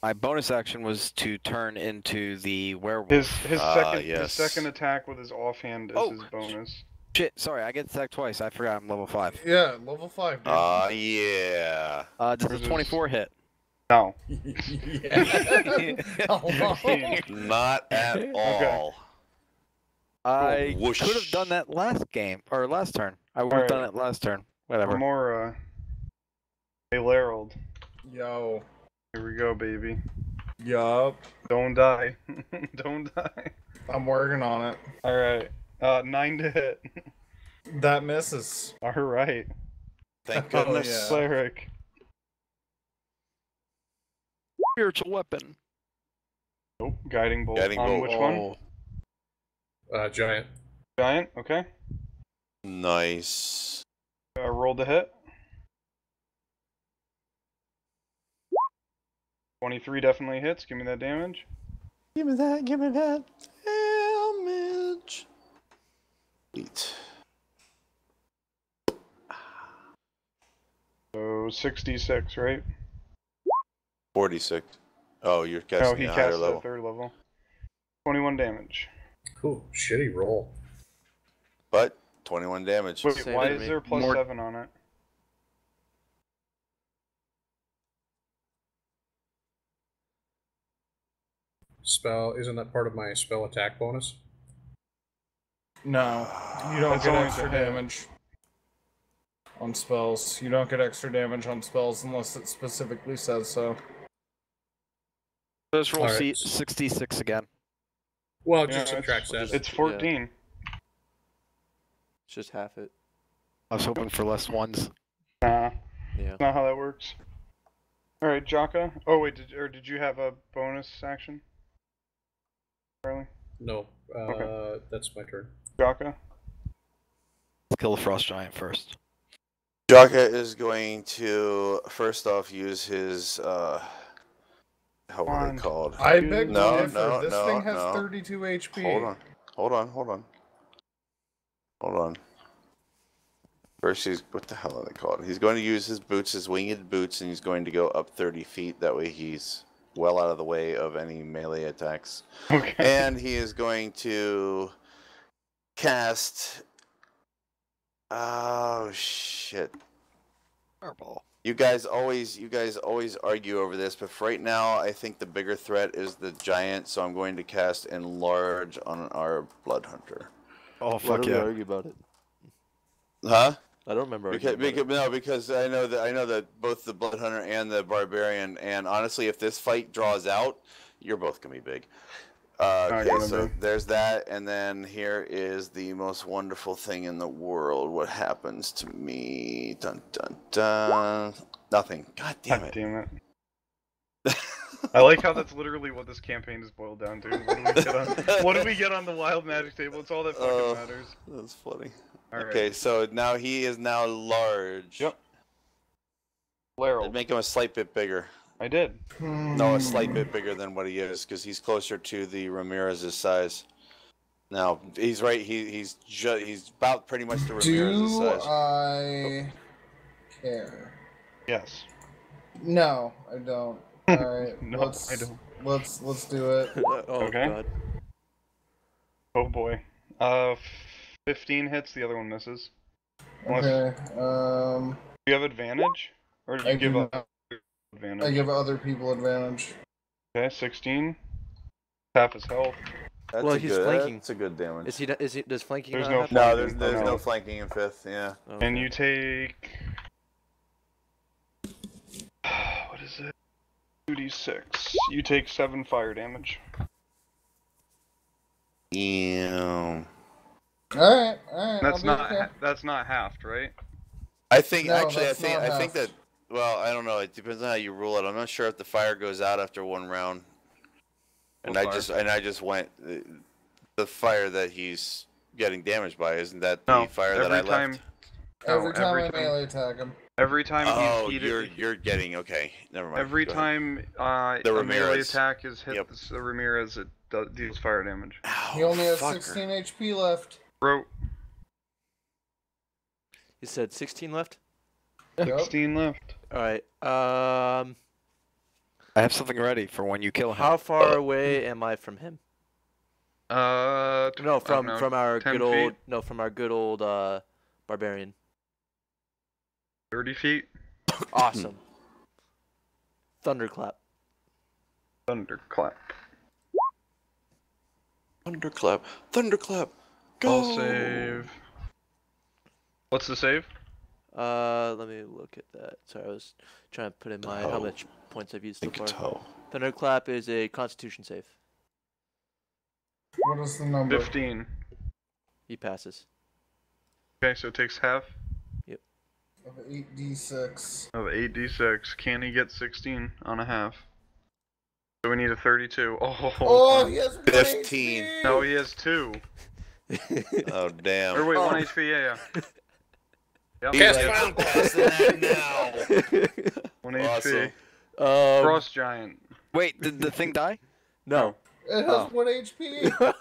My bonus action was to turn into the werewolf. His yes. second attack with his offhand is Oh. his bonus. Shit, sorry, I get to attack twice. I forgot I'm level 5. Yeah, level 5, dude. Yeah. Does a 24 hit? No. Yeah. Oh, Not at all. I Whoosh. could have done that last game, or last turn. I would have done it last turn. Whatever. One more, hey, Larold. Yo. Here we go, baby. Yup. Don't die. Don't die. I'm working on it. Alright. 9 to hit. That misses. All right. Thank goodness. yeah. Cleric. Spiritual weapon. Oh, guiding bolt. Guiding bolt. Which one? Giant. Giant. Okay. Nice. Roll to hit. 23 definitely hits. Give me that damage. Give me that. Give me that damage. Sweet. So 66, right? 46. Oh, you're casting No, he a higher cast level. at 3rd level. 21 damage. Ooh, shitty roll. But 21 damage. Wait, Same why to is me. there plus More- 7 on it? Spell, isn't that part of my spell attack bonus? No, you don't That's get only extra to hit. damage on spells. You don't get extra damage on spells unless it specifically says so. Let's roll Alright. 66 again. Well, Yeah, just subtract 7. It's 14. It's just half it. I was hoping for less ones. Nah, Yeah. not how that works. All right, Jaka. Oh wait, did you have a bonus action? Charlie? No, Okay. that's my turn. Jaka. Let's kill the frost giant first. Jaka is going to first off use his how are they Wand. called? I beg No, to differ. no, This no, thing has no. 32 HP. Hold on. First, what the hell are they called? He's going to use his boots, his winged boots, and he's going to go up 30 feet. That way he's well out of the way of any melee attacks. Okay. And he is going to cast... Oh, shit. Fireball. You guys always argue over this, but for right now, I think the bigger threat is the giant, so I'm going to cast Enlarge on our Blood Hunter. Oh, Why fuck do we yeah. argue about it? Huh? I don't remember. Because I know that both the Blood Hunter and the Barbarian, and honestly, if this fight draws out, you're both gonna be big. Okay, so there's that, and then here is the most wonderful thing in the world. What happens to me? Dun dun dun. Nothing. God damn it. Damn it. I like how that's literally what this campaign is boiled down to. What do we get on the wild magic table? It's all that fucking matters. That's funny. All right. Okay, so now he is now large. Yep. Laryl. I'd make him a slight bit bigger. I did. No, a slight bit bigger than what he is, because he's closer to the Ramirez's size. Now he's right. He's about pretty much the Ramirez's Do size. I care? Yes. No, I don't. All right. No, let's, I don't. Let's do it. Oh Okay. god. Oh boy. 15 hits. The other one misses. Unless, Okay. Do you have advantage, or do you give up advantage? I give other people advantage. Okay, 16. Half his health. That's Well, a he's good, flanking. That's a good damage. Is he does flanking There's not no have? No, flanking. there's No. no flanking in 5th. Yeah. Okay. And you take... What is it? 2d6. You take 7 fire damage. Damn. All right. That's not halved, right? I think No, actually, that's not I think half. that. Well, I don't know. It depends on how you rule it. I'm not sure if the fire goes out after one round. And What I just went the fire that he's getting damaged by. Isn't that No, the fire that I left? Every time every I time- meally attack him. Every time Oh, he's heated... you're getting okay. Never mind. Every Go ahead. time a melee Ramirez. attack is hit Yep. the Ramirez, it deals fire damage. He only has fucker. 16 HP left. Bro, You said 16 left. 16 left. All right. I have something ready for when you kill him. How far away am I from him? No, I don't from know, our 10 good old feet? from our good old barbarian. 30 feet. Awesome. Thunderclap. Thunderclap. Thunderclap. Go. I'll save. What's the save? Let me look at that. Sorry, I was trying to put in my how much points I've used so Think a far. toe. Thunderclap is a Constitution save. What is the number? 15. He passes. Okay, so it takes half. Yep. Of 8d6. Of 8d6. Can he get 16 on a half? So we need a 32. Oh, he has 1 15. HP. No, he has 2. Oh, damn. Or wait, 1 HP, yeah. Yep. He's like, passing that now. 1 Awesome. HP. Frost Giant. Wait, did the thing die? No. It has 1 HP.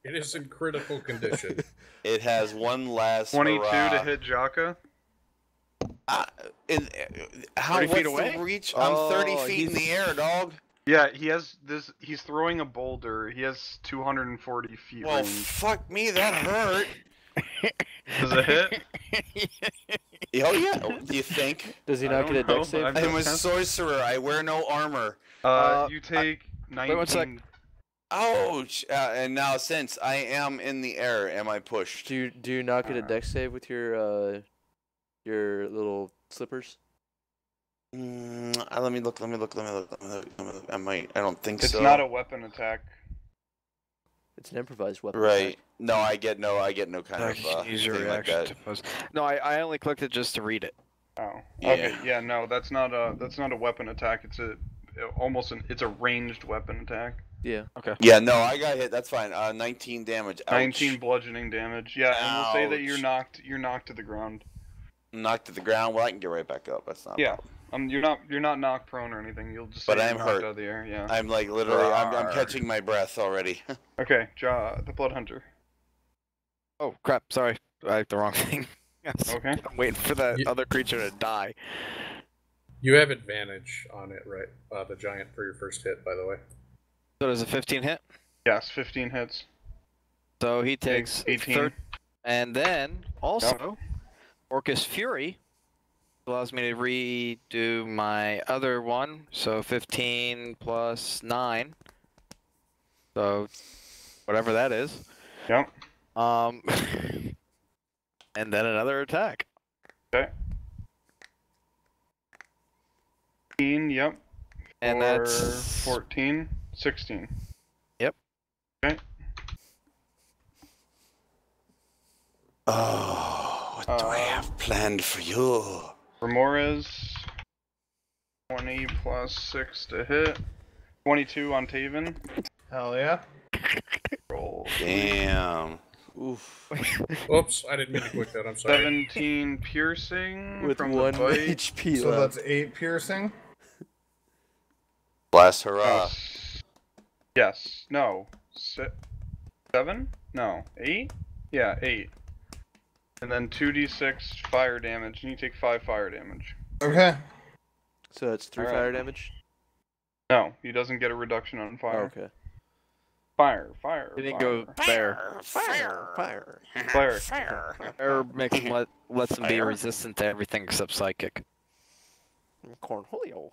It is in critical condition. It has one last 22 hurrah. to hit Jaka. How 30 what's feet away? the reach? Oh, I'm 30 feet in the air, dog. Yeah, he has this. He's throwing a boulder. He has 240 feet Well, range. fuck me, that hurt. Does it hit? Oh yeah, do you think? Does he I not don't get a know. dex save? I've- I'm a sorcerer. I wear no armor. You take 19. Wait 1 sec. Ouch! And now, since I am in the air, am I pushed? Do you not get a dex save with your little slippers? Let me look. I might. I don't think It's so. not a weapon attack. It's an improvised weapon. Right. attack. No, I get no kind of Use your thing like reaction that. to post. No, I only clicked it just to read it. Oh. Yeah. Okay. Yeah. No, that's not a weapon attack. It's a ranged weapon attack. Yeah. Okay. Yeah, no, I got hit. That's fine. 19 damage. Ouch. 19 bludgeoning damage. Yeah, and we'll say that Ouch. you're knocked to the ground. Knocked to the ground. Well, I can get right back up. That's not. Yeah. You're not knocked prone or anything. You'll just. But say I'm you're knocked hurt. out of the air. Yeah. I'm like literally. I'm Rawr. catching my breath already. Okay. The Blood Hunter. Oh crap! Sorry, I had the wrong thing. Yes. Okay. I'm waiting for that other creature to die. You have advantage on it, right? The giant for your first hit, by the way. So does a 15 hit? Yes, 15 hits. So he takes 18. And then also, Orcus Fury allows me to redo my other one. So 15 plus 9. So whatever that is. Yep. And then another attack. Okay. 15. Yep. And For that's 14. 16. Yep. Okay. Oh, what do I have planned for you? Remores. 20 plus 6 to hit. 22 on Taven. Hell yeah. Roll. Damn. Oof. Oops, I didn't mean to click that. I'm sorry. 17 piercing With from 1 the bite. HP So left. that's 8 piercing. Blast hurrah. Yes. No. 7? No. 8? Yeah, 8. And then 2d6 fire damage, and you take 5 fire damage. Okay. So that's 3 Alright. fire damage? No, he doesn't get a reduction on Oh, fire. okay. Fire. he didn't go there. Fire. Or makes him lets him be resistant to everything except psychic. Cornholio.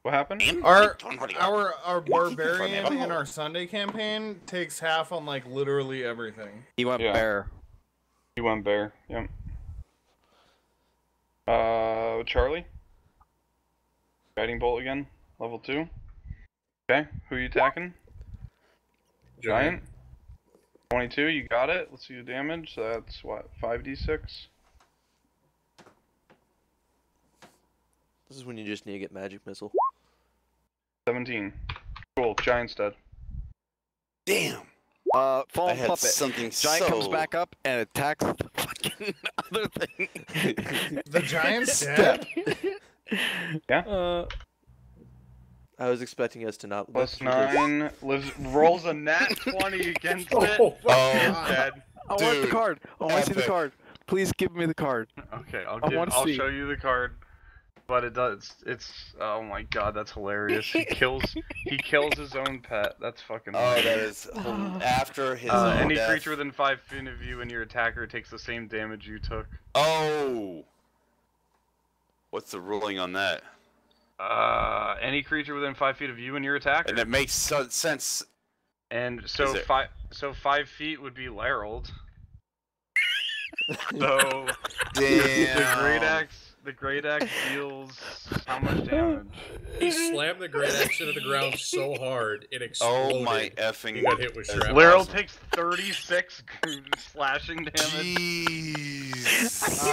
What happened? Our barbarian in our Sunday campaign takes half on like literally everything. He went Yeah. bear. He went bear. Yep. Charlie. Guiding bolt again. Level 2. Okay. Who you attacking? Giant. 22. You got it. Let's see the damage. So that's what? 5d6. This is when you just need to get magic missile. 17. Cool. Giant's dead. Damn. I Fallen had puppet. something Giant so... comes back up and attacks the fucking other thing. The giant's dead. Yeah. I was expecting us to not Plus live through 9. Rolls a nat 20 against it. Oh, Oh, Dead. I want the card. I want to see the epic. card. Please give me the card. Okay, I wanna I'll see. show you the card. But it does. It's. Oh my god, that's hilarious. He kills his own pet. That's fucking. Oh, that hilarious. is after his own Any death. creature within 5 feet of you and your attacker takes the same damage you took. Oh. What's the ruling on that? Any creature within 5 feet of you and your attacker. And it makes sense. And so Is it- 5 feet would be Larold. So Damn. The great axe deals how much damage? He slammed the great axe into the ground so hard it exploded. Oh my effing! He got hit with shrapnel. Laryl takes 36 slashing damage. Jeez.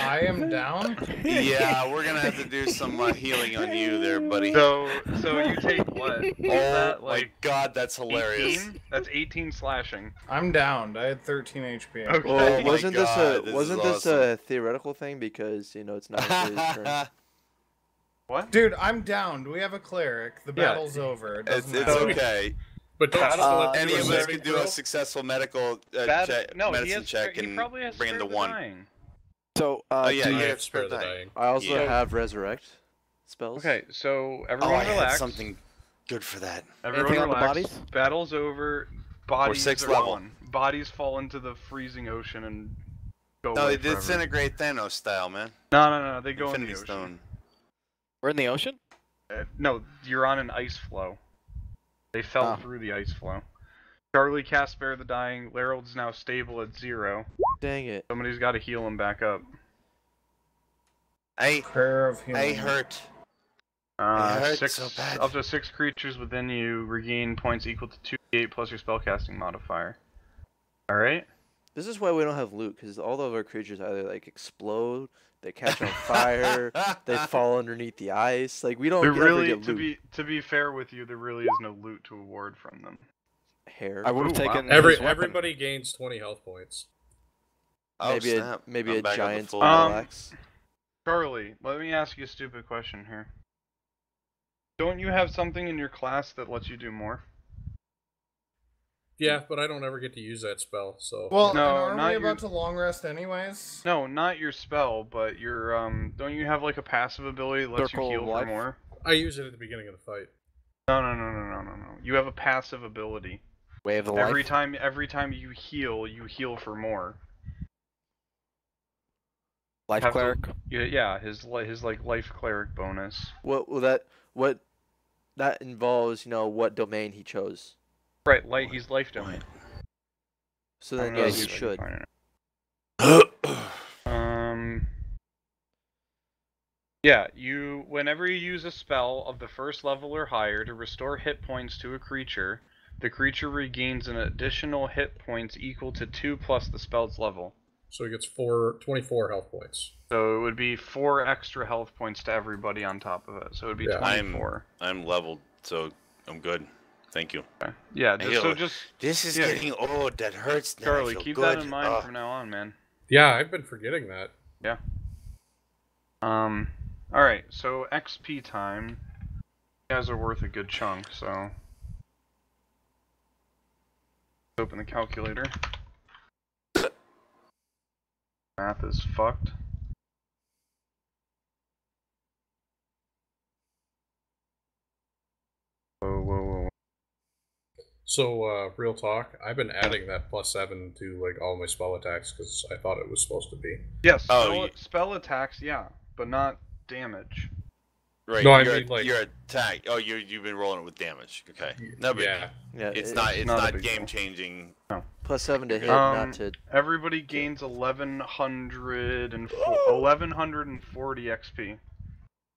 I am down. Yeah, we're gonna have to do some healing on you there, buddy. So you take what? Oh that, my god, that's hilarious. 18? That's 18 slashing. I'm downed. I had 13 HP. Okay. Well, Oh my wasn't God, this is a theoretical thing because it's not his turn? What? Dude, I'm downed. We have a cleric. The battle's over. It It's doesn't matter. okay. But don't still have to Any do a of us saving could do throw? a successful medical No, medicine check he and probably has bring it to spare the 1. dying. So, Oh yeah, I you have have spare spare the dying. dying. I also Yeah. have resurrect spells. Okay, so Oh, everyone I had relax. something good for that. Everyone Anything on the relax. bodies? Battle's over. Bodies sixth are level. gone. Bodies fall into the freezing ocean and go No, away they forever. disintegrate Thanos style, man. No. They go in Infinity the ocean. Stone. we're in the ocean? No, you're on an ice flow. They fell Oh. through the ice flow. Charlie cast Spare the Dying. Larold's now stable at 0. Dang it. Somebody's got to heal him back up. Prayer of healing. I hurt. It hurts Six, so bad. up to 6 creatures within you regain points equal to 2d8 plus your spellcasting modifier. Alright? This is why we don't have loot, because all of our creatures either like explode, they catch on fire, they fall underneath the ice. Like we don't There ever really, get loot. to be fair with you, there really is no loot to award from them. Hair. I would have Ooh, wow. taken his weapon. Everybody gains 20 health points. Oh, maybe snap. maybe I'm a back up to giant full. axe. Charlie, let me ask you a stupid question here. Don't you have something in your class that lets you do more? Yeah, but I don't ever get to use that spell, so... Well, No, and aren't not we your- about to long rest anyways? No, not your spell, but your don't you have like a passive ability that lets Circle you of heal for life? more? I use it at the beginning of the fight. No. You have a passive ability. Wave of Every life. time you heal for more. Life Have to- cleric. Yeah, his like life cleric bonus. What that involves, what domain he chose. Right, he's life domain. So I then don't know yeah, if he you can should. find it. Yeah, whenever you use a spell of the first level or higher to restore hit points to a creature, the creature regains an additional hit points equal to 2 plus the spell's level. So he gets 24 health points. So it would be 4 extra health points to everybody on top of it. So it would be Yeah. 24. I'm leveled, so I'm good. Thank you. Okay. Yeah, so This is yeah. getting old. That hurts. Now. I Charlie, feel keep good. that in mind Oh. from now on, man. Yeah, I've been forgetting that. Yeah. Alright, so XP time. You guys are worth a good chunk, so... Open the calculator. Math is fucked. Whoa. So, real talk, I've been adding that +7 to, like, all my spell attacks, because I thought it was supposed to be. Yes, Oh, spell attacks, yeah, but not damage. Right. No, I your, mean, like- your attack. Oh, you've been rolling it with damage. Okay. No, but Yeah. Yeah, it's not not not a big game deal. changing. +7 to hit, Um, not to. Everybody gains 1140 XP.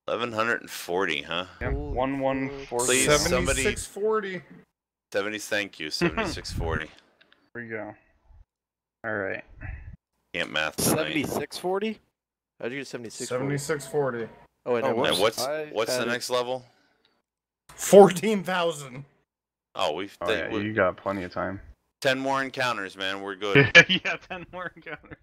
1140, huh? Yeah, Holy 1140. Please, somebody- 7640. 70. Thank you. 7640. There you go. Alright. Can't math tonight. 7640? How'd you get 76? 7640. Oh wait, Oh, no. whoops. And I what's the added- next level? 14,000. Oh, we've Oh, yeah, you got plenty of time. 10 more encounters, man. We're good. Yeah, 10 more encounters.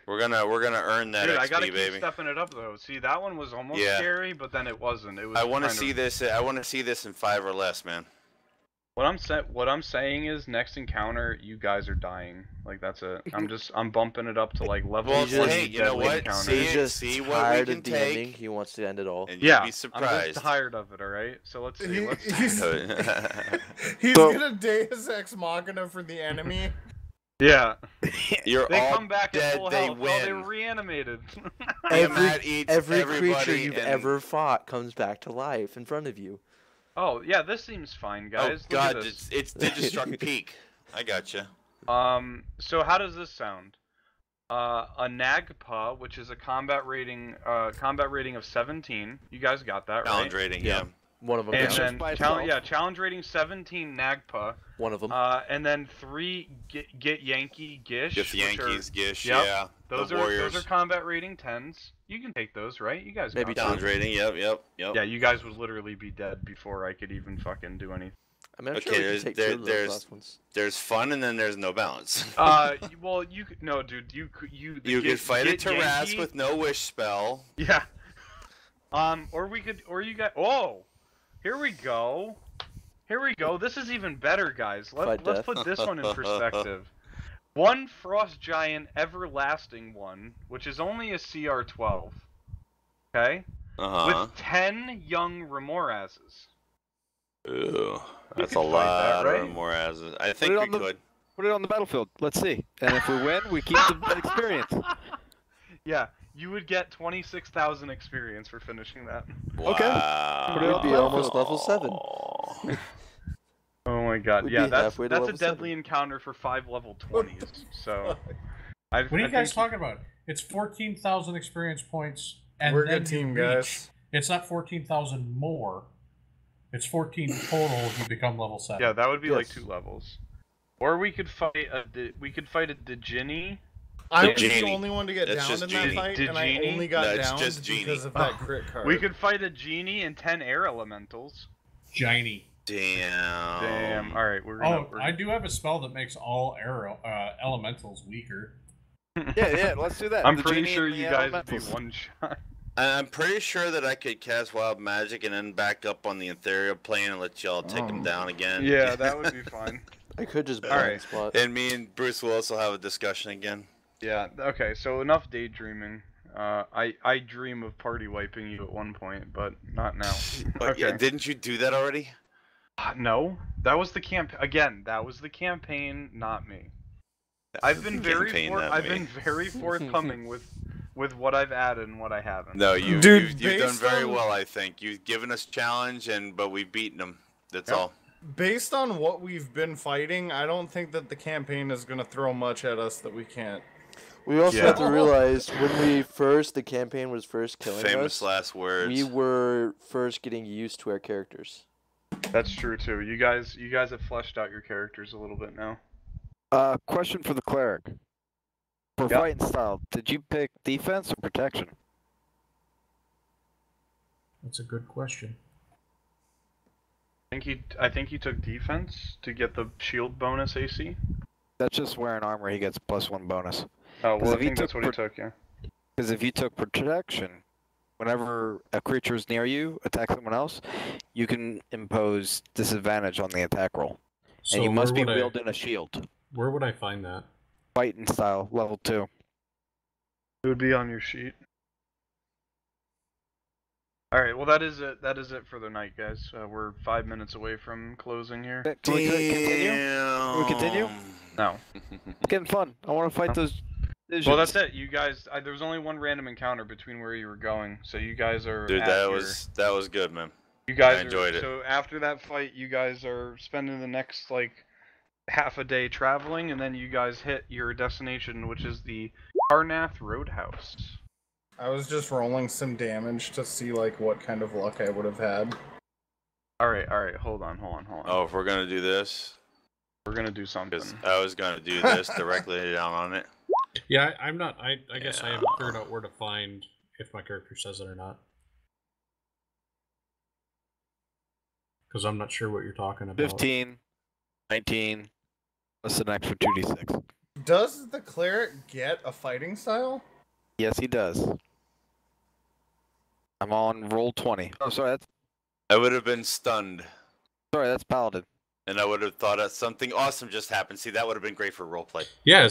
we're gonna earn that Dude, XP, I gotta keep baby. stepping it up though. See, that one was almost Yeah. scary, but then it wasn't. It was. I want to kind see of... this. I want to see this in 5 or less, man. What I'm saying is, next encounter, you guys are dying. Like that's it. I'm bumping it up to like level Well, 20 hey, you know deadly what? encounter. See He's just see what we tired can of DMing. take. He wants to end it all. And Yeah, you'd be I'm surprised. just tired of it. All right. So let's see. Let's see. He's So- gonna Deus Ex Machina for the enemy. Yeah. You're They all come back at dead. full they health. win. Oh, they were reanimated. Matt eats Every creature everybody you've and- ever fought comes back to life in front of you. Oh yeah, this seems fine, Oh guys. Look God, at this. it's Digistruct Peak. I gotcha. So how does this sound? a Nagpa, which is a combat rating of 17. You guys got that, right? Challenge rating, yeah. One of them. And counts. then challenge rating 17 Nagpa. One of them. And then 3 get Yankee Gish. Get the Yankees, Gish, yep, yeah. Those are combat rating 10s. You can take those, right? You guys maybe got challenge rating. Yep. Yeah, you guys would literally be dead before I could even fucking do anything. I mean, I'm sure we can take two of those last ones. There's fun and then there's no balance. Well, you could no, dude. You could fight a Tarrasque with no wish spell. Yeah. Or you got. Oh, here we go. Here we go. This is even better, guys. Let's put this one in perspective. One Frost Giant Everlasting one, which is only a CR 12. Okay. With 10 young Remorazes. Ooh, that's a lot of Remorazes. I think we could. Put it on the battlefield. Let's see. And if we win, we keep the experience. Yeah, you would get 26,000 experience for finishing that. Wow. Okay. We'd be almost level 7. Oh my god, We'd yeah, be that's halfway to a level deadly 7. encounter for 5 level 20s, so... What are you guys talking about? It's 14,000 experience points, and We're a then good team, you reach. guys. It's not 14,000 more. It's 14 total if you become level 7. Yeah, that would be like 2 levels. Or we could fight a Djinni. I was the only one to get downed in that fight, and I Djinni? only got No, it's downed just Genie. because of that crit card. We could fight a Genie and 10 air elementals. Giny. Damn. Alright, we're gonna... I do have a spell that makes all air elementals weaker. Yeah, let's do that. I'm The pretty Genie sure and the you guys would elementals. be one shot. I'm pretty sure that I could cast Wild Magic and then back up on the ethereal plane and let y'all take them down again. Yeah, that would be fine. I could just Alright. spot. And me and Bruce will also have a discussion again. Yeah, okay, so enough daydreaming. I dream of party wiping you at one point, but not now. But Okay. yeah, didn't you do that already? No, that was the that was the campaign, not me. I've been very forthcoming with what I've added and what I haven't. No, you've done very well, I think. You've given us challenge, but we've beaten them. That's all. Based on what we've been fighting, I don't think that the campaign is going to throw much at us that we can't. We also have to realize when the campaign was first killing Famous us, last words. we were first getting used to our characters. That's true too. You guys have fleshed out your characters a little bit now. Question for the cleric. For fighting style, did you pick defense or protection? That's a good question. I think he took defense to get the shield bonus AC. That's just wearing armor. He gets +1 bonus. Oh well, I think that's what he took. Yeah. Because if you took protection, whenever a creature is near you, attack someone else, you can impose disadvantage on the attack roll. So and you must be wielding a shield. Where would I find that? Fighting style, level 2. It would be on your sheet. Alright, well that is it. That is it for the night, guys. We're 5 minutes away from closing here. Can we continue? Can we continue? No. It's getting fun. I want to fight those visions. Well, that's it. You guys, there was only one random encounter between where you were going, so you guys are. Dude, that was good, man. You guys I enjoyed it. So after that fight, you guys are spending the next like half a day traveling, and then you guys hit your destination, which is the Karnath Roadhouse. I was just rolling some damage to see like what kind of luck I would have had. Alright, hold on. Oh, if we're gonna do this, we're gonna do something. I was gonna do this directly down on it. Yeah, I'm not. I guess I haven't figured out where to find if my character says it or not. Because I'm not sure what you're talking about. 15, 19, plus an extra 2d6. Does the cleric get a fighting style? Yes, he does. I'm on Roll20. Oh, sorry, I would have been stunned. Sorry, that's Paladin. And I would have thought that something awesome just happened. See, that would have been great for roleplay. Yeah,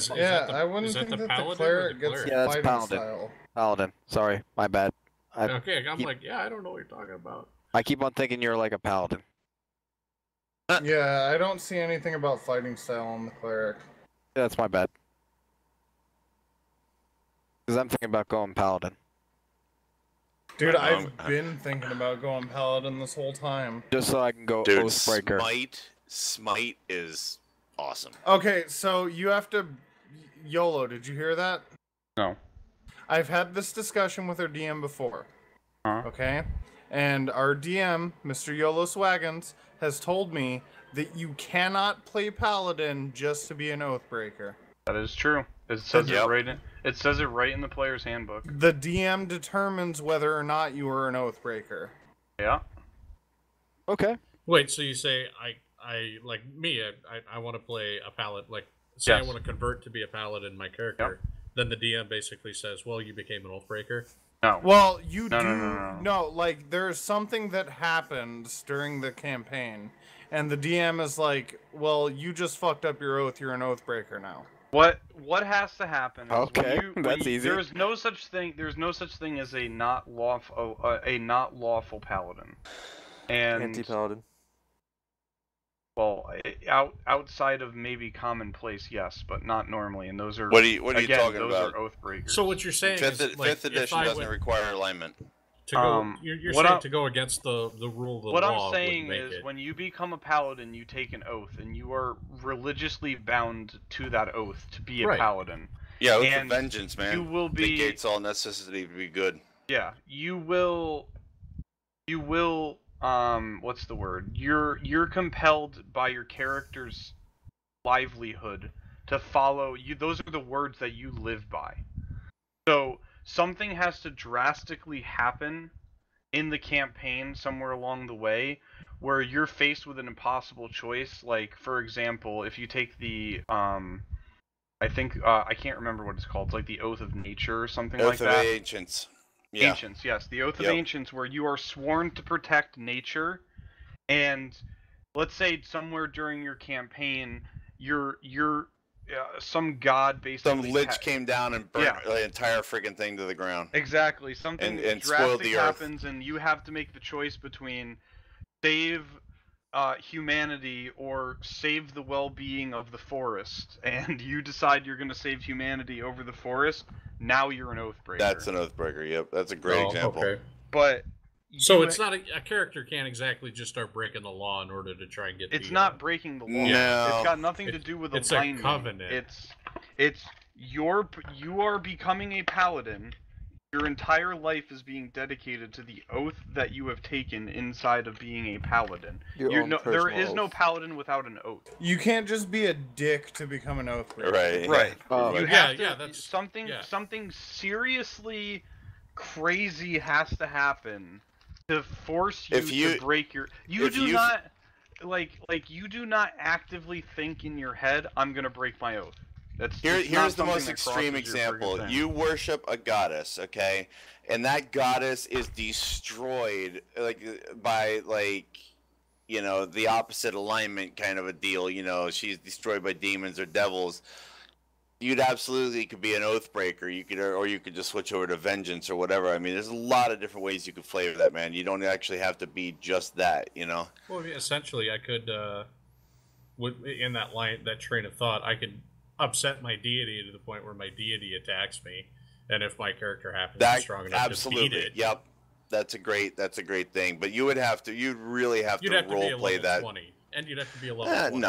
I wouldn't think that the cleric gets a that's fighting Paladin. style. Paladin. Sorry, my bad. Okay, I'm like, yeah, I don't know what you're talking about. I keep on thinking you're like a Paladin. Yeah, I don't see anything about fighting style on the cleric. Yeah, that's my bad. Because I'm thinking about going Paladin. Dude, I've been thinking about going Paladin this whole time. Just so I can go Dude, Oathbreaker. Smite is awesome. Okay, so you have to... YOLO, did you hear that? No. I've had this discussion with our DM before. Huh? Okay? And our DM, Mr. Yolos Wagons, has told me that you cannot play Paladin just to be an Oathbreaker. That is true. It says it says it right in the player's handbook. The DM determines whether or not you are an Oathbreaker. Yeah. Okay. Wait, so you say I like me, I want to play a paladin, like say I want to convert to be a paladin, my character. Yep. Then the DM basically says, well, you became an Oathbreaker. No. Well, you no, like there's something that happens during the campaign, and the DM is like, well, you just fucked up your oath. You're an Oathbreaker now. What has to happen? Is okay, that's easy. There's no such thing. There's no such thing as a not lawful paladin. And anti-paladin. Well, outside of maybe commonplace, yes, but not normally. And those are what are you talking those about? Are Oathbreakers. So what you're saying is fifth edition doesn't require alignment. To go, you're saying to go against the rule of the law. What I'm saying is, when you become a paladin, you take an oath, and you are religiously bound to that oath to be a paladin. Yeah, oath of vengeance, man. You will be negates all necessity to be good. Yeah, you will. What's the word? You're compelled by your character's livelihood to follow you. Those are the words that you live by. So something has to drastically happen in the campaign somewhere along the way where you're faced with an impossible choice. Like, for example, if you take the I think I can't remember what it's called. It's like the Oath of Nature or something like that. Oath of Ancients. Yeah. Ancients, yes, the Oath of Ancients, where you are sworn to protect nature, and let's say somewhere during your campaign, you're some god basically. Some lich came down and burnt the entire freaking thing to the ground. Exactly, something and drastic happens, and you have to make the choice between save humanity or save the well-being of the forest, and you decide you're going to save humanity over the forest. Now you're an Oathbreaker. That's an Oathbreaker. Yep, that's a great example. Okay. But so it's not a character can't exactly just start breaking the law in order to try and get. It's not breaking the law. No. It's got nothing to do with alignment. It's a covenant. You are becoming a paladin. Your entire life is being dedicated to the oath that you have taken inside of being a paladin. There is no paladin without an oath. You can't just be a dick to become an Oathbreaker. Right. You have to, that's something seriously crazy has to happen to force you to break your. You do not actively think in your head, I'm gonna break my oath. Here's the most extreme example. You worship a goddess, okay? And that goddess is destroyed by the opposite alignment kind of a deal. She's destroyed by demons or devils. You'd absolutely could be an Oathbreaker. You could just switch over to vengeance or whatever. I mean, there's a lot of different ways you could flavor that, man. You don't actually have to be just that, Well, essentially, I could, in that train of thought, I could upset my deity to the point where my deity attacks me, and if my character happens to be strong enough to beat it, yep, that's a great thing. But you'd really have to role play that. 20, and you'd have to be a level 20. No,